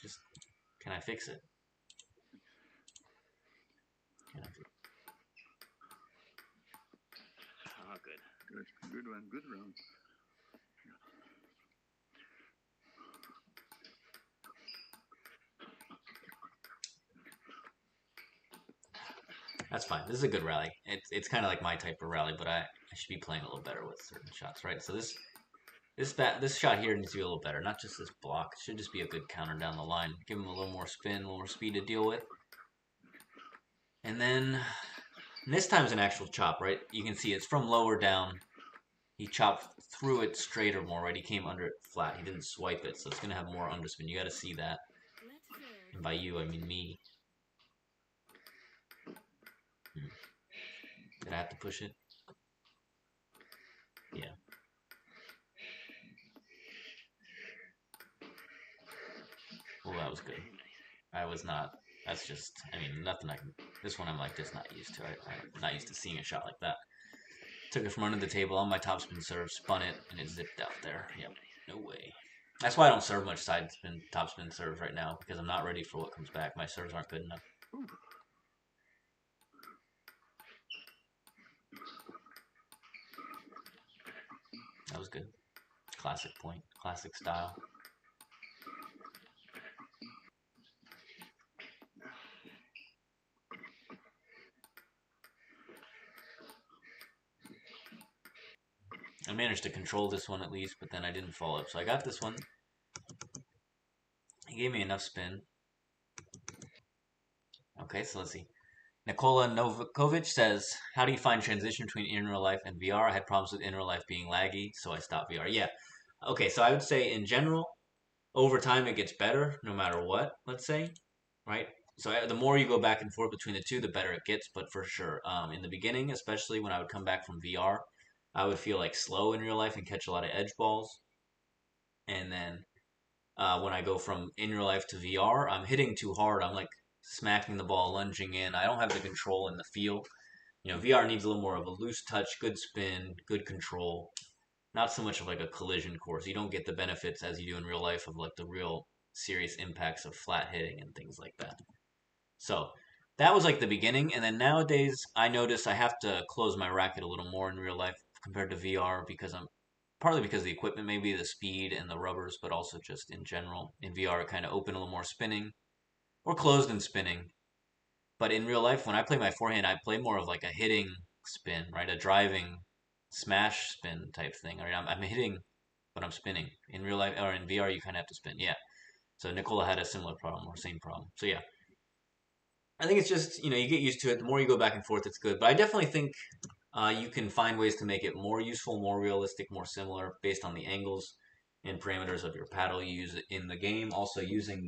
Just, can I fix it? Can I fix it? Oh, good. Good one. Good round. That's fine. This is a good rally. It's kind of like my type of rally, but I should be playing a little better with certain shots, right? So this shot here needs to be a little better, not just this block. It should just be a good counter down the line. Give him a little more spin, a little more speed to deal with. And then this time's an actual chop, right? You can see it's from lower down. He chopped through it straighter more, right? He came under it flat. He didn't swipe it, so it's going to have more underspin. You got to see that. And by you, I mean me. Did I have to push it? Yeah. Well, that was good. I was not. That's just, I mean, nothing I can. This one I'm like just not used to. I'm not used to seeing a shot like that. Took it from under the table on my topspin serve, spun it, and it zipped out there. Yep. No way. That's why I don't serve much side spin, topspin serves right now, because I'm not ready for what comes back. My serves aren't good enough. That was good. Classic point. Classic style. I managed to control this one at least, but then I didn't follow up. So I got this one. He gave me enough spin. Okay, so let's see. Nikola Novakovic says, how do you find transition between in real life and VR? I had problems with in real life being laggy, so I stopped VR. Yeah. Okay, so I would say in general, over time it gets better no matter what, let's say, right? So the more you go back and forth between the two, the better it gets, but for sure. In the beginning, especially when I would come back from VR, I would feel like slow in real life and catch a lot of edge balls. And then when I go from in real life to VR, I'm hitting too hard. I'm like smacking the ball, lunging in. I don't have the control and the feel. You know, VR needs a little more of a loose touch, good spin, good control. Not so much of like a collision course. You don't get the benefits as you do in real life of like the real serious impacts of flat hitting and things like that. So that was like the beginning. And then nowadays, I notice I have to close my racket a little more in real life compared to VR because I'm partly because of the equipment, maybe the speed and the rubbers, but also just in general. In VR, it kind of open a little more spinning or closed and spinning. But in real life, when I play my forehand, I play more of like a hitting spin, right? A driving smash spin type thing. Right? I'm hitting, but I'm spinning. In real life or in VR, you kind of have to spin. Yeah. So Nicola had a similar problem or same problem. So yeah, I think it's just you get used to it. The more you go back and forth, it's good. But I definitely think you can find ways to make it more useful, more realistic, more similar based on the angles and parameters of your paddle you use in the game. Also using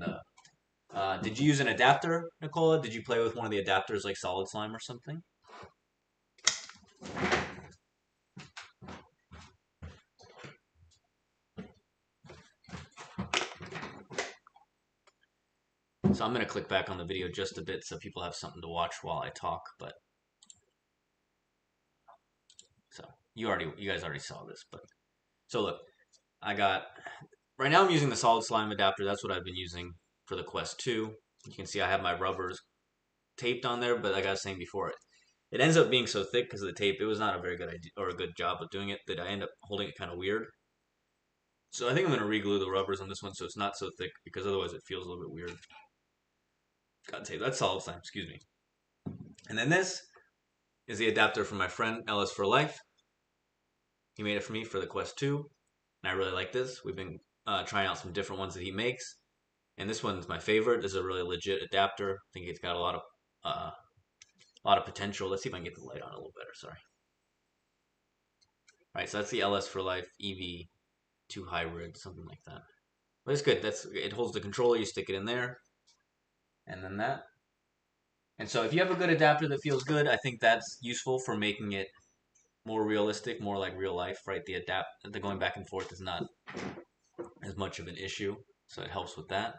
Did you use an adapter, Nicola? Did you play with one of the adapters like Solid Slime or something? So I'm going to click back on the video just a bit so people have something to watch while I talk. But so you guys already saw this. But so look, right now I'm using the Solid Slime adapter. That's what I've been using for the Quest 2. You can see I have my rubbers taped on there, but like I was saying before, it ends up being so thick because of the tape. It was not a very good idea or a good job of doing it that I end up holding it kind of weird. So I think I'm going to re-glue the rubbers on this one so it's not so thick because otherwise it feels a little bit weird. Got tape. That's Solid Slime, excuse me. And then this is the adapter from my friend Ellis for Life. He made it for me for the Quest 2, and I really like this. We've been trying out some different ones that he makes, and this one's my favorite. This is a really legit adapter. I think it's got a lot of potential. Let's see if I can get the light on a little better. Sorry. All right, so that's the LS for Life EV2 hybrid, something like that. But it's good. It holds the controller. You stick it in there, and then that. And so if you have a good adapter that feels good, I think that's useful for making it more realistic, more like real life, right? The going back and forth is not as much of an issue, so it helps with that.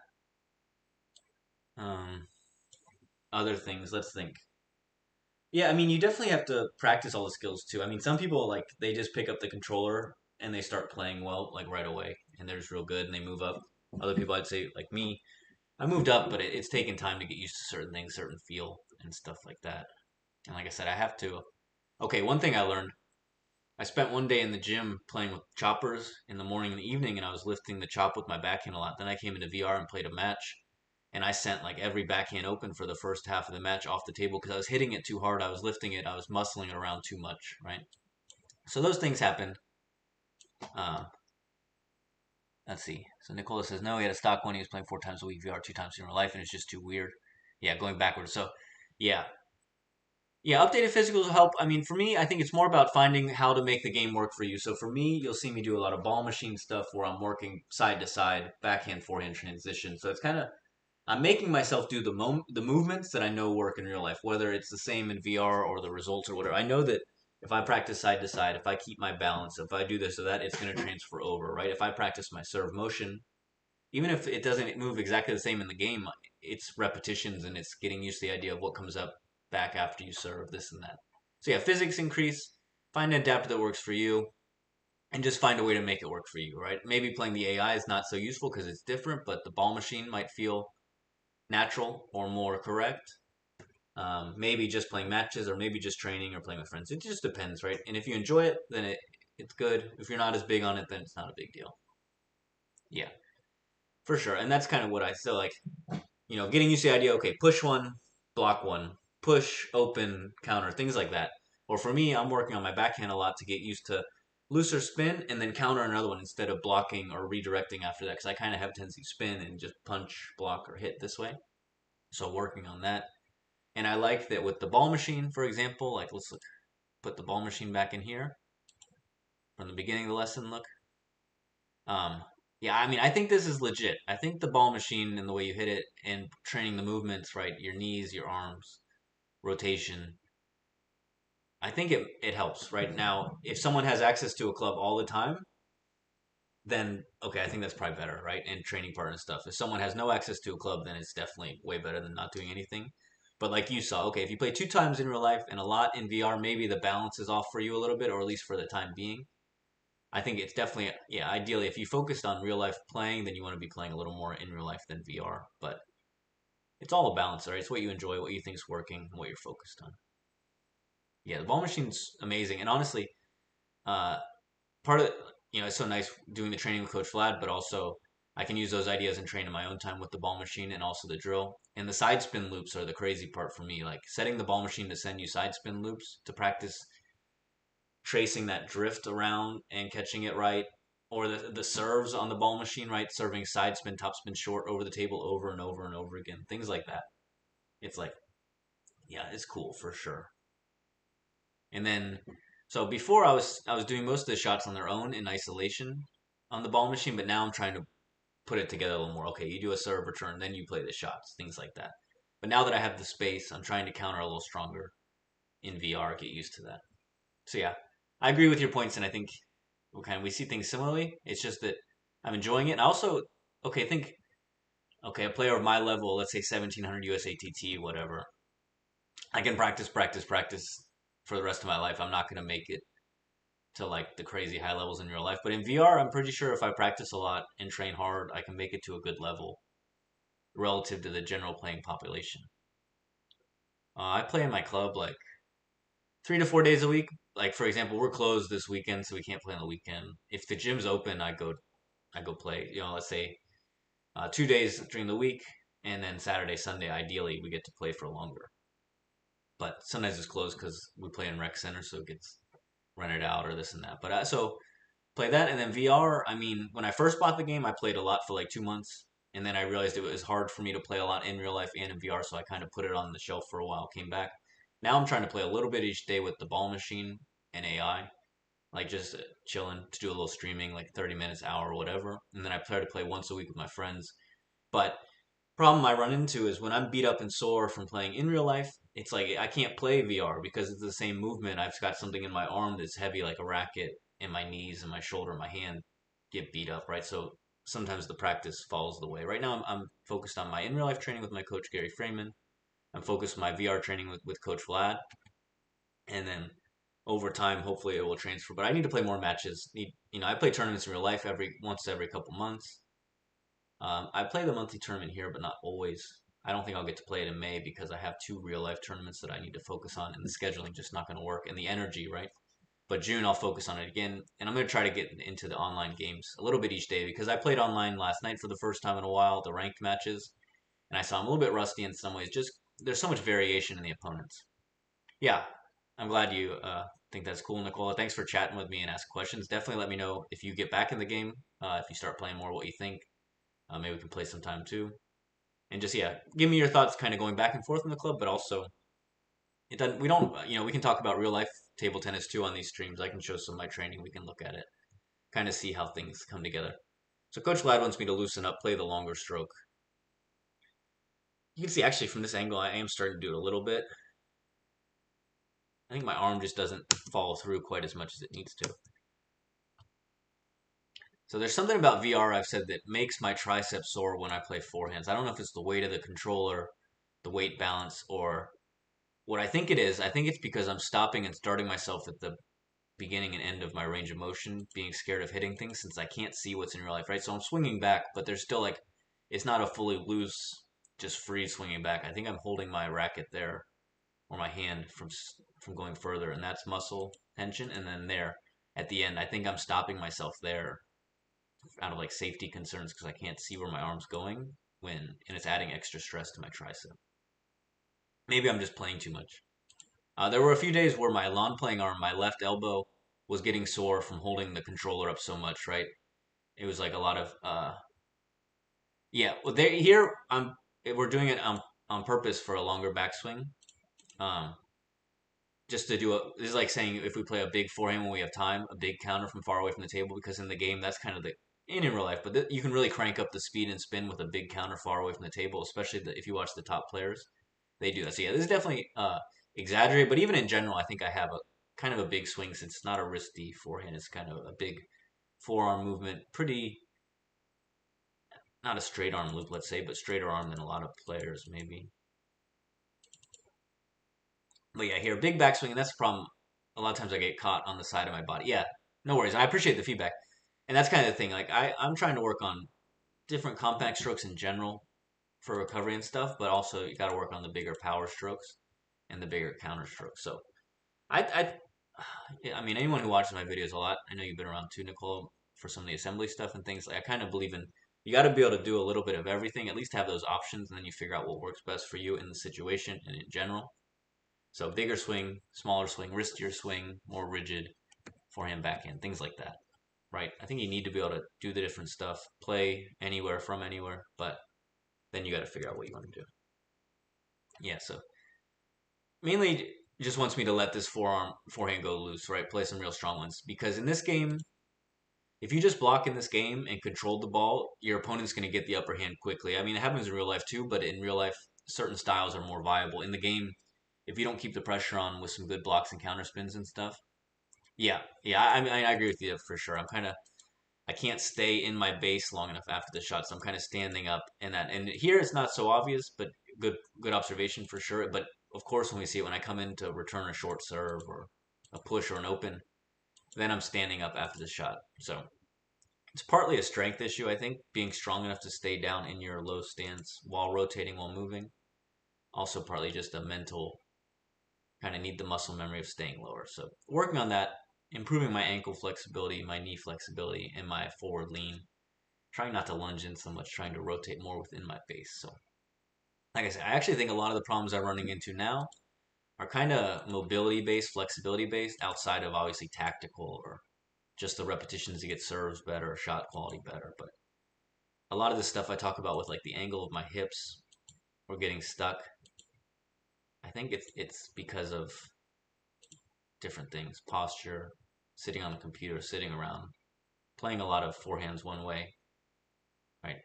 Other things, let's think. Yeah, I mean, you definitely have to practice all the skills too. I mean, some people like they just pick up the controller and they start playing well like right away, and they're just real good and they move up. Other people, I'd say like me, I moved up, but it's taken time to get used to certain things, certain feel and stuff like that. And like I said, I have to. Okay, one thing I learned. I spent one day in the gym playing with choppers in the morning and the evening, and I was lifting the chop with my backhand a lot. Then I came into VR and played a match, and I sent like every backhand open for the first half of the match off the table because I was hitting it too hard. I was lifting it. I was muscling it around too much, right? So those things happened. Uh, let's see. So Nicola says, no, he had a stock one. He was playing 4 times a week VR, 2 times in real life, and it's just too weird. Yeah, going backwards. So, yeah. Yeah, updated physicals will help. I mean, for me, I think it's more about finding how to make the game work for you. So for me, you'll see me do a lot of ball machine stuff where I'm working side to side, backhand, forehand transition. So it's kind of I'm making myself do the movements that I know work in real life, whether it's the same in VR or the results or whatever. I know that if I practice side to side, if I keep my balance, if I do this or that, it's going to transfer over, right? If I practice my serve motion, even if it doesn't move exactly the same in the game, it's repetitions and it's getting used to the idea of what comes up back after you serve, this and that. So yeah, physics increase, find an adapter that works for you, and just find a way to make it work for you, right? Maybe playing the AI is not so useful because it's different, but the ball machine might feel natural or more correct. Maybe just playing matches or maybe just training or playing with friends. It just depends, right? And if you enjoy it, then it's good. If you're not as big on it, then it's not a big deal. Yeah, for sure. And that's kind of what I still like, getting used to the idea, okay, push one, block one, push, open, counter, things like that. Or for me, I'm working on my backhand a lot to get used to looser spin and then counter another one instead of blocking or redirecting after that because I kind of have a tendency to spin and just punch, block, or hit this way. So working on that. And I like that with the ball machine, for example, like put the ball machine back in here from the beginning of the lesson, look. Um, yeah, I mean, I think this is legit. I think the ball machine and the way you hit it and training the movements, right? Your knees, your arms, rotation. I think it helps right now. If someone has access to a club all the time, then okay, I think that's probably better, right? And training partner and stuff. If someone has no access to a club, then it's definitely way better than not doing anything. But like you saw, okay, if you play 2 times in real life and a lot in VR, maybe the balance is off for you a little bit, or at least for the time being. I think it's definitely, yeah, ideally, if you focused on real life playing, then you want to be playing a little more in real life than VR. But it's all a balance, right? It's what you enjoy, what you think is working, and what you're focused on. Yeah, the ball machine's amazing. And honestly, uh, part of it's so nice doing the training with Coach Vlad, but also I can use those ideas and train in my own time with the ball machine and also the drill. And the side spin loops are the crazy part for me. Like setting the ball machine to send you side spin loops to practice tracing that drift around and catching it right, or the serves on the ball machine, right? Serving side spin, top spin, short over the table over and over and over again. Things like that. It's like, yeah, it's cool for sure. And then, so before I was doing most of the shots on their own in isolation on the ball machine, but now I'm trying to put it together a little more. Okay, you do a serve return, then you play the shots, things like that. But now that I have the space, I'm trying to counter a little stronger in VR, get used to that. So yeah, I agree with your points, and I think we see things similarly. It's just that I'm enjoying it. And I also, think, a player of my level, let's say 1700 USATT, whatever, I can practice, practice, practice for the rest of my life. I'm not going to make it to like the crazy high levels in real life. But in VR, I'm pretty sure if I practice a lot and train hard, I can make it to a good level relative to the general playing population. I play in my club like 3 to 4 days a week. Like for example, we're closed this weekend, so we can't play on the weekend. If the gym's open, I go play. Let's say 2 days during the week, and then Saturday, Sunday. Ideally, we get to play for longer. But sometimes it's closed because we play in rec center, so it gets rented out or this and that. But so play that, and then VR. I mean, when I first bought the game, I played a lot for like 2 months, and then I realized it was hard for me to play a lot in real life and in VR, so I kind of put it on the shelf for a while. Came back. Now I'm trying to play a little bit each day with the ball machine and AI, like just chilling to do a little streaming, like 30 minutes, hour, whatever. And then I try to play once a week with my friends. But problem I run into is when I'm beat up and sore from playing in real life, it's like I can't play VR because it's the same movement. I've got something in my arm that's heavy like a racket, and my knees and my shoulder and my hand get beat up, right? So sometimes the practice falls the way. Right now, I'm focused on my in real life training with my coach Gary Freeman. I'm focused on my VR training with Coach Vlad, and then over time, hopefully, it will transfer. But I need to play more matches. I play tournaments in real life every couple months. I play the monthly tournament here, but not always. I don't think I'll get to play it in May because I have 2 real life tournaments that I need to focus on, and the scheduling just not going to work, and the energy, right? But June, I'll focus on it again, and I'm going to try to get into the online games a little bit each day because I played online last night for the first time in a while, the ranked matches, and I saw I'm a little bit rusty in some ways. Just there's so much variation in the opponents. Yeah, I'm glad you think that's cool, Nicola. Thanks for chatting with me and asking questions. Definitely let me know if you get back in the game, if you start playing more, what you think. Maybe we can play sometime too. And just give me your thoughts, kind of going back and forth in the club, but also it doesn't. We don't. We can talk about real life table tennis too on these streams. I can show some of my training. We can look at it, kind of see how things come together. So Coach Ladd wants me to loosen up, play the longer stroke. You can see actually from this angle, I am starting to do it a little bit. I think my arm just doesn't follow through quite as much as it needs to. So there's something about VR I've said that makes my triceps sore when I play forehands. I don't know if it's the weight of the controller, the weight balance, or what I think it is. I think it's because I'm stopping and starting myself at the beginning and end of my range of motion, being scared of hitting things since I can't see what's in real life, right? So I'm swinging back, but there's still like, it's not a fully loose, just free swinging back. I think I'm holding my racket there or my hand from going further, and that's muscle tension. And then there at the end, I think I'm stopping myself there out of like safety concerns because I can't see where my arm's going and it's adding extra stress to my tricep. Maybe I'm just playing too much. There were a few days where my lawn playing arm, my left elbow, was getting sore from holding the controller up so much. Right, it was like a lot of yeah. Well, here we're doing it on purpose for a longer backswing. Um, just to do this is like saying if we play a big forehand when we have time, a big counter from far away from the table, because in the game that's kind of the in real life, but you can really crank up the speed and spin with a big counter far away from the table, especially if you watch the top players, they do that. So yeah, this is definitely exaggerated, but even in general, I think I have a kind of a big swing since it's not a wristy forehand. It's kind of a big forearm movement, pretty not a straight arm loop, let's say, but straighter arm than a lot of players maybe. But yeah, here, big backswing, and that's the problem. A lot of times I get caught on the side of my body. Yeah, no worries. I appreciate the feedback. And that's kind of the thing. Like I'm trying to work on different compact strokes in general for recovery and stuff, but also you got to work on the bigger power strokes and the bigger counter strokes. So I mean, anyone who watches my videos a lot, I know you've been around too, Nicole, for some of the assembly stuff and things. Like I kind of believe in you got to be able to do a little bit of everything, at least have those options, and then you figure out what works best for you in the situation and in general. So bigger swing, smaller swing, wristier swing, more rigid, forehand, backhand, things like that. Right? I think you need to be able to do the different stuff, play anywhere from anywhere, but then you got to figure out what you want to do. Yeah, so mainly just wants me to let this forehand go loose, right? Play some real strong ones because in this game, if you just block in this game and control the ball, your opponent's going to get the upper hand quickly. I mean, it happens in real life too, but in real life, certain styles are more viable. In the game, if you don't keep the pressure on with some good blocks and counter spins and stuff, yeah, I mean, I agree with you for sure. I can't stay in my base long enough after the shot, so I'm kind of standing up in that. And here it's not so obvious, but good observation for sure. But of course, when we see it, when I come in to return a short serve or a push or an open, then I'm standing up after the shot. So it's partly a strength issue, I think, being strong enough to stay down in your low stance while rotating, while moving. Also, partly just a mental kind of need the muscle memory of staying lower. So working on that, improving my ankle flexibility, my knee flexibility, and my forward lean. Trying not to lunge in so much, trying to rotate more within my base. So, like I said, I actually think a lot of the problems I'm running into now are kind of mobility based, flexibility based, outside of obviously tactical or just the repetitions to get serves better, shot quality better. But a lot of the stuff I talk about with like the angle of my hips or getting stuck, I think it's because of different things, posture, sitting on the computer, sitting around, playing a lot of forehands one way, right?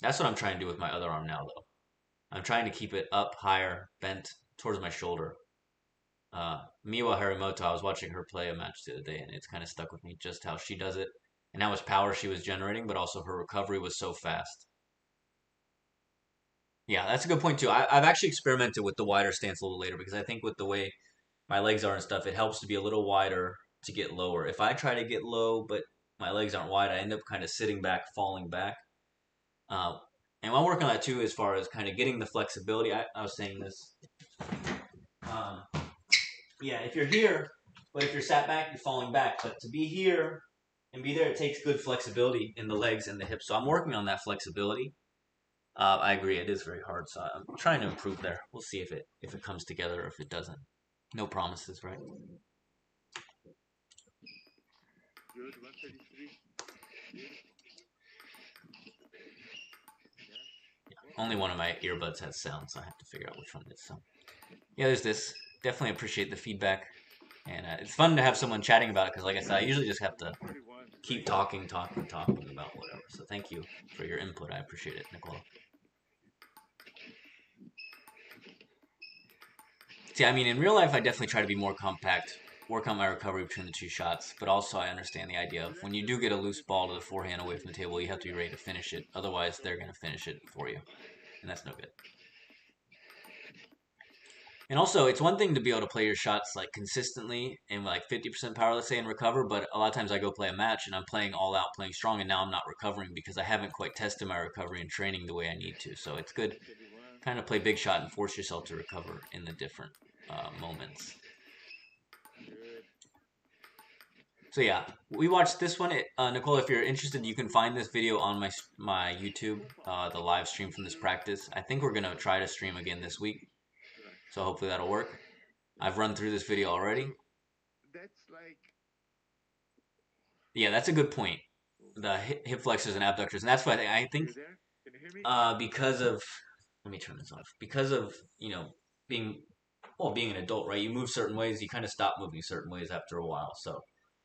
That's what I'm trying to do with my other arm now, though. I'm trying to keep it up higher, bent towards my shoulder. Miwa Harimoto, I was watching her play a match the other day, and it's kind of stuck with me just how she does it and how much power she was generating, but also her recovery was so fast. Yeah, that's a good point too. I've actually experimented with the wider stance a little later because I think with the way my legs are and stuff, it helps to be a little wider to get lower. If I try to get low, but my legs aren't wide, I end up kind of sitting back, falling back. Uh, and I'm working on that too, as far as kind of getting the flexibility. I was saying this. Um, yeah, if you're here, but if you're sat back, you're falling back. But to be here and be there, it takes good flexibility in the legs and the hips. So I'm working on that flexibility. I agree, it is very hard. So I'm trying to improve there. We'll see if it comes together or if it doesn't. No promises, right? Good, 133. Only one of my earbuds has sound, so I have to figure out which one it is. So yeah, there's this. Definitely appreciate the feedback. And it's fun to have someone chatting about it because, like I said, I usually just have to 41. keep talking about whatever. So thank you for your input. I appreciate it, Nicole. See, I mean, in real life, I definitely try to be more compact, work on my recovery between the two shots, but also I understand the idea of when you do get a loose ball to the forehand away from the table, you have to be ready to finish it. Otherwise, they're going to finish it for you, and that's no good. And also, it's one thing to be able to play your shots like consistently and like 50% power, let's say, and recover. But a lot of times I go play a match and I'm playing all out, playing strong, and now I'm not recovering because I haven't quite tested my recovery and training the way I need to. So it's good, kind of play big shot and force yourself to recover in the different moments. So yeah, we watched this one. Nicole, if you're interested, you can find this video on my YouTube, the live stream from this practice. I think we're gonna try to stream again this week. So hopefully that'll work. I've run through this video already. That's like. Yeah, that's a good point. The hip flexors and abductors, and that's what I think. You there? Can you hear me? Because of, let me turn this off. Because of being being an adult, right? You move certain ways, you kind of stop moving certain ways after a while. So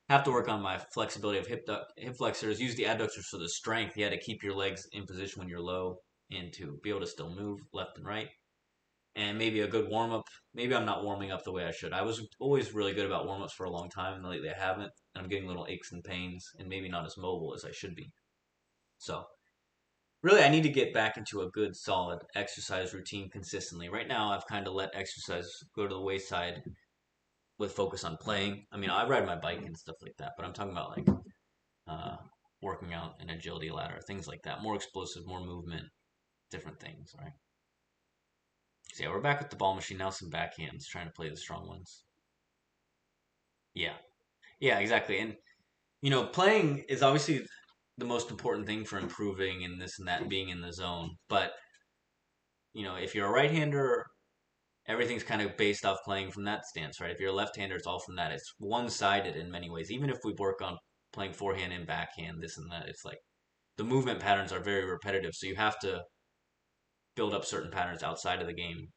have to work on my flexibility of hip flexors. Use the adductors for the strength. Yeah, to keep your legs in position when you're low and to be able to still move left and right. And maybe a good warm up. Maybe I'm not warming up the way I should. I was always really good about warm ups for a long time, and lately I haven't. And I'm getting little aches and pains, and maybe not as mobile as I should be. So, really, I need to get back into a good, solid exercise routine consistently. Right now, I've kind of let exercise go to the wayside with focus on playing. I mean, I ride my bike and stuff like that, but I'm talking about like uh, working out, an agility ladder, things like that. More explosive, more movement, different things, right? So yeah, we're back with the ball machine now. Some backhands, trying to play the strong ones. Yeah, yeah, exactly. And playing is obviously the most important thing for improving and this and that, and being in the zone. But if you're a right-hander, everything's kind of based off playing from that stance, right? If you're a left-hander, it's all from that. It's one-sided in many ways. Even if we work on playing forehand and backhand, this and that, it's like the movement patterns are very repetitive. So you have to build up certain patterns outside of the game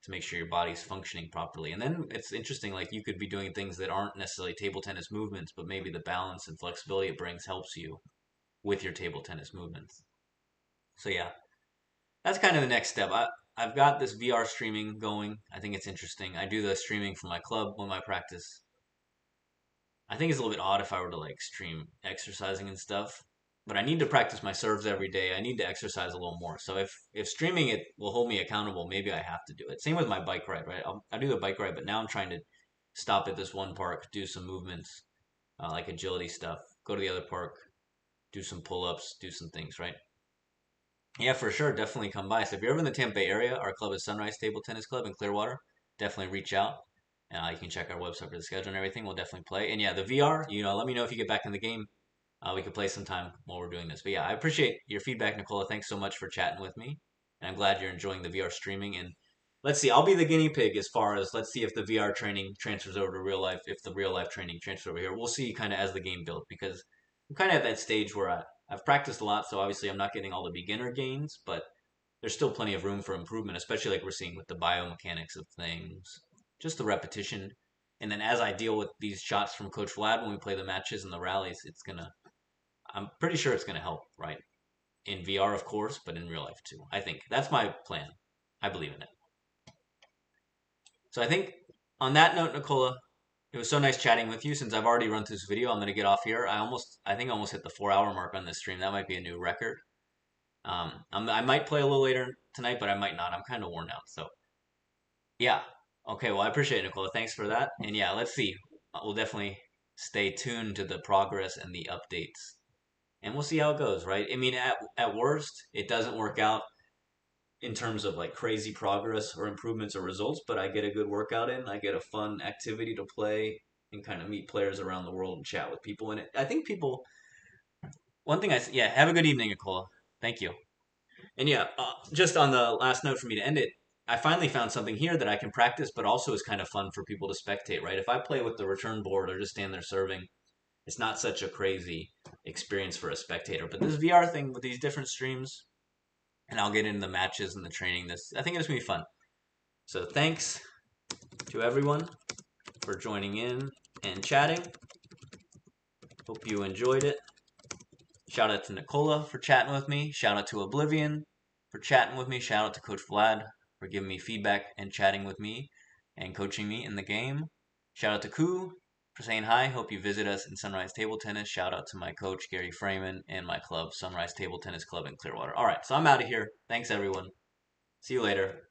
to make sure your body's functioning properly. And then it's interesting, like you could be doing things that aren't necessarily table tennis movements, but maybe the balance and flexibility it brings helps you with your table tennis movements. So yeah, that's kind of the next step. I've got this VR streaming going. I think it's interesting. I do the streaming for my club when I practice. I think it's a little bit odd if I were to like stream exercising and stuff, but I need to practice my serves every day. I need to exercise a little more. So if streaming it will hold me accountable, maybe I have to do it. Same with my bike ride, right? I do the bike ride, but now I'm trying to stop at this one park, do some movements, like agility stuff. Go to the other park, do some pull-ups, do some things, right? Yeah, for sure. Definitely come by. So if you're ever in the Tampa Bay area, our club is Sunrise Table Tennis Club in Clearwater. Definitely reach out. You can check our website for the schedule and everything. We'll definitely play. And yeah, the VR, let me know if you get back in the game. We could play sometime while we're doing this. But yeah, I appreciate your feedback, Nicola. Thanks so much for chatting with me. And I'm glad you're enjoying the VR streaming. And let's see, I'll be the guinea pig as far as let's see if the VR training transfers over to real life, if the real life training transfers over here. We'll see kind of as the game builds because I'm kind of at that stage where I've practiced a lot, so obviously I'm not getting all the beginner gains, but there's still plenty of room for improvement, especially like we're seeing with the biomechanics of things, just the repetition. And then as I deal with these shots from Coach Vlad when we play the matches and the rallies, I'm pretty sure it's gonna help, right? In VR, of course, but in real life too. I think that's my plan. I believe in it. So I think on that note, Nicola, it was so nice chatting with you. Since I've already run through this video, I'm gonna get off here. I think I almost hit the 4 hour mark on this stream. That might be a new record. I might play a little later tonight, but I might not. I'm kind of worn out. So yeah. Okay. Well, I appreciate it, Nicola. Thanks for that. And yeah, let's see. We'll definitely stay tuned to the progress and the updates, and we'll see how it goes. Right. I mean, at worst, it doesn't work out in terms of like crazy progress or improvements or results, but I get a good workout in. I get a fun activity to play and kind of meet players around the world and chat with people. And I think people. One thing yeah. Have a good evening, Nicola. Thank you. And yeah, just on the last note for me to end it, I finally found something here that I can practice, but also is kind of fun for people to spectate, right? If I play with the return board or just stand there serving, it's not such a crazy experience for a spectator. But this VR thing with these different streams, and I'll get into the matches and the training, I think it's going to be fun. So thanks to everyone for joining in and chatting. Hope you enjoyed it. Shout out to Nicola for chatting with me. Shout out to Oblivion for chatting with me. Shout out to Coach Vlad for giving me feedback and chatting with me and coaching me in the game. Shout out to Koo for saying hi. Hope you visit us in Sunrise Table Tennis. Shout out to my coach, Gary Freeman, and my club, Sunrise Table Tennis Club in Clearwater. All right, so I'm out of here. Thanks, everyone. See you later.